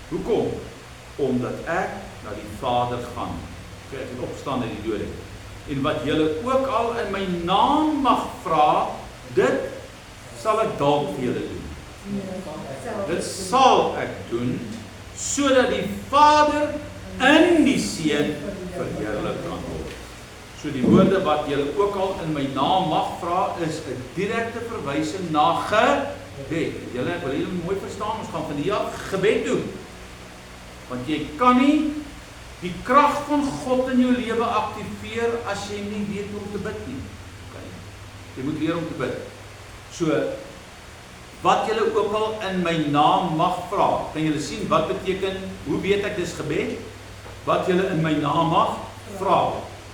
Hoekom? Omdat ek na die Vader gaan. Ek het opstaan uit die dode. En wat julle ook al in my naam mag vra, dit sal ek dalk vir julle doen. Dit sal ek doen, sodat die Vader in die Seun verheerlik kan word. So die woorde wat julle ook al in my naam mag vra, is 'n direkte verwysing na Julle, ek wil julle mooi verstaan, ons gaan van die jaar gebed doen. Want jy kan nie die krag van God in jou lewe aktiveer as jy nie weet hoe om te bid nie. Okay. Jy moet leer om te bid. So, wat julle ook al in my naam mag vra, kan julle sien wat beteken, hoe weet ek dis gebed? Wat julle in my naam mag vra,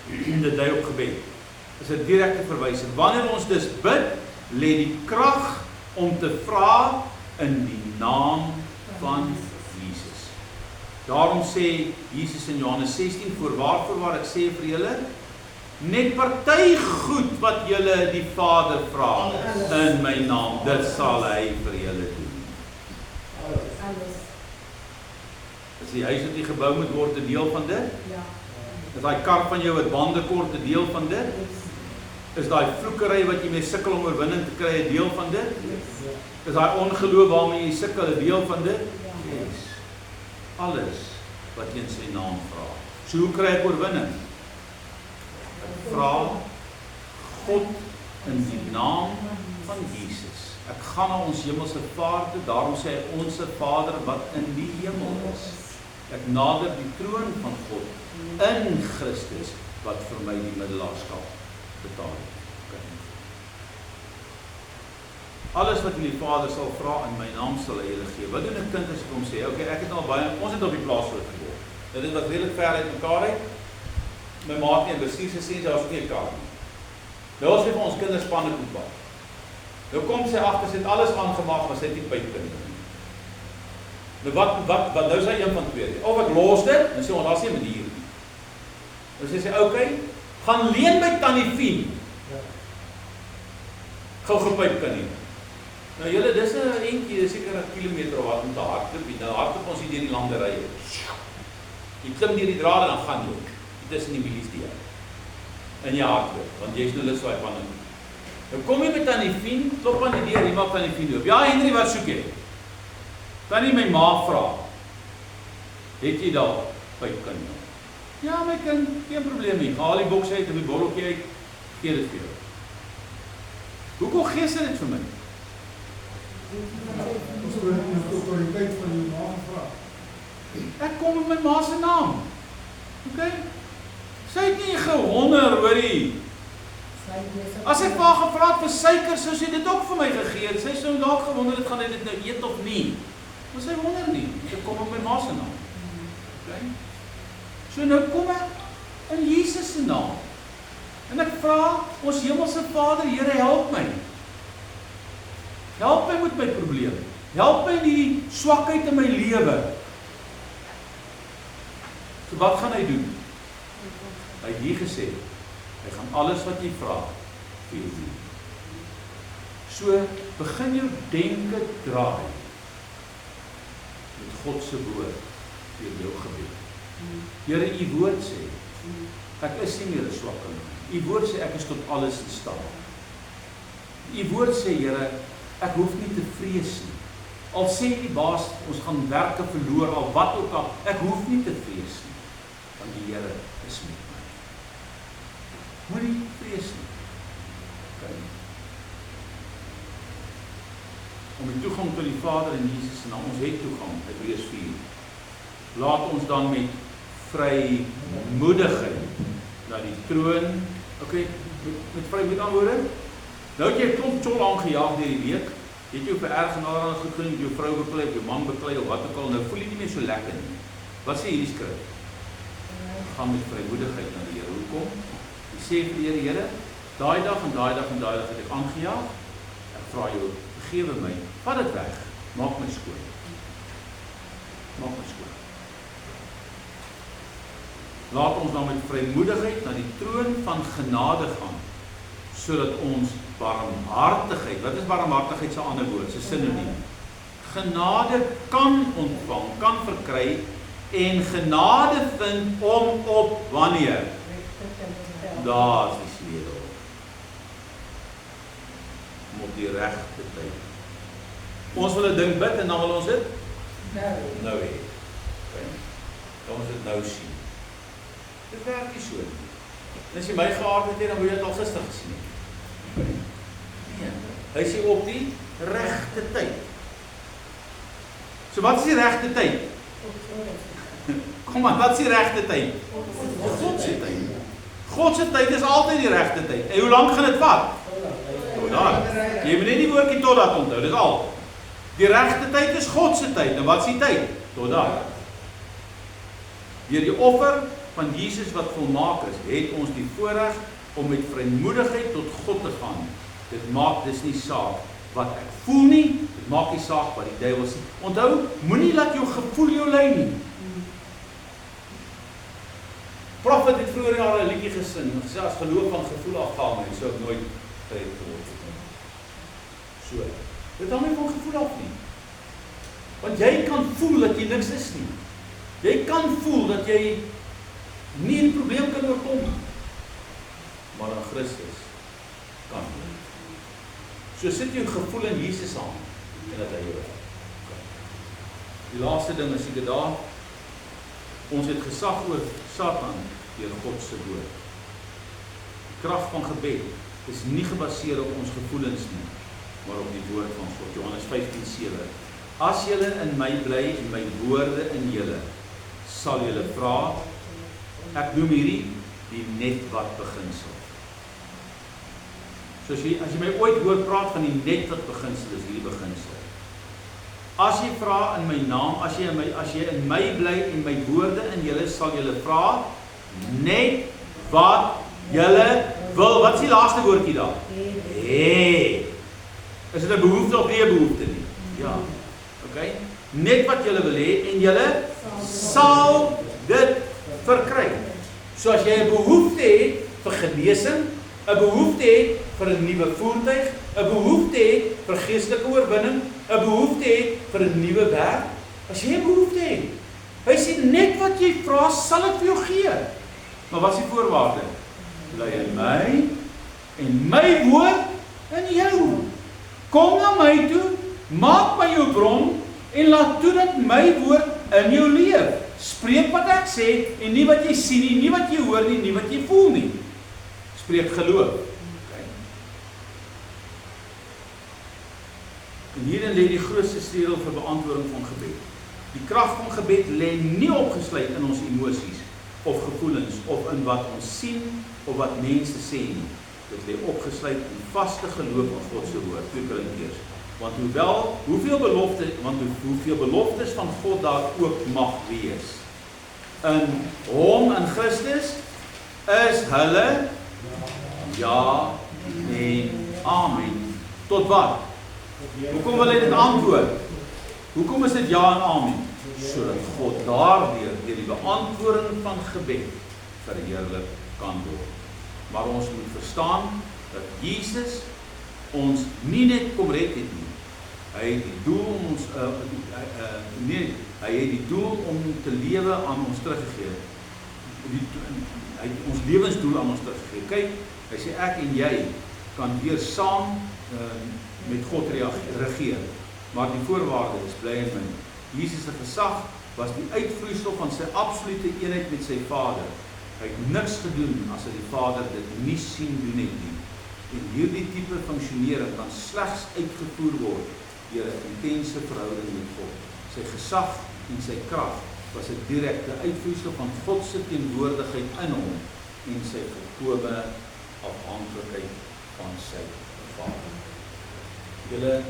en dit dui op gebed. Is 'n direkte verwysing. Wanneer ons dus bid, lê die krag om te vra in die naam van Jesus. Daarom sê Jesus in Johannes 16, voorwaar ek sê vir julle, net party goed wat julle die Vader vra in my naam, dit sal hy vir julle doen. Alles. Is die huis wat nie gebou moet word 'n deel van dit? Ja. Is daai kar van jou wat bande kort 'n deel van dit? Is daai vloekery wat jy mee sukkel om oorwinning te kry 'n deel van dit? Is daai ongeloof waarmee jy sukkel 'n deel van dit? Yes. Alles wat jy in sy naam vra. So hoe kry ek oorwinning? Ek vra God in die naam van Jesus. Ek gaan na ons hemelse Vader, daarom sê hy onse Vader wat in die hemel is. Ek nader die troon van God in Christus wat vir my die middelaarskap betaal het. Okay. Alles wat die Vader sal vra in my naam sal hy julle gee. Wat doen 'n kind as ek hom sê? Okay, ek het al baie, ons het op die plaas groot geword. Dit is wat redelik ver uit mekaar uit. My maat en bestuur gesê sy was nie 'n kaart nie. Nou as jy vir ons kinders spanne moet bak. Nou kom sy agter, sy het alles aangemaak, maar sy het nie pypkind nie. Nou wat nou is hy een van twee. Of ek los dit, dan sê ons daar's nie 'n manier nie. Nou sê sy, okay, gaan leen by Tannie Fien. Gou gepypkind nie. Nou julle, dis 'n entjie, dis seker 'n kilometer of wat om te hardloop. Nou hardloop ons hier deur die landerye. Jy klim deur die drade dan gaan jy. Dit is nie milies die in jou hardloop, want jy is nou lus swaai van hom. Nou kom jy met Tannie Fien, klop aan die deur, jy maak Tannie Fien oop. Ja, Henry, wat soek jy? Tannie my ma vra. Het jy daar pypkind? Ja, my kind, geen probleem nie. Haal die boks uit, of die botteltjie uit, gee dit vir jou. Hoekom gee sy dit vir my? Ons wil die autoriteit van die naam vra. Ek kom met my ma se naam. Okay? Sy het nie gewonder, hoorie. As ek maar gevra het vir suiker, sou sy dit ook vir my gegee het. Sy sou dalk gewonder het, gaan hy dit nou eet of nie. Maar sy wonder nie. Ek kom op my ma se naam. Okay? So nou kom ek in Jesus se naam. En ek vra ons hemelse Vader, Here, help my. Help my met my probleem. Help my in die swakheid in my lewe. So wat gaan hy doen? Hy het hier gesê, hy gaan alles wat jy vra vir jou doen. So begin jou denke draai met God se woord deur jou gebed. Here, u woord sê, ek is nie meer 'n swakkeling. U woord sê ek is tot alles in staat. U woord sê, Here, ek hoef nie te vrees nie. Al sê die baas, ons gaan werke verloor, al wat ook al, ek hoef nie te vrees nie, want die Here is met my. Moenie vrees nie. Okay. Om die toegang tot die Vader en Jesus en ons het toegang, Hebreërs 4. Laat ons dan met vrymoedigheid na die troon, okay, met vrymoed aanhoorde. Nou het jy 'n klomp tjol aangejaag deur die week. Jy het jou vererg en allerlei goed gedoen, jou vrou beklei, jou man beklei of wat ook al, nou voel jy nie meer so lekker nie. Wat sê hierdie skrif? Gaan met vrymoedigheid na die Here. Hoekom? Jy sê vir die Here, daai dag en daai dag en daai dag het ek aangejaag. Ek vra jou, vergewe my, vat dit weg, maak my skoon. Maak my skoon. Laat ons dan met vrymoedigheid na die troon van genade gaan, sodat ons barmhartigheid, wat is barmhartigheid se ander woord, se sinoniem? Genade kan ontvang, kan verkry, en genade vind om op wanneer? Daar is die sleutel. Om op die regte tyd. Ons wil 'n ding bid en dan wil ons dit nou hê. Okay. Dan ons dit nou sien. Dit werk nie so nie. En as jy my gehad het, dan moet jy dit al gister gesien het. Okay. Nee, hy sê op die regte tyd. So wat is die regte tyd? Kom aan, wat is die regte tyd? God se tyd. God se tyd is altyd die regte tyd. En hoe lank gaan dit vat? Totdat. Jy moet net die woordjie totdat onthou, dis al. Die regte tyd is God se tyd. En wat is die tyd? Totdat. Deur die offer van Jesus wat volmaak is, het ons die voorreg om met vrymoedigheid tot God te gaan. Dit maak dis nie saak wat ek voel nie, dit maak nie saak wat die duiwel sê. Onthou, moenie laat jou gevoel jou lei nie. Prophet het vroeër jare 'n liedjie gesing en gesê as geloof van gevoel afhaal nie, sou ek nooit gered geword het. So, dit hang nie van gevoel af nie. Want jy kan voel dat jy niks is nie. Jy kan voel dat jy nie 'n probleem kan oorkom nie. Maar in Christus kan jy. So sit jou gevoel in Jesus aan en dat hy jou help. Die laaste ding is seker daar, ons het gesag oor Satan deur God se woord. Die krag van gebed is nie gebaseer op ons gevoelens nie, maar op die woord van God. Johannes 15:7. As julle in my bly en my woorde in julle, sal julle vra, ek noem hierdie die net wat beginsel. So as jy my ooit hoor praat van die net wat beginsel is, hierdie beginsel. As jy vra in my naam, as jy in my bly en my woorde in julle, sal julle vra net wat julle wil. Wat is die laaste woordjie daar? Hê. Is dit 'n behoefte of nie 'n behoefte nie? Ja. Okay? Net wat julle wil hê en julle sal dit verkry. So as jy 'n behoefte het vir genesing, 'n behoefte het vir 'n nuwe voertuig, 'n behoefte het vir geestelike oorwinning, 'n behoefte het vir 'n nuwe werk, as jy 'n behoefte het, hy sê net wat jy vra, sal ek vir jou gee. Maar wat is die voorwaarde? Bly in my en my woord in jou. Kom na my toe, maak my jou bron en laat toe dat my woord in jou leef. Spreek wat ek sê en nie wat jy sien nie, nie wat jy hoor nie, nie wat jy voel nie. Spreek geloof. Okay. En hierin lê die grootste sleutel vir beantwoording van gebed. Die krag van gebed lê nie opgesluit in ons emosies of gevoelens of in wat ons sien of wat mense sê nie. Dit lê opgesluit in vaste geloof in God se woord. 2 Korintiërs. Want hoeveel beloftes van God daar ook mag wees. In hom, in Christus, is hulle ja en amen. Tot wat? Hoekom wil hy dit antwoord? Hoekom is dit ja en amen? Sodat God daardeur deur die beantwoording van gebed verheerlik kan word. Maar ons moet verstaan dat Jesus ons nie net kom red het nie. Hy het die doel om ons hy het die doel om te lewe aan ons teruggegee. Hy het ons lewensdoel aan ons teruggegee. Kyk, hy sê ek en jy kan weer saam met God regeer. Maar die voorwaarde is bly in my. Jesus se gesag was die uitvloeisel van sy absolute eenheid met sy Vader. Hy het niks gedoen as hy die Vader dit nie sien doen het nie. En hierdie tipe funksionering kan slegs uitgevoer word deur 'n intense verhouding met God. Sy gesag en sy krag was 'n direkte uitvloeisel van God se teenwoordigheid in hom en sy volkomme afhanklikheid van sy Vader. Julle,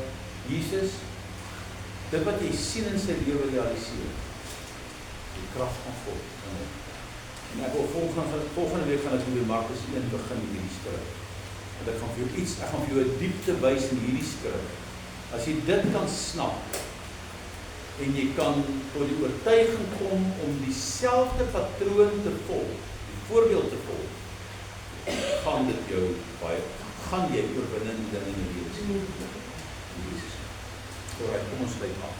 Jesus, dit wat jy sien in sy lewe realiseer, die krag van God in hom. En ek wil volgende week gaan ek met Markus 1 begin met hierdie skrif. En ek gaan vir jou 'n diepte wys in hierdie skrif. As jy dit kan snap en jy kan tot die oortuiging kom om dieselfde patroon te volg, die voorbeeld te volg, gaan dit jou gaan jy oorwinnende dinge in die lewe sien. Jesus. Alright, kom ons sluit af.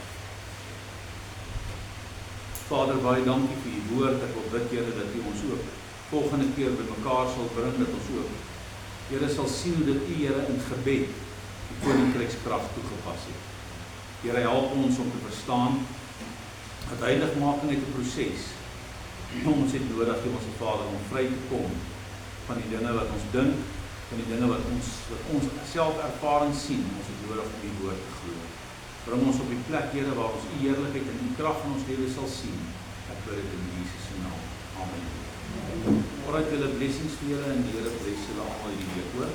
Vader, baie dankie vir die woord. Ek wil bid, Here, dat U ons ook volgende keer by mekaar sal bring, dat ons ook, Here, sal sien hoe dit U, Here, in gebed die koninkrykskrag toegepas het. Here, help ons om te verstaan dat heiligmaking het 'n proses. Ons het nodig, Hemelse Vader, om vry te kom van die dinge wat ons dink, van die dinge wat ons self ervaring sien, ons het nodig om die woord te glo. Bring ons op die plek, Here, waar ons u heerlikheid en u krag in ons lewe sal sien. Ek bid dit in Jesus se naam. Amen. Alright, julle blessings vir julle en die Here bless julle almal hierdie week, hoor.